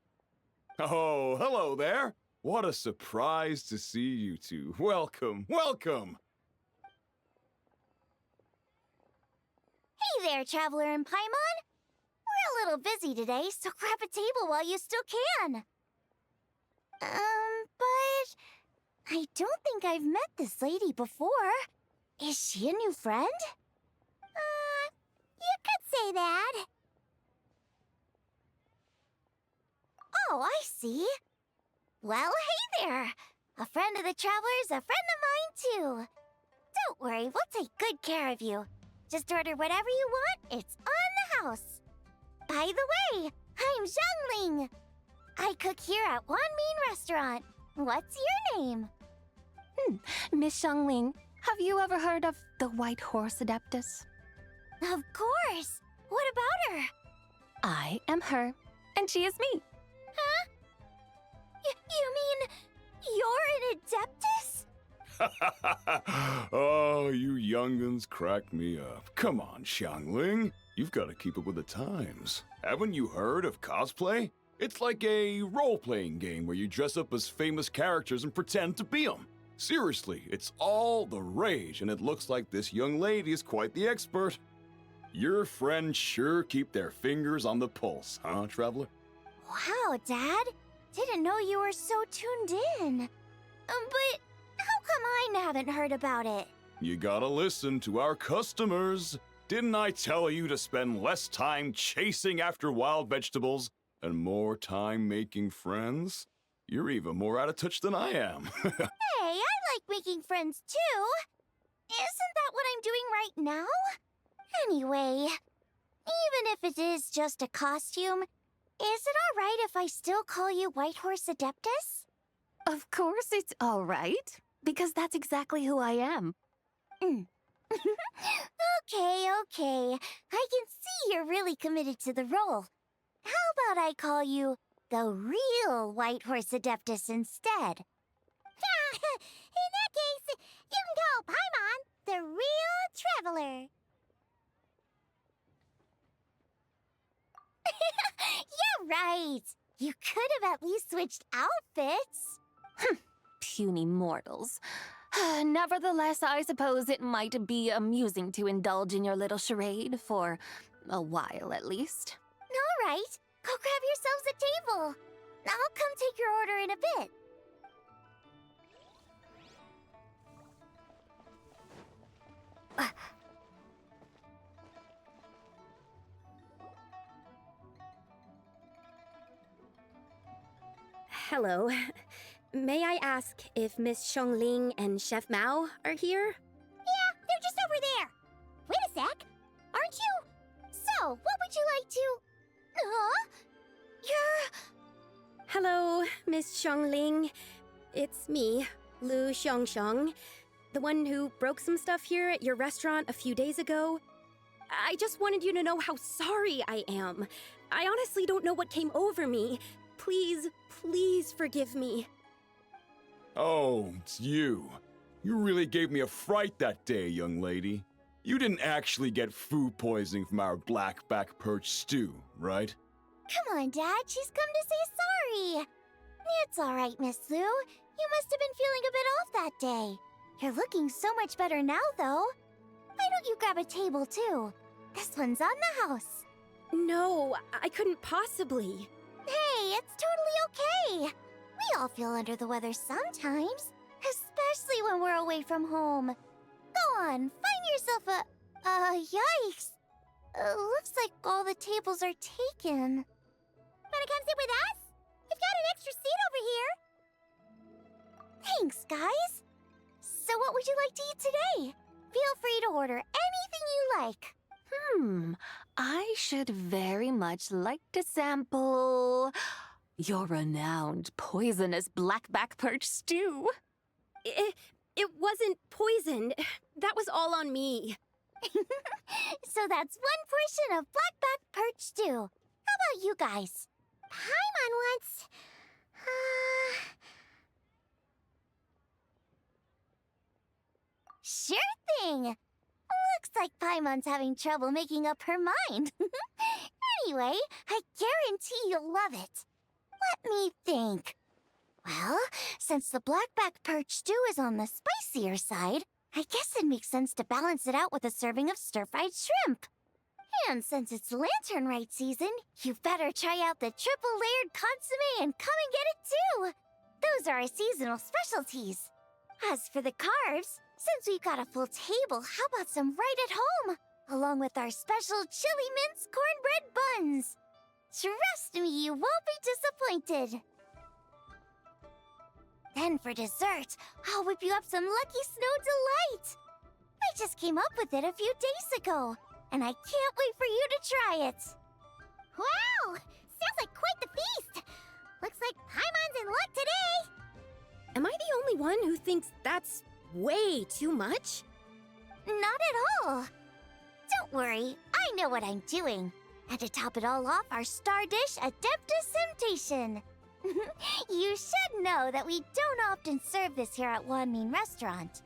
Oh, hello there. What a surprise to see you two. Welcome, welcome. Hey there, Traveler and Paimon. We're a little busy today, so grab a table while you still can. But I don't think I've met this lady before. Is she a new friend? You could say that. Oh, I see. Well, hey there. A friend of the Traveler's a friend of mine, too. Don't worry, we'll take good care of you. Just order whatever you want, it's on the house. By the way, I'm Zhangling. I cook here at One Mean Restaurant. What's your name? Miss Xiangling, have you ever heard of the White Horse Adeptus? Of course. What about her? I am her, and she is me. Huh? You mean you're an Adeptus? Oh, you younguns crack me up. Come on, Xiangling. You've got to keep up with the times. Haven't you heard of cosplay? It's like a role-playing game where you dress up as famous characters and pretend to be them. Seriously, it's all the rage, and it looks like this young lady is quite the expert. Your friends sure keep their fingers on the pulse, huh, Traveler? Wow, Dad. Didn't know you were so tuned in. But how come I haven't heard about it? You gotta listen to our customers. Didn't I tell you to spend less time chasing after wild vegetables and more time making friends? You're even more out of touch than I am. Hey, I like making friends too. Isn't that what I'm doing right now? Anyway, even if it is just a costume, is it alright if I still call you White Horse Adeptus? Of course it's all right. because that's exactly who I am. Okay, okay. I can see you're really committed to the role. How about I call you the real White Horse Adeptus instead? In that case, you can call Paimon the real traveler. You're right. You could have at least switched outfits. Puny mortals. Nevertheless, I suppose it might be amusing to indulge in your little charade for a while at least. All right, go grab yourselves a table. I'll come take your order in a bit. Hello. May I ask if Miss Xiongling and Chef Mao are here? Yeah, they're just over there. Wait a sec. Aren't you? So, what would you like to... Huh? You're... Hello, Miss Xiongling. It's me, Lu Xiongxiong, the one who broke some stuff here at your restaurant a few days ago. I just wanted you to know how sorry I am. I honestly don't know what came over me. Please, please forgive me. Oh, it's you. You really gave me a fright that day, young lady. You didn't actually get food poisoning from our blackback perch stew, right? Come on, Dad. She's come to say sorry. It's all right, Miss Lu. You must have been feeling a bit off that day. You're looking so much better now, though. Why don't you grab a table, too? This one's on the house. No, I couldn't possibly. Hey, it's totally okay. We all feel under the weather sometimes, especially when we're away from home. Go on, find yourself a... yikes. Looks like all the tables are taken. Wanna come sit with us? We've got an extra seat over here. Thanks, guys. So what would you like to eat today? Feel free to order anything you like. I should very much like to sample your renowned poisonous blackback perch stew. It wasn't poisoned. That was all on me. So that's one portion of blackback perch stew. How about you guys? Paimon wants... Sure thing! Looks like Paimon's having trouble making up her mind. Anyway, I guarantee you'll love it. Let me think. Well, since the blackback perch stew is on the spicier side, I guess it makes sense to balance it out with a serving of stir-fried shrimp. And since it's Lantern Rite season, you better try out the triple-layered consommé and come and get it too! Those are our seasonal specialties. As for the carbs, since we've got a full table, how about some right at home? Along with our special chili mince cornbread buns. Trust me, you won't be disappointed. Then for dessert, I'll whip you up some Lucky Snow Delight. I just came up with it a few days ago, and I can't wait for you to try it. Wow! Sounds like quite the feast. Looks like Paimon's in luck today. Am I the only one who thinks that's way too much? Not at all. Don't worry, I know what I'm doing. And to top it all off, our star dish, Adeptus Temptation. You should know that we don't often serve this here at Wanmin Restaurant.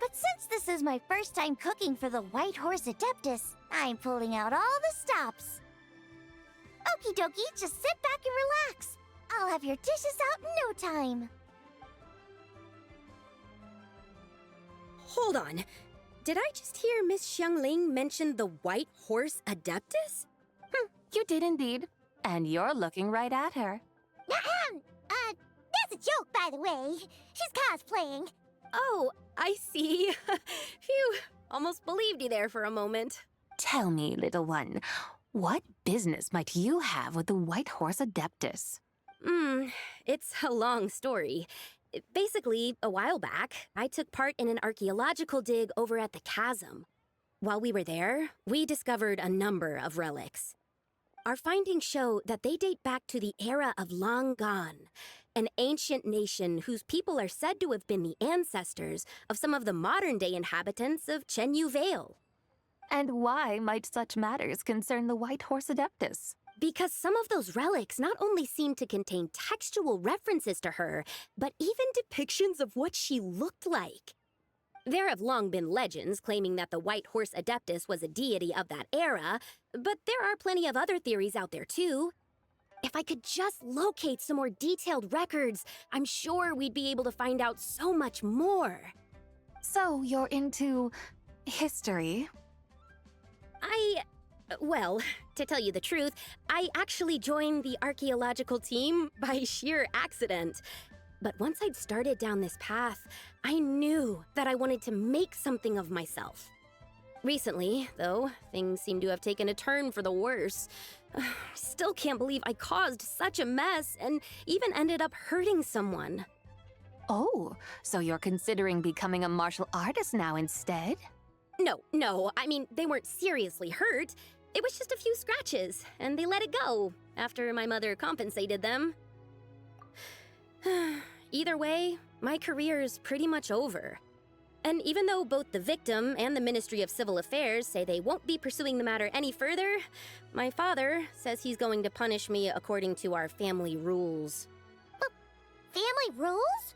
But since this is my first time cooking for the White Horse Adeptus, I'm pulling out all the stops. Okie dokie, just sit back and relax. I'll have your dishes out in no time. Hold on. Did I just hear Miss Xiongling mention the White Horse Adeptus? You did indeed. And you're looking right at her. That's a joke, by the way. She's cosplaying. Oh, I see. Phew, almost believed you there for a moment. Tell me, little one, what business might you have with the White Horse Adeptus? It's a long story. Basically, a while back, I took part in an archaeological dig over at the chasm. While we were there, we discovered a number of relics. Our findings show that they date back to the era of Long Gone. an ancient nation whose people are said to have been the ancestors of some of the modern-day inhabitants of Chenyu Vale. And why might such matters concern the White Horse Adeptus? Because some of those relics not only seem to contain textual references to her, but even depictions of what she looked like. There have long been legends claiming that the White Horse Adeptus was a deity of that era, but there are plenty of other theories out there too. If I could just locate some more detailed records, I'm sure we'd be able to find out so much more. So you're into history? Well, to tell you the truth, I actually joined the archaeological team by sheer accident. But once I'd started down this path, I knew that I wanted to make something of myself. Recently, though, things seem to have taken a turn for the worse. Still can't believe I caused such a mess and even ended up hurting someone. Oh, so you're considering becoming a martial artist now instead? No, I mean, they weren't seriously hurt. It was just a few scratches, and they let it go after my mother compensated them. Either way, my career's pretty much over. And even though both the victim and the Ministry of Civil Affairs say they won't be pursuing the matter any further, my father says he's going to punish me according to our family rules. Family rules?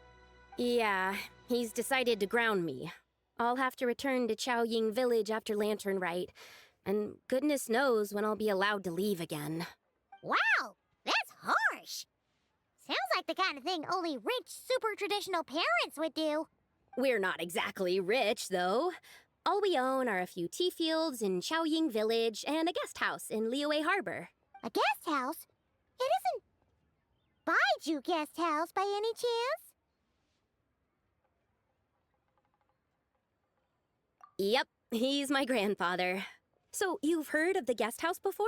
Yeah, he's decided to ground me. I'll have to return to Chaoying Village after Lantern Rite, and goodness knows when I'll be allowed to leave again. Wow, that's harsh. Sounds like the kind of thing only rich, super traditional parents would do. We're not exactly rich, though. All we own are a few tea fields in Chaoying Village and a guest house in Liyue Harbor. A guest house? It isn't Baiju Guest House by any chance? Yep, he's my grandfather. So you've heard of the guest house before?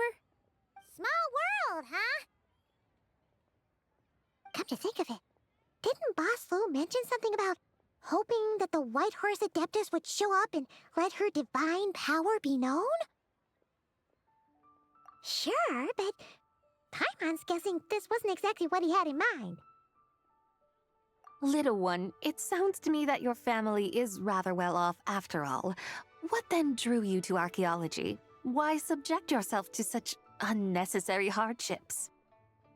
Small world, huh? Come to think of it, didn't Boss Lu mention something about hoping that the White Horse Adeptus would show up and let her divine power be known? Sure, but Paimon's guessing this wasn't exactly what he had in mind. Little one, it sounds to me that your family is rather well off after all. What then drew you to archaeology? Why subject yourself to such unnecessary hardships?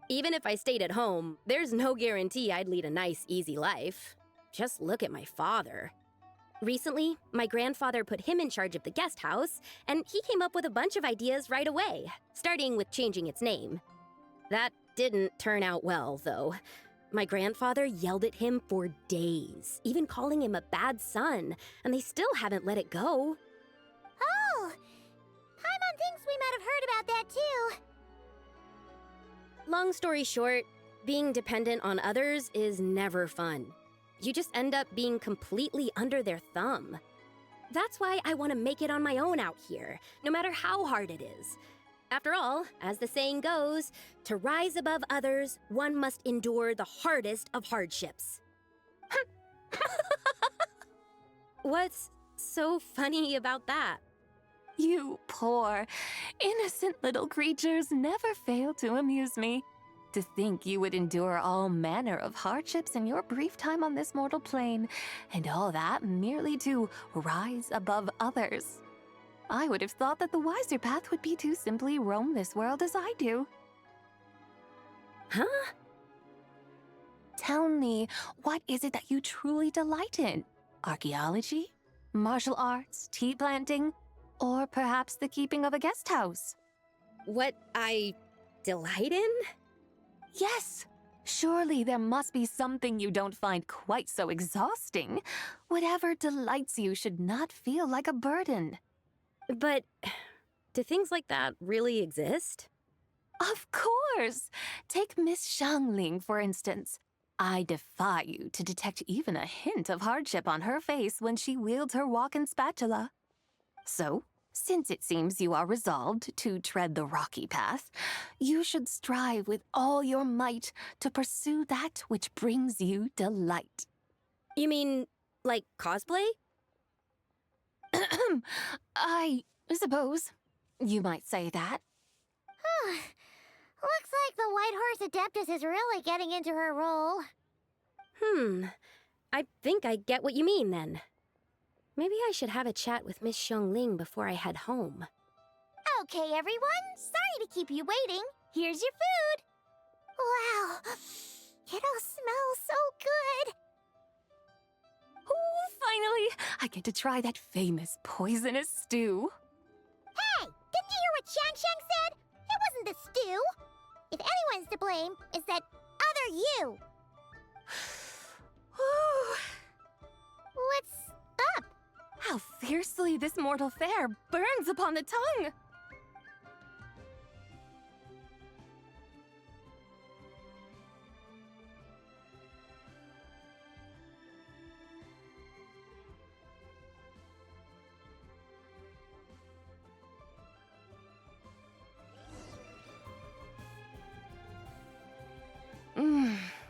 Even if I stayed at home, there's no guarantee I'd lead a nice, easy life. Just look at my father. Recently, my grandfather put him in charge of the guest house, and he came up with a bunch of ideas right away, starting with changing its name. That didn't turn out well, though. My grandfather yelled at him for days, even calling him a bad son, and they still haven't let it go. Oh! Paimon thinks we might have heard about that too. Long story short, being dependent on others is never fun. You just end up being completely under their thumb. That's why I want to make it on my own out here, no matter how hard it is. After all, as the saying goes, to rise above others, one must endure the hardest of hardships. What's so funny about that? You poor, innocent little creatures never fail to amuse me. To think you would endure all manner of hardships in your brief time on this mortal plane, and all that merely to rise above others. I would have thought that the wiser path would be to simply roam this world as I do. Huh? Tell me, what is it that you truly delight in? Archaeology? Martial arts? Tea planting? Or perhaps the keeping of a guest house? What I delight in? Yes. Surely there must be something you don't find quite so exhausting. Whatever delights you should not feel like a burden. But do things like that really exist? Of course! Take Miss Xiangling, for instance. I defy you to detect even a hint of hardship on her face when she wields her walking spatula. So, since it seems you are resolved to tread the rocky path, you should strive with all your might to pursue that which brings you delight. You mean, like cosplay? I suppose you might say that. Looks like the White Horse Adeptus is really getting into her role. I think I get what you mean, then. Maybe I should have a chat with Miss Xiongling before I head home. Okay, everyone. Sorry to keep you waiting. Here's your food. Wow. It all smells so good. Oh, finally! I get to try that famous poisonous stew. Hey! Didn't you hear what Shang said? It wasn't the stew. If anyone's to blame, it's that other you. What's up? How fiercely this mortal fare burns upon the tongue!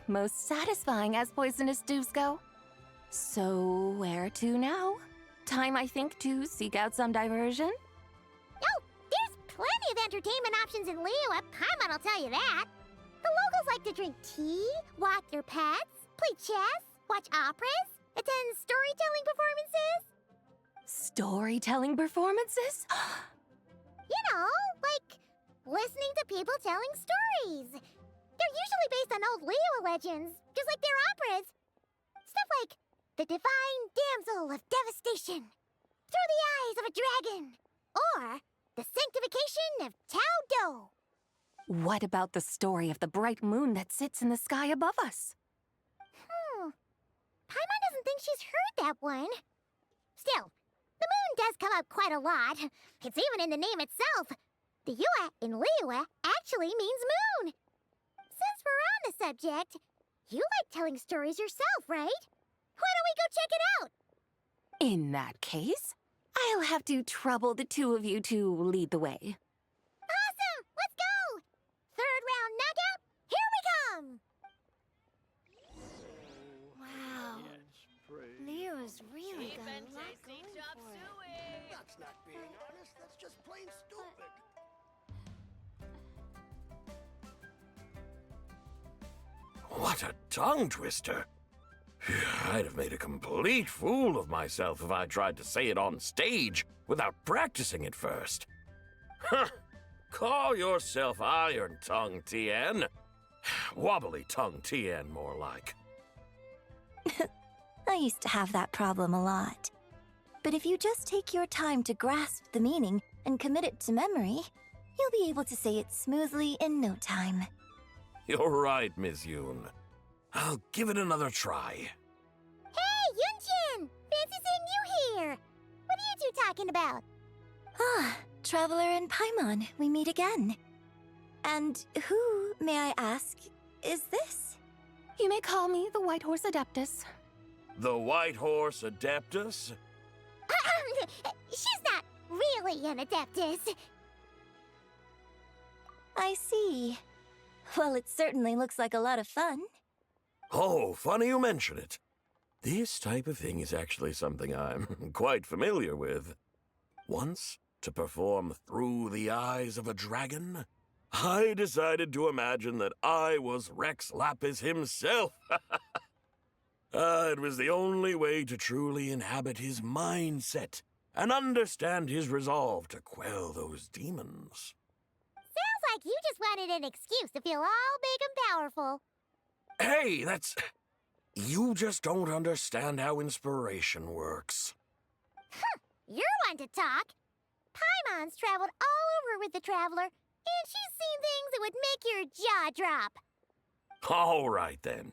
Most satisfying as poisonous stews go. So, where to now? Time, I think, to seek out some diversion? Oh, there's plenty of entertainment options in Liyue. Paimon will tell you that. The locals like to drink tea, walk their pets, play chess, watch operas, attend storytelling performances. Storytelling performances? You know, like listening to people telling stories. They're usually based on old Liyue legends, just like their operas. Stuff like The Divine Damsel of Devastation, Through the Eyes of a Dragon, or The Sanctification of Tao Do. What about the story of the bright moon that sits in the sky above us? Paimon doesn't think she's heard that one. Still, the moon does come up quite a lot. It's even in the name itself. The Yue in Liyue actually means moon. Since we're on the subject, you like telling stories yourself, right? Why don't we go check it out? In that case, I'll have to trouble the two of you to lead the way. Awesome! Let's go! Third round knockout, here we come! Wow. Leo's really got a lot going for it. That's not being honest, that's just plain stupid. What a tongue twister! I'd have made a complete fool of myself if I tried to say it on stage without practicing it first. Huh! Call yourself Iron Tongue, Tien. Wobbly Tongue, Tien, more like. I used to have that problem a lot. But if you just take your time to grasp the meaning and commit it to memory, you'll be able to say it smoothly in no time. You're right, Miss Yoon. I'll give it another try. Hey, Yunjin! Fancy seeing you here! What are you two talking about? Ah, Traveler and Paimon, we meet again. And who, may I ask, is this? You may call me the White Horse Adeptus. The White Horse Adeptus? She's not really an Adeptus. I see. Well, it certainly looks like a lot of fun. Oh, funny you mention it. This type of thing is actually something I'm quite familiar with. Once, to perform Through the Eyes of a Dragon, I decided to imagine that I was Rex Lapis himself. It was the only way to truly inhabit his mindset and understand his resolve to quell those demons. Sounds like you just wanted an excuse to feel all big and powerful. Hey, that's... You just don't understand how inspiration works. You're one to talk. Paimon's traveled all over with the Traveler, and she's seen things that would make your jaw drop. All right, then.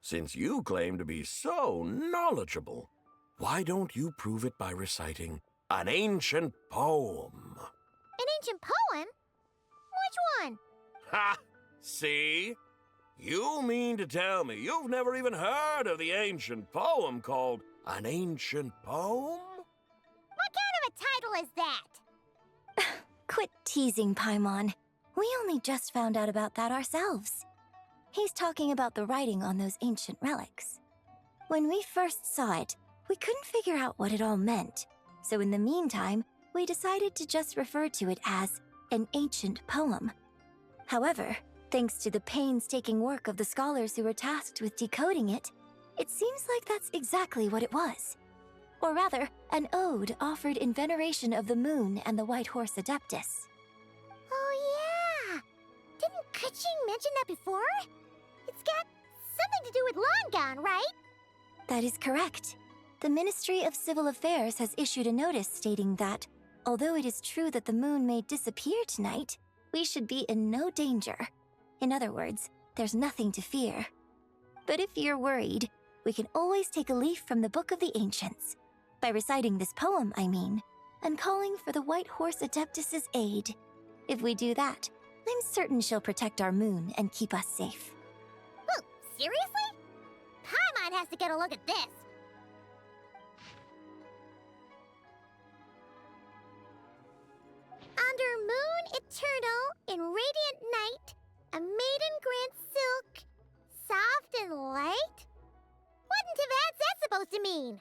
Since you claim to be so knowledgeable, why don't you prove it by reciting an ancient poem? An ancient poem? Which one? Ha! See? You mean to tell me you've never even heard of the ancient poem called An Ancient Poem? What kind of a title is that? Quit teasing, Paimon. We only just found out about that ourselves. He's talking about the writing on those ancient relics. When we first saw it, we couldn't figure out what it all meant. So in the meantime, we decided to just refer to it as an ancient poem. However, thanks to the painstaking work of the scholars who were tasked with decoding it, it seems like that's exactly what it was. Or rather, an ode offered in veneration of the moon and the White Horse Adeptus. Oh yeah! Didn't Kuching mention that before? It's got something to do with Longan, right? That is correct. The Ministry of Civil Affairs has issued a notice stating that, although it is true that the moon may disappear tonight, we should be in no danger. In other words, there's nothing to fear. But if you're worried, we can always take a leaf from the Book of the Ancients. By reciting this poem, I mean, and calling for the White Horse Adeptus's aid. If we do that, I'm certain she'll protect our moon and keep us safe. Oh, seriously? Paimon has to get a look at this. Under moon eternal, in radiant night, a maiden grants silk, soft and light? What in Tibet's that supposed to mean?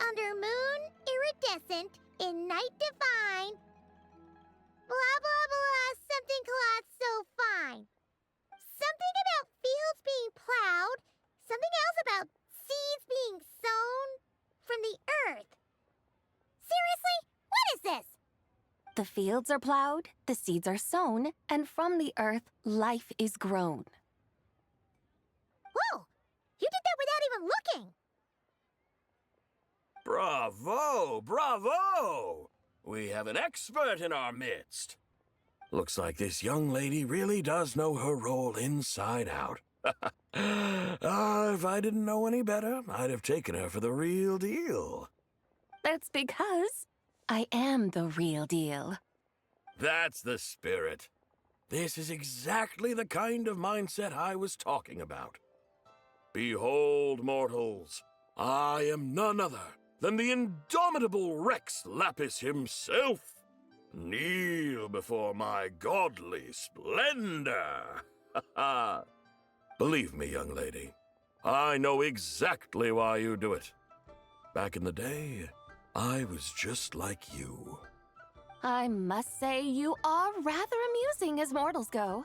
Under moon iridescent, in night divine, blah blah blah, something cloth so fine. Something about fields being plowed, something else about seeds being sown from the earth. Seriously? What is this? The fields are plowed, the seeds are sown, and from the earth, life is grown. Whoa! You did that without even looking! Bravo! Bravo! We have an expert in our midst. Looks like this young lady really does know her role inside out. If I didn't know any better, I'd have taken her for the real deal. That's because I am the real deal. That's the spirit. This is exactly the kind of mindset I was talking about. Behold, mortals, I am none other than the indomitable Rex Lapis himself. Kneel before my godly splendor. Believe me, young lady, I know exactly why you do it. Back in the day, I was just like you. I must say you are rather amusing as mortals go.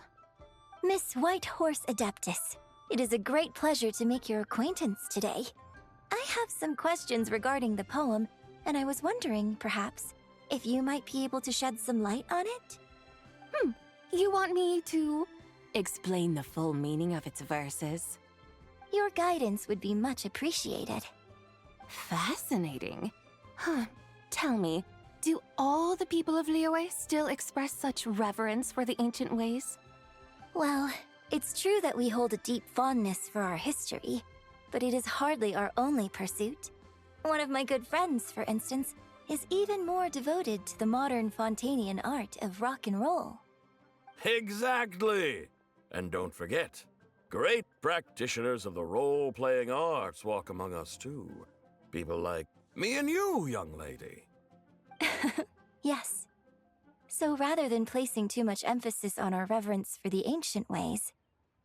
Miss White Horse Adeptus, it is a great pleasure to make your acquaintance today. I have some questions regarding the poem, and I was wondering, perhaps, if you might be able to shed some light on it? You want me to explain the full meaning of its verses? Your guidance would be much appreciated. Fascinating. Tell me, do all the people of Liyue still express such reverence for the ancient ways? Well, it's true that we hold a deep fondness for our history, but it is hardly our only pursuit. One of my good friends, for instance, is even more devoted to the modern Fontanian art of rock and roll. Exactly! And don't forget, great practitioners of the role-playing arts walk among us too. People like me and you, young lady. Yes. So rather than placing too much emphasis on our reverence for the ancient ways,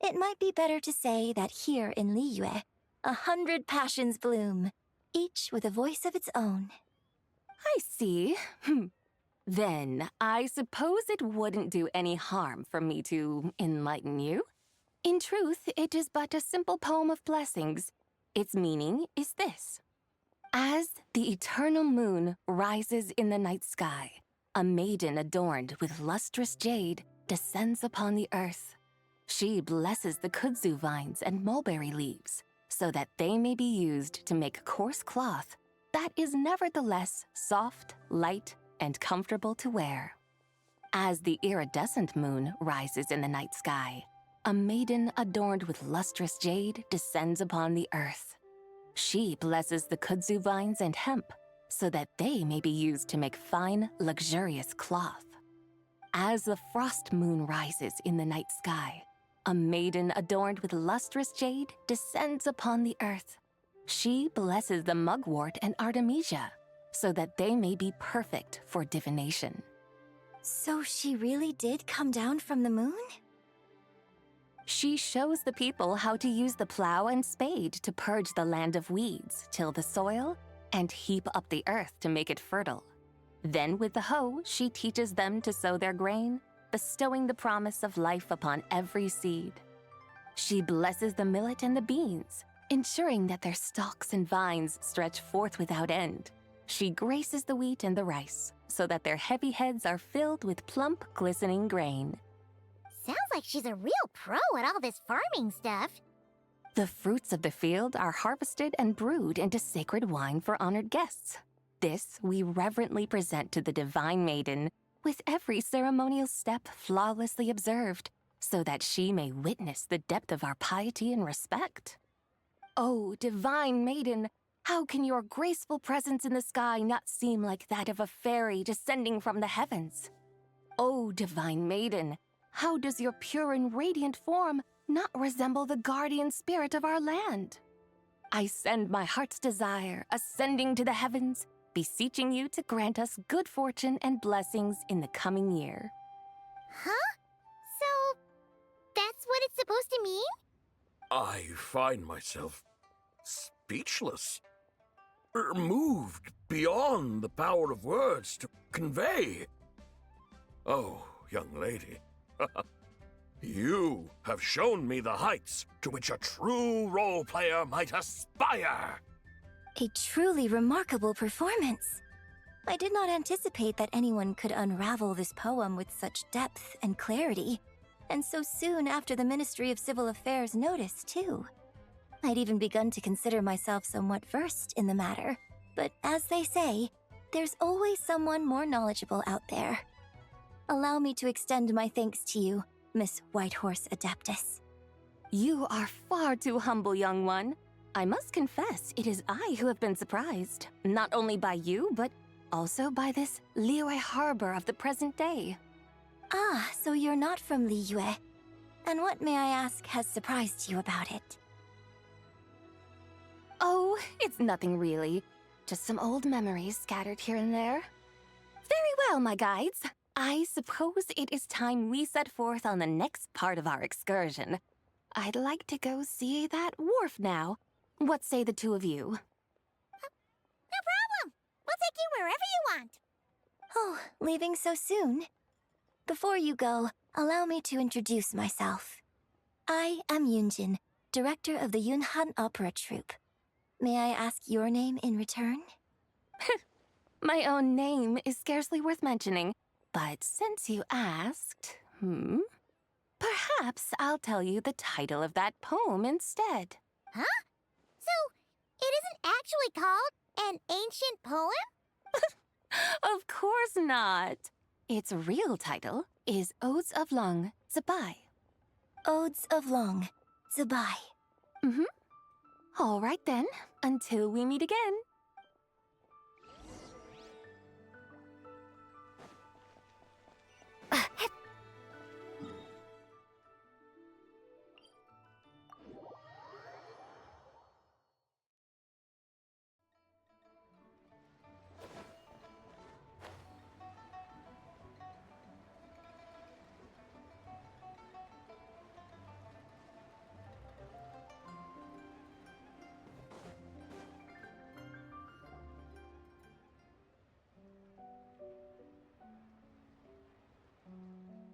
it might be better to say that here in Liyue, 100 passions bloom, each with a voice of its own. I see. Then, I suppose it wouldn't do any harm for me to enlighten you. In truth, it is but a simple poem of blessings. Its meaning is this. As the eternal moon rises in the night sky, a maiden adorned with lustrous jade descends upon the earth. She blesses the kudzu vines and mulberry leaves, so that they may be used to make coarse cloth that is nevertheless soft, light, and comfortable to wear. As the iridescent moon rises in the night sky, a maiden adorned with lustrous jade descends upon the earth. She blesses the kudzu vines and hemp, so that they may be used to make fine, luxurious cloth. As the frost moon rises in the night sky, a maiden adorned with lustrous jade descends upon the earth. She blesses the mugwort and artemisia, so that they may be perfect for divination. So she really did come down from the moon? She shows the people how to use the plow and spade to purge the land of weeds, till the soil, and heap up the earth to make it fertile. Then with the hoe, she teaches them to sow their grain, bestowing the promise of life upon every seed. She blesses the millet and the beans, ensuring that their stalks and vines stretch forth without end. She graces the wheat and the rice, so that their heavy heads are filled with plump, glistening grain. Sounds like she's a real pro at all this farming stuff. The fruits of the field are harvested and brewed into sacred wine for honored guests. This we reverently present to the divine maiden, with every ceremonial step flawlessly observed, so that she may witness the depth of our piety and respect. Oh, divine maiden, how can your graceful presence in the sky not seem like that of a fairy descending from the heavens? Oh, divine maiden, how does your pure and radiant form not resemble the guardian spirit of our land? I send my heart's desire, ascending to the heavens, beseeching you to grant us good fortune and blessings in the coming year. Huh? So, that's what it's supposed to mean? I find myself speechless, moved beyond the power of words to convey. Oh, young lady, you have shown me the heights to which a true role player might aspire. A truly remarkable performance. I did not anticipate that anyone could unravel this poem with such depth and clarity, and so soon after the Ministry of Civil Affairs noticed, too. I'd even begun to consider myself somewhat versed in the matter, but as they say, there's always someone more knowledgeable out there. Allow me to extend my thanks to you, Miss Whitehorse Adeptus. You are far too humble, young one. I must confess, it is I who have been surprised, not only by you, but also by this Liyue harbor of the present day. Ah, so you're not from Liyue. And what, may I ask, has surprised you about it? Oh, it's nothing really. Just some old memories scattered here and there. Very well, my guides. I suppose it is time we set forth on the next part of our excursion. I'd like to go see that wharf now. What say the two of you? No problem. We'll take you wherever you want. Oh, leaving so soon? Before you go, allow me to introduce myself. I am Yunjin, director of the Yunhan Opera Troupe. May I ask your name in return? My own name is scarcely worth mentioning, but since you asked, perhaps I'll tell you the title of that poem instead. Huh? So, it isn't actually called an ancient poem? Of course not. Its real title is Odes of Long Zibai. Odes of Long Zibai. All right then, until we meet again.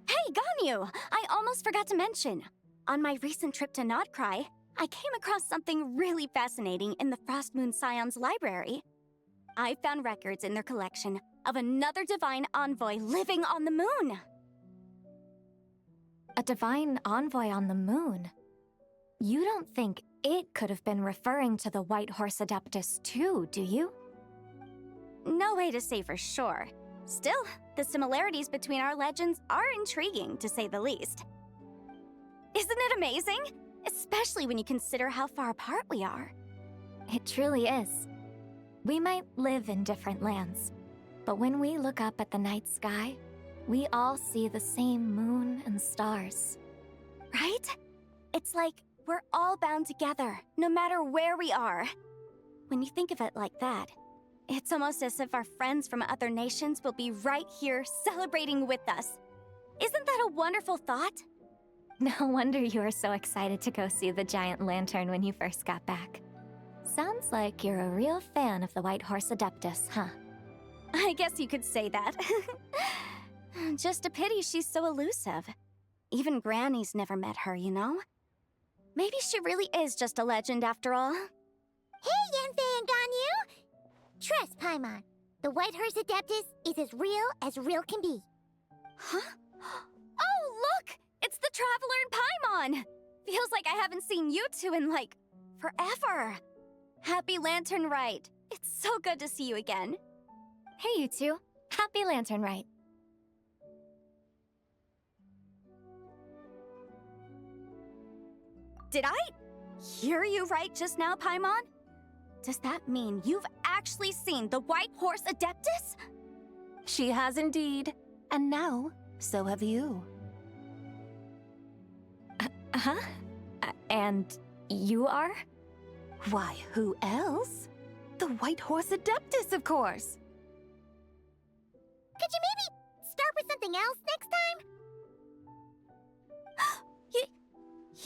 Hey, Ganyu! I almost forgot to mention. On my recent trip to Notcry, I came across something really fascinating in the Frost Moon Scion's library. I found records in their collection of another divine envoy living on the moon. A divine envoy on the moon? You don't think it could have been referring to the White Horse Adeptus too, do you? No way to say for sure. Still, the similarities between our legends are intriguing, to say the least. Isn't it amazing? Especially when you consider how far apart we are. It truly is. We might live in different lands, but when we look up at the night sky, we all see the same moon and stars. Right? It's like we're all bound together, no matter where we are. When you think of it like that, it's almost as if our friends from other nations will be right here celebrating with us. Isn't that a wonderful thought? No wonder you were so excited to go see the giant lantern when you first got back. Sounds like you're a real fan of the White Horse Adeptus, huh? I guess you could say that. Just a pity she's so elusive. Even Granny's never met her, you know? Maybe she really is just a legend after all. Hey, Yanfei and Ganyu! Trust, Paimon. The White Horse Adeptus is as real can be. Huh? Oh, look! It's the Traveler and Paimon! Feels like I haven't seen you two in, like, forever. Happy Lantern Rite. It's so good to see you again. Hey, you two. Happy Lantern Rite. Did I hear you right just now, Paimon? Does that mean you've actually seen the White Horse Adeptus? She has indeed. And now, so have you. Huh? And you are? Why, who else? The White Horse Adeptus, of course. Could you maybe start with something else next time?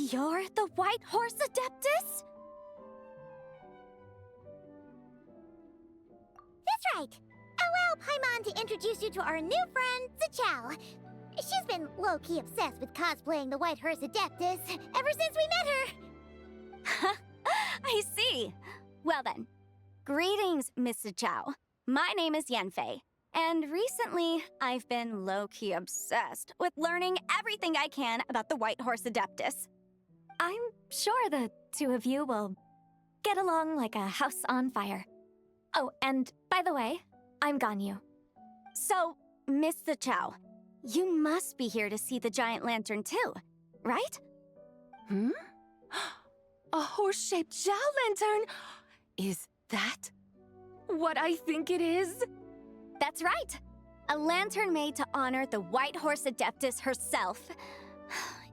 You're the White Horse Adeptus? That's right. Allow Paimon to introduce you to our new friend, Zichao. She's been low-key obsessed with cosplaying the White Horse Adeptus ever since we met her. I see. Well then, greetings, Miss Zichao. My name is Yanfei, and recently I've been low-key obsessed with learning everything I can about the White Horse Adeptus. I'm sure the two of you will get along like a house on fire. Oh, and by the way, I'm Ganyu. So, Miss Zichao, you must be here to see the giant lantern too, right? Hmm? A horse-shaped Zhao lantern? Is that what I think it is? That's right. A lantern made to honor the White Horse Adeptus herself.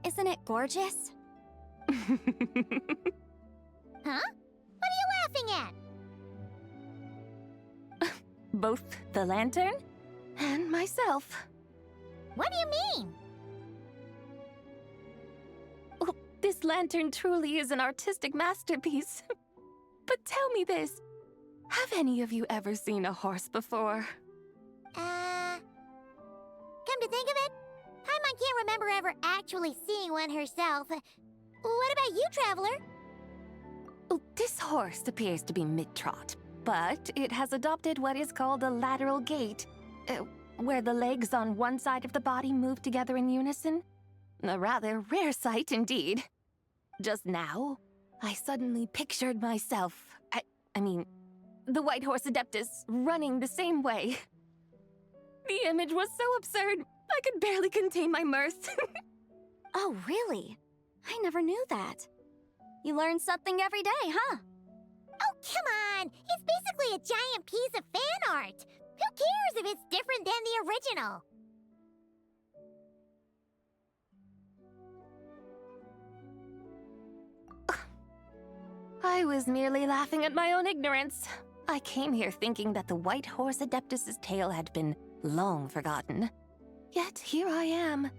Isn't it gorgeous? Huh? What are you laughing at? Both the lantern and myself. What do you mean? Oh, this lantern truly is an artistic masterpiece. But tell me this, have any of you ever seen a horse before? Come to think of it, Paimon can't remember ever actually seeing one herself. What about you, Traveler? Oh, this horse appears to be mid-trot, but it has adopted what is called a lateral gait, where the legs on one side of the body move together in unison. A rather rare sight indeed. Just now, I suddenly pictured myself, I mean, the White Horse Adeptus running the same way. The image was so absurd, I could barely contain my mirth. Oh, really? I never knew that. You learn something every day, huh? Oh, come on! It's basically a giant piece of fan art! Who cares if it's different than the original? I was merely laughing at my own ignorance. I came here thinking that the White Horse Adeptus's tale had been long forgotten. Yet here I am,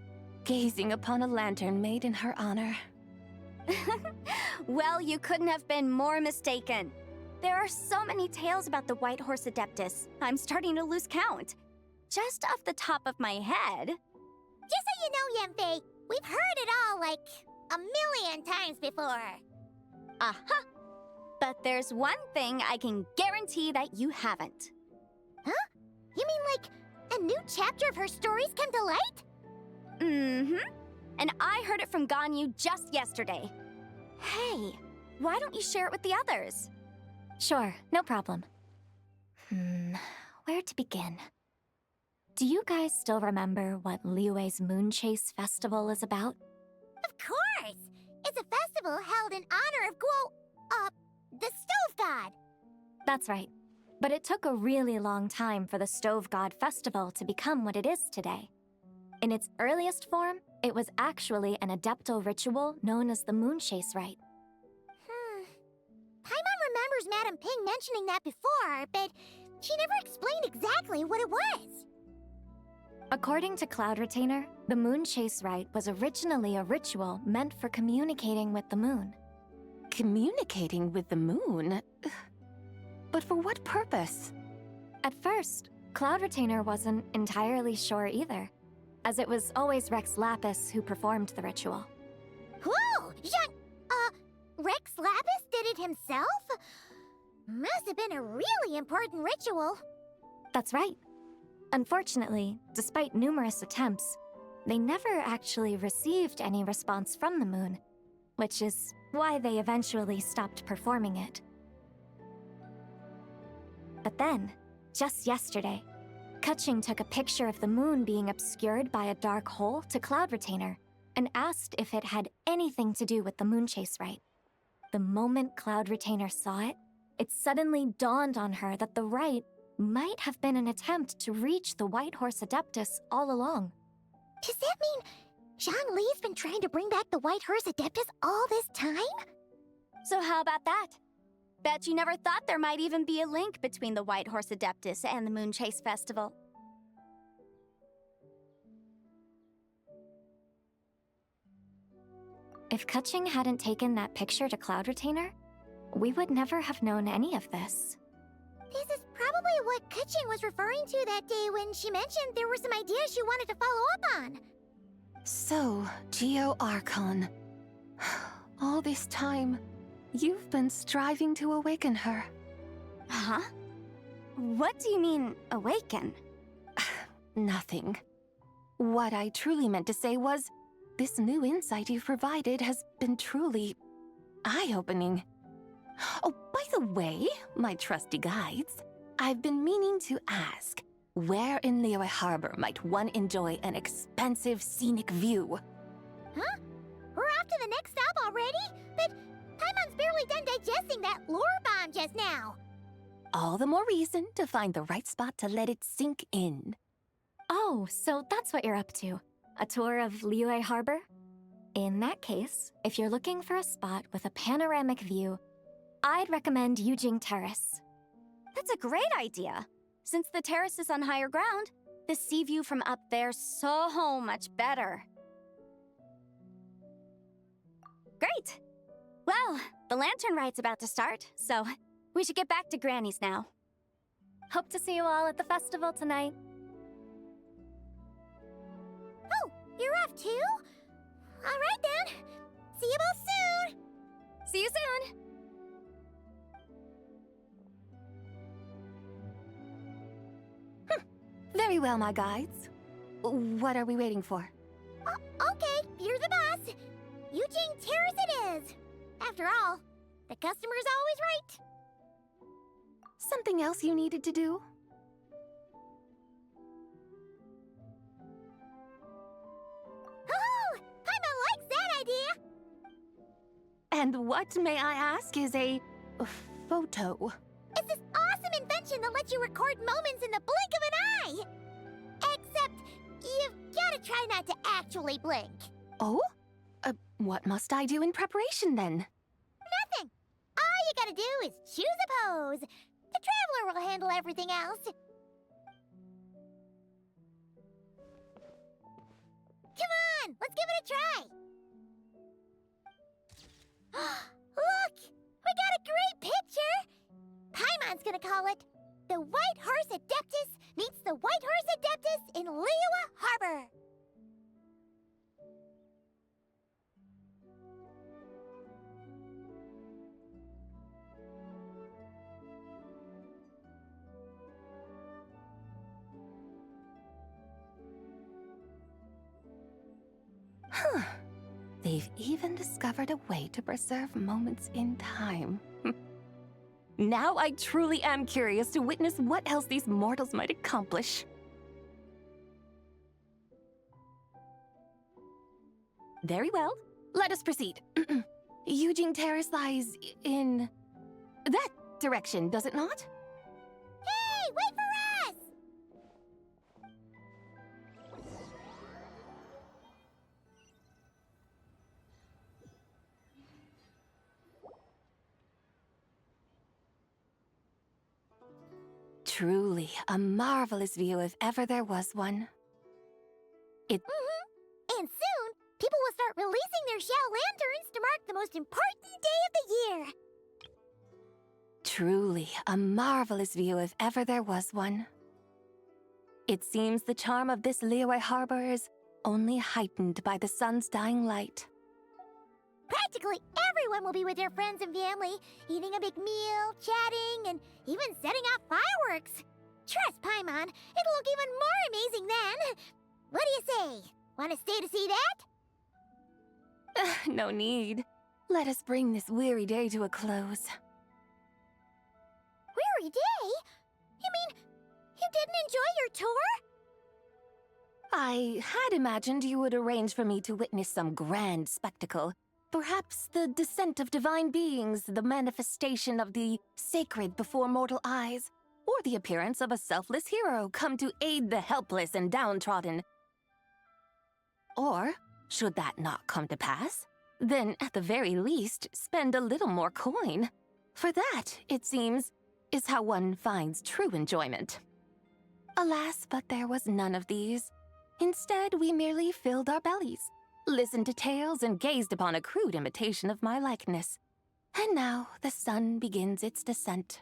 gazing upon a lantern made in her honor. Well, you couldn't have been more mistaken. There are so many tales about the White Horse Adeptus, I'm starting to lose count. Just off the top of my head. Just so you know, Yanfei, we've heard it all like a million times before. Aha! But there's one thing I can guarantee that you haven't. Huh? You mean like a new chapter of her stories come to light? Mm-hmm. And I heard it from Ganyu just yesterday. Hey, why don't you share it with the others? Sure, no problem. Where to begin? Do you guys still remember what Liyue's Moon Chase Festival is about? Of course! It's a festival held in honor of the Stove God! That's right. But it took a really long time for the Stove God Festival to become what it is today. In its earliest form, it was actually an adeptal ritual known as the Moon Chase Rite. Paimon remembers Madame Ping mentioning that before, but she never explained exactly what it was. According to Cloud Retainer, the Moon Chase Rite was originally a ritual meant for communicating with the moon. Communicating with the moon? But for what purpose? At first, Cloud Retainer wasn't entirely sure either. as it was always Rex Lapis who performed the ritual. Whoa! Rex Lapis did it himself? Must have been a really important ritual. That's right. Unfortunately, despite numerous attempts, they never actually received any response from the moon, which is why they eventually stopped performing it. But then, just yesterday, Kutching took a picture of the moon being obscured by a dark hole to Cloud Retainer and asked if it had anything to do with the moon chase rite. The moment Cloud Retainer saw it, it suddenly dawned on her that the rite might have been an attempt to reach the White Horse Adeptus all along. Does that mean Zhongli's been trying to bring back the White Horse Adeptus all this time? So how about that? Bet you never thought there might even be a link between the White Horse Adeptus and the Moon Chase Festival. If Kutching hadn't taken that picture to Cloud Retainer, we would never have known any of this. This is probably what Kutching was referring to that day when she mentioned there were some ideas she wanted to follow up on. So, Geo Archon. All this time, you've been striving to awaken her. Huh? What do you mean, awaken? Nothing. What I truly meant to say was, this new insight you've provided has been truly eye-opening. Oh, by the way, my trusty guides, I've been meaning to ask, where in Liyue Harbor might one enjoy an expansive scenic view? Huh? We're off to the next stop already? But Paimon's barely done digesting that lore bomb just now. All the more reason to find the right spot to let it sink in. Oh, so that's what you're up to. A tour of Liyue Harbor? In that case, if you're looking for a spot with a panoramic view, I'd recommend Yujing Terrace. That's a great idea. Since the terrace is on higher ground, the sea view from up there's so much better. Great! Well, the lantern rite's about to start, so we should get back to Granny's now. Hope to see you all at the festival tonight. Oh, you're off too? All right then. See you both soon. See you soon. Very well, my guides. What are we waiting for? Okay, you're the boss. Eugene Terrace it is. After all, the customer's always right. Something else you needed to do? Oh, Paimon likes that idea. And what, may I ask, is a photo? It's this awesome invention that lets you record moments in the blink of an eye. Except, you've got to try not to actually blink. Oh? What must I do in preparation then? Nothing. All you gotta do is choose a pose. The Traveler will handle everything else. Come on, let's give it a try. Look, we got a great picture. Paimon's gonna call it The White Horse Adeptus Meets the White Horse Adeptus in Liyue Harbor. Huh. They've even discovered a way to preserve moments in time. Now I truly am curious to witness what else these mortals might accomplish. Very well. Let us proceed. Eugene Terrace lies in that direction, does it not? Hey, wait for us! Truly a marvelous view if ever there was one. And soon, people will start releasing their Xiao lanterns to mark the most important day of the year. Truly a marvelous view if ever there was one. It seems the charm of this Liyue Harbor is only heightened by the sun's dying light. Practically everyone will be with their friends and family, eating a big meal, chatting, and even setting off fireworks. Trust Paimon, it'll look even more amazing then. What do you say? Want to stay to see that? No need. Let us bring this weary day to a close. Weary day? You mean you didn't enjoy your tour? I had imagined you would arrange for me to witness some grand spectacle. Perhaps the descent of divine beings, the manifestation of the sacred before mortal eyes, or the appearance of a selfless hero come to aid the helpless and downtrodden. Or, should that not come to pass, then at the very least spend a little more coin. For that, it seems, is how one finds true enjoyment. Alas, but there was none of these. Instead, we merely filled our bellies, listened to tales, and gazed upon a crude imitation of my likeness. And now the sun begins its descent.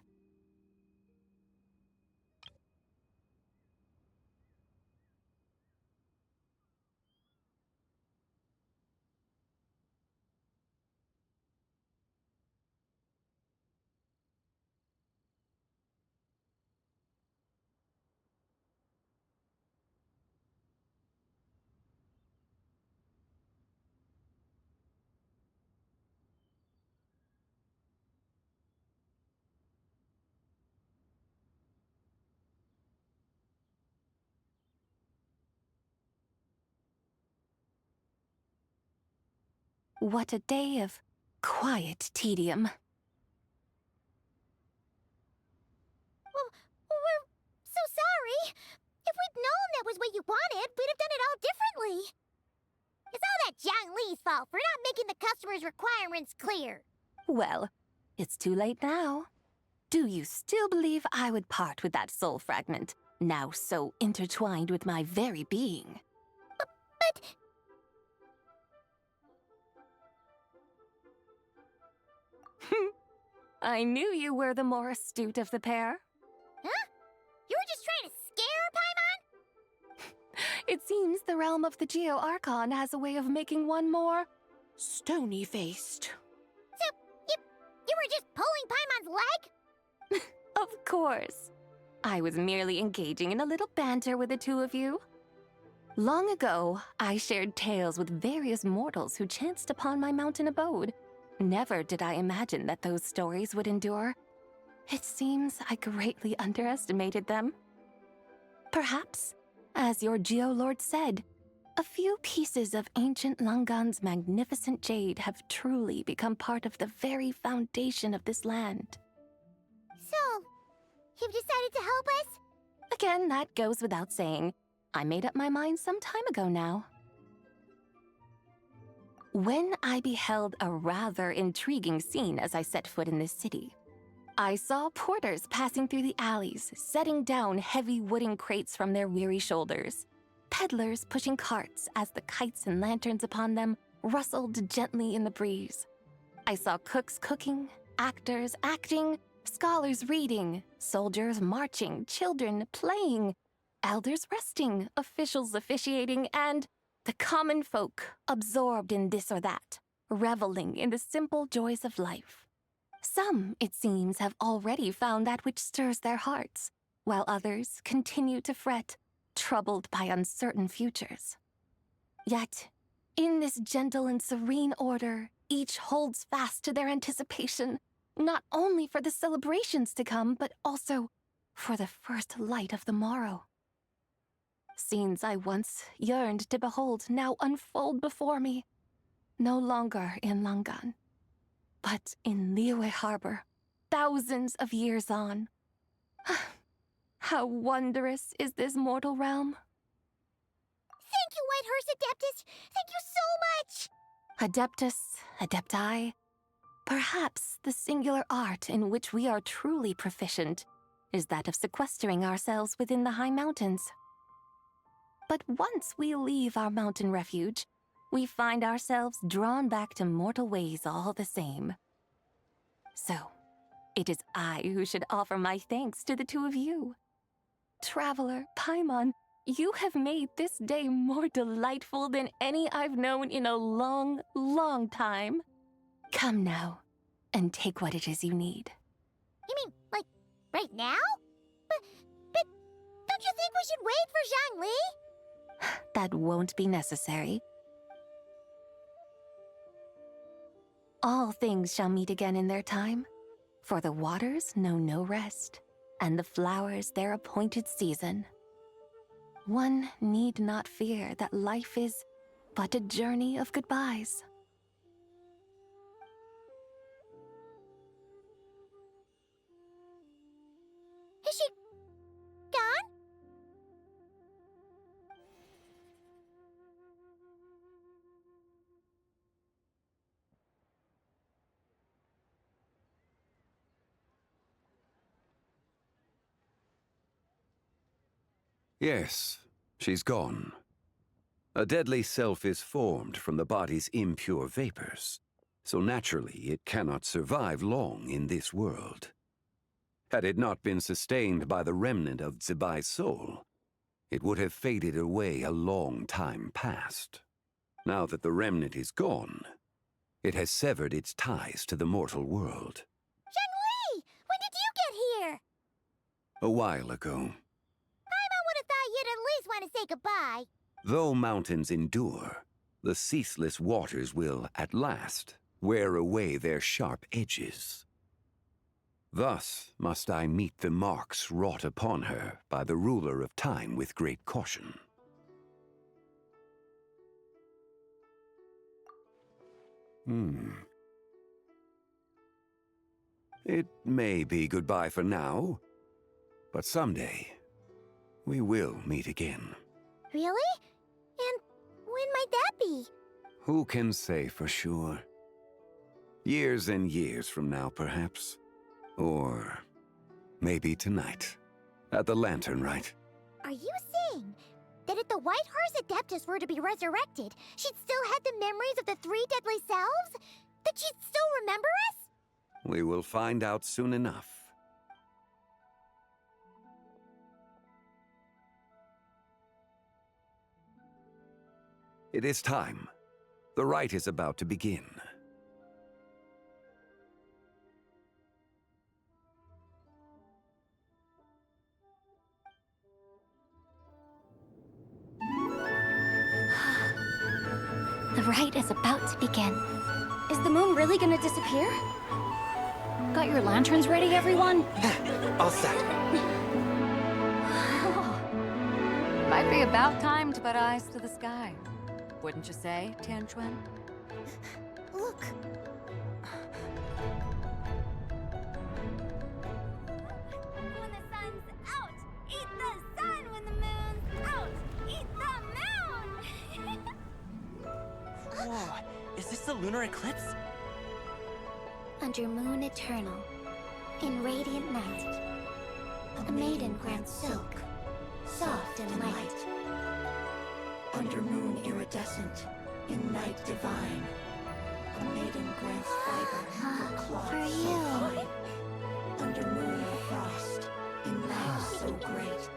What a day of quiet tedium. Well, we're so sorry. If we'd known that was what you wanted, we'd have done it all differently. It's all that Jiang Li's fault for not making the customer's requirements clear. Well, it's too late now. Do you still believe I would part with that soul fragment, now so intertwined with my very being? But... I knew you were the more astute of the pair. Huh? You were just trying to scare Paimon? It seems the realm of the Geo-Archon has a way of making one more stony-faced. So, you were just pulling Paimon's leg? Of course. I was merely engaging in a little banter with the two of you. Long ago, I shared tales with various mortals who chanced upon my mountain abode. Never did I imagine that those stories would endure. It seems I greatly underestimated them. Perhaps, as your Geolord said, a few pieces of ancient Langan's magnificent jade have truly become part of the very foundation of this land. So, you've decided to help us? Again, that goes without saying. I made up my mind some time ago now. When I beheld a rather intriguing scene as I set foot in this city, I saw porters passing through the alleys, setting down heavy wooden crates from their weary shoulders, peddlers pushing carts as the kites and lanterns upon them rustled gently in the breeze. I saw cooks cooking, actors acting, scholars reading, soldiers marching, children playing, elders resting, officials officiating, and the common folk absorbed in this or that, reveling in the simple joys of life. Some, it seems, have already found that which stirs their hearts, while others continue to fret, troubled by uncertain futures. Yet, in this gentle and serene order, each holds fast to their anticipation, not only for the celebrations to come, but also for the first light of the morrow. Scenes I once yearned to behold now unfold before me, no longer in Langan, but in Liyue Harbor, thousands of years on. How wondrous is this mortal realm! Thank you, Whitehurst Adeptus! Thank you so much! Adeptus, Adepti, perhaps the singular art in which we are truly proficient is that of sequestering ourselves within the high mountains. But once we leave our mountain refuge, we find ourselves drawn back to mortal ways all the same. So, it is I who should offer my thanks to the two of you. Traveler, Paimon, You have made this day more delightful than any I've known in a long, long time. Come now, and take what it is you need. You mean, like, right now? But don't you think we should wait for Zhangli? That won't be necessary. All things shall meet again in their time, for the waters know no rest, and the flowers their appointed season. One need not fear that life is but a journey of goodbyes. Is she gone? Yes, she's gone. A deadly self is formed from the body's impure vapors, so naturally it cannot survive long in this world. Had it not been sustained by the remnant of Zibai's soul, it would have faded away a long time past. Now that the remnant is gone, it has severed its ties to the mortal world. Zhangli! When did you get here? A while ago, I would have thought you'd at least want to say goodbye. though mountains endure, the ceaseless waters will, at last, wear away their sharp edges. Thus must I meet the marks wrought upon her by the ruler of time with great caution. It may be goodbye for now, but someday we will meet again. Really? And when might that be? Who can say for sure? Years and years from now, perhaps. Or maybe tonight, at the Lantern Rite. Are you saying that if the White Horse Adeptus were to be resurrected, she'd still have the memories of the three deadly selves? That she'd still remember us? We will find out soon enough. It is time. The rite is about to begin. The rite is about to begin. Is the moon really gonna disappear? Got your lanterns ready, everyone? All set. Might be about time to put eyes to the sky. Wouldn't you say, Tianquan? Look. When the sun's out, eat the sun. When the moon's out, eat the moon. Whoa, is this the lunar eclipse? Under moon eternal, in radiant night, a maiden grants silk, soft and light. Under moon iridescent, in night divine, a maiden grants fiber for cloth For so you. fine. Under moon of frost, in night so great,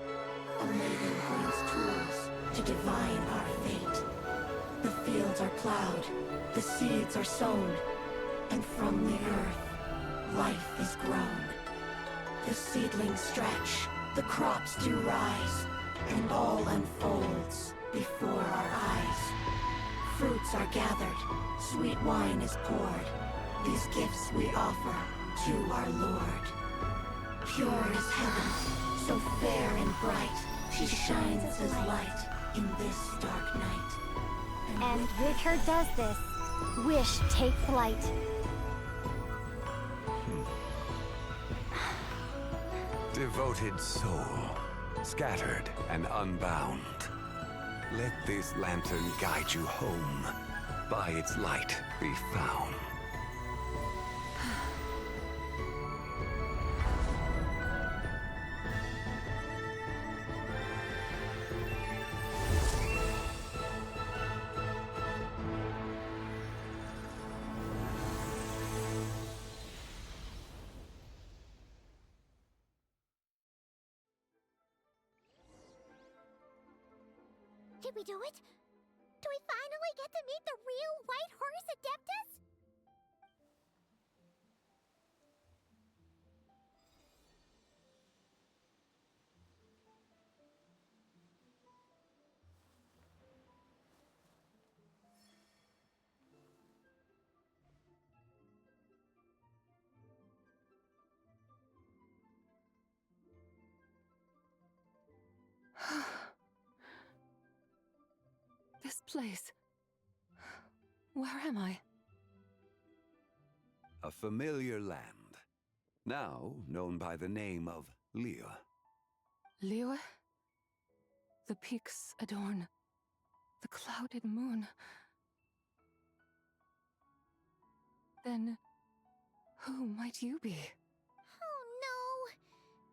a maiden grants tools to divine our fate. The fields are plowed, the seeds are sown, and from the earth, life is grown. The seedlings stretch, the crops do rise, and all unfolds before our eyes. Fruits are gathered, sweet wine is poured. These gifts we offer to our Lord. Pure is heaven, so fair and bright. She shines as light in this dark night. And with her does this, wish take flight. Devoted soul, scattered and unbound. Let this lantern guide you home. By its light be found. Did we do it? Do we finally get to meet the real White Horse Adeptus? This place. Where am I? A familiar land, now known by the name of Liyue. Liyue? The peaks adorn the clouded moon. Then, who might you be? Oh no!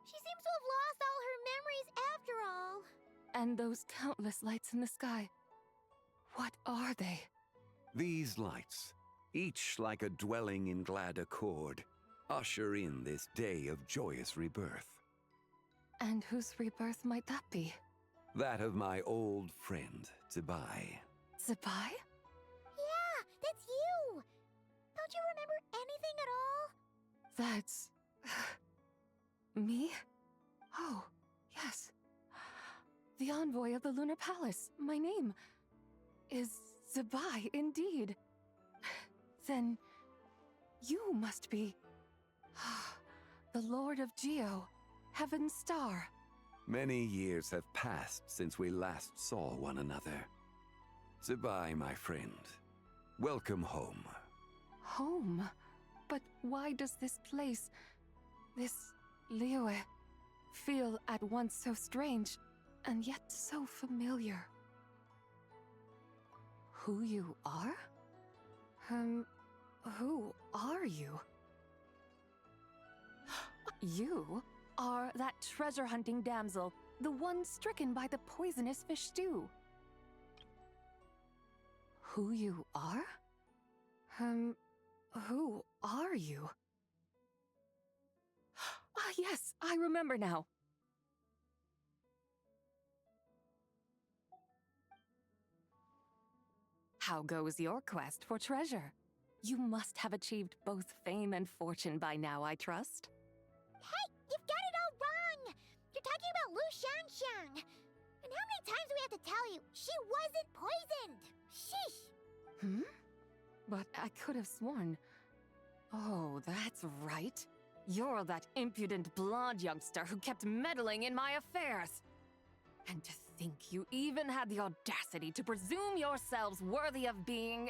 She seems to have lost all her memories after all. And those countless lights in the sky. What are they? These lights, each like a dwelling in glad accord, usher in this day of joyous rebirth. And whose rebirth might that be? That of my old friend, Zibai. Zibai? Yeah, that's you! Don't you remember anything at all? That's... me? Oh, yes. The envoy of the Lunar Palace, my name, is Zibai indeed. Then, you must be... the Lord of Geo, Heaven's Star. Many years have passed since we last saw one another. Zibai, my friend, welcome home. Home? But why does this place, this Liyue, feel at once so strange and yet so familiar? Who you are? Who are you? You are that treasure-hunting damsel, the one stricken by the poisonous fish stew. Who you are? Who are you? Ah, yes, I remember now. How goes your quest for treasure? You must have achieved both fame and fortune by now, I trust. Hey, you've got it all wrong! You're talking about Lu Xiangxiang. And how many times do we have to tell you? She wasn't poisoned! Sheesh! Hmm? But I could have sworn... Oh, that's right. You're that impudent blonde youngster who kept meddling in my affairs. And to think you even had the audacity to presume yourselves worthy of being...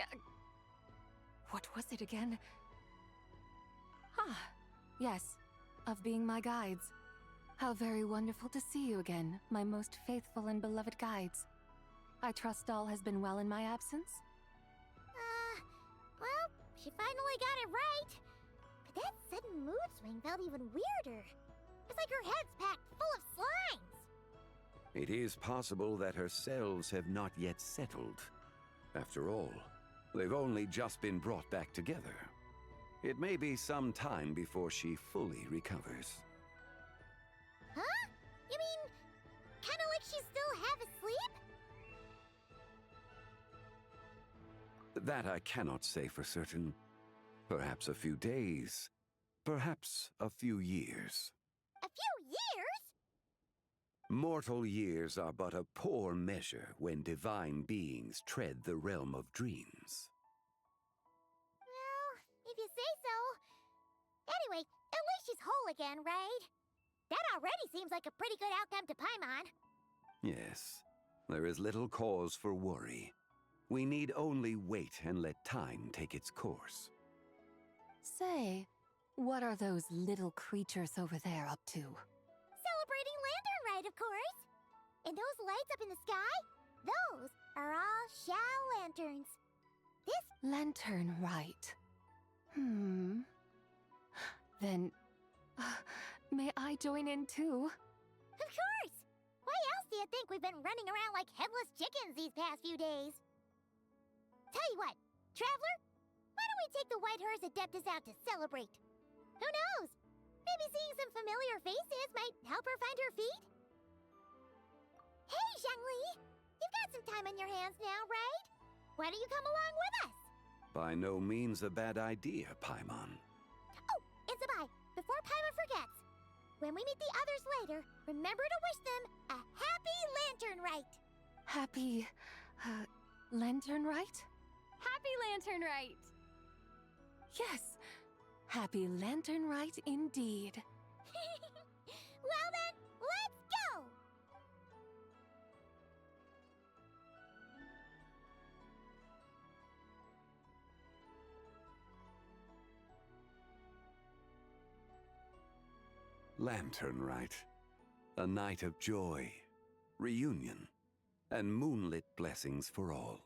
What was it again? Ah, yes, of being my guides. How very wonderful to see you again, my most faithful and beloved guides. I trust all has been well in my absence? Well, she finally got it right. But that sudden mood swing felt even weirder. It's like her head's packed full of slimes. It is possible that her cells have not yet settled. After all, they've only just been brought back together. It may be some time before she fully recovers. Huh? You mean, kinda like she's still half asleep? That I cannot say for certain. Perhaps a few days, perhaps a few years. A few years? Mortal years are but a poor measure when divine beings tread the realm of dreams. Well, if you say so. Anyway, at least she's whole again, right? That already seems like a pretty good outcome to Paimon. Yes, there is little cause for worry. We need only wait and let time take its course. Say, what are those little creatures over there up to? Celebrating Lantern Rite, of course. And those lights up in the sky? Those are all Xiao lanterns. This... Lantern Rite. Then, may I join in too? Of course! Why else do you think we've been running around like headless chickens these past few days? Tell you what, Traveler, why don't we take the White Horse Adeptus out to celebrate? Who knows? Maybe seeing some familiar faces might help her find her feet? Hey, Zhangli! You've got got some time on your hands now, right? Why don't you come along with us? By no means a bad idea, Paimon. Oh, Isabai, before Paimon forgets, when we meet the others later, remember to wish them a happy lantern rite. Happy, lantern rite? Happy Lantern Rite! Yes, happy lantern rite indeed. Well then, let's go! Lantern Rite. A night of joy, reunion, and moonlit blessings for all.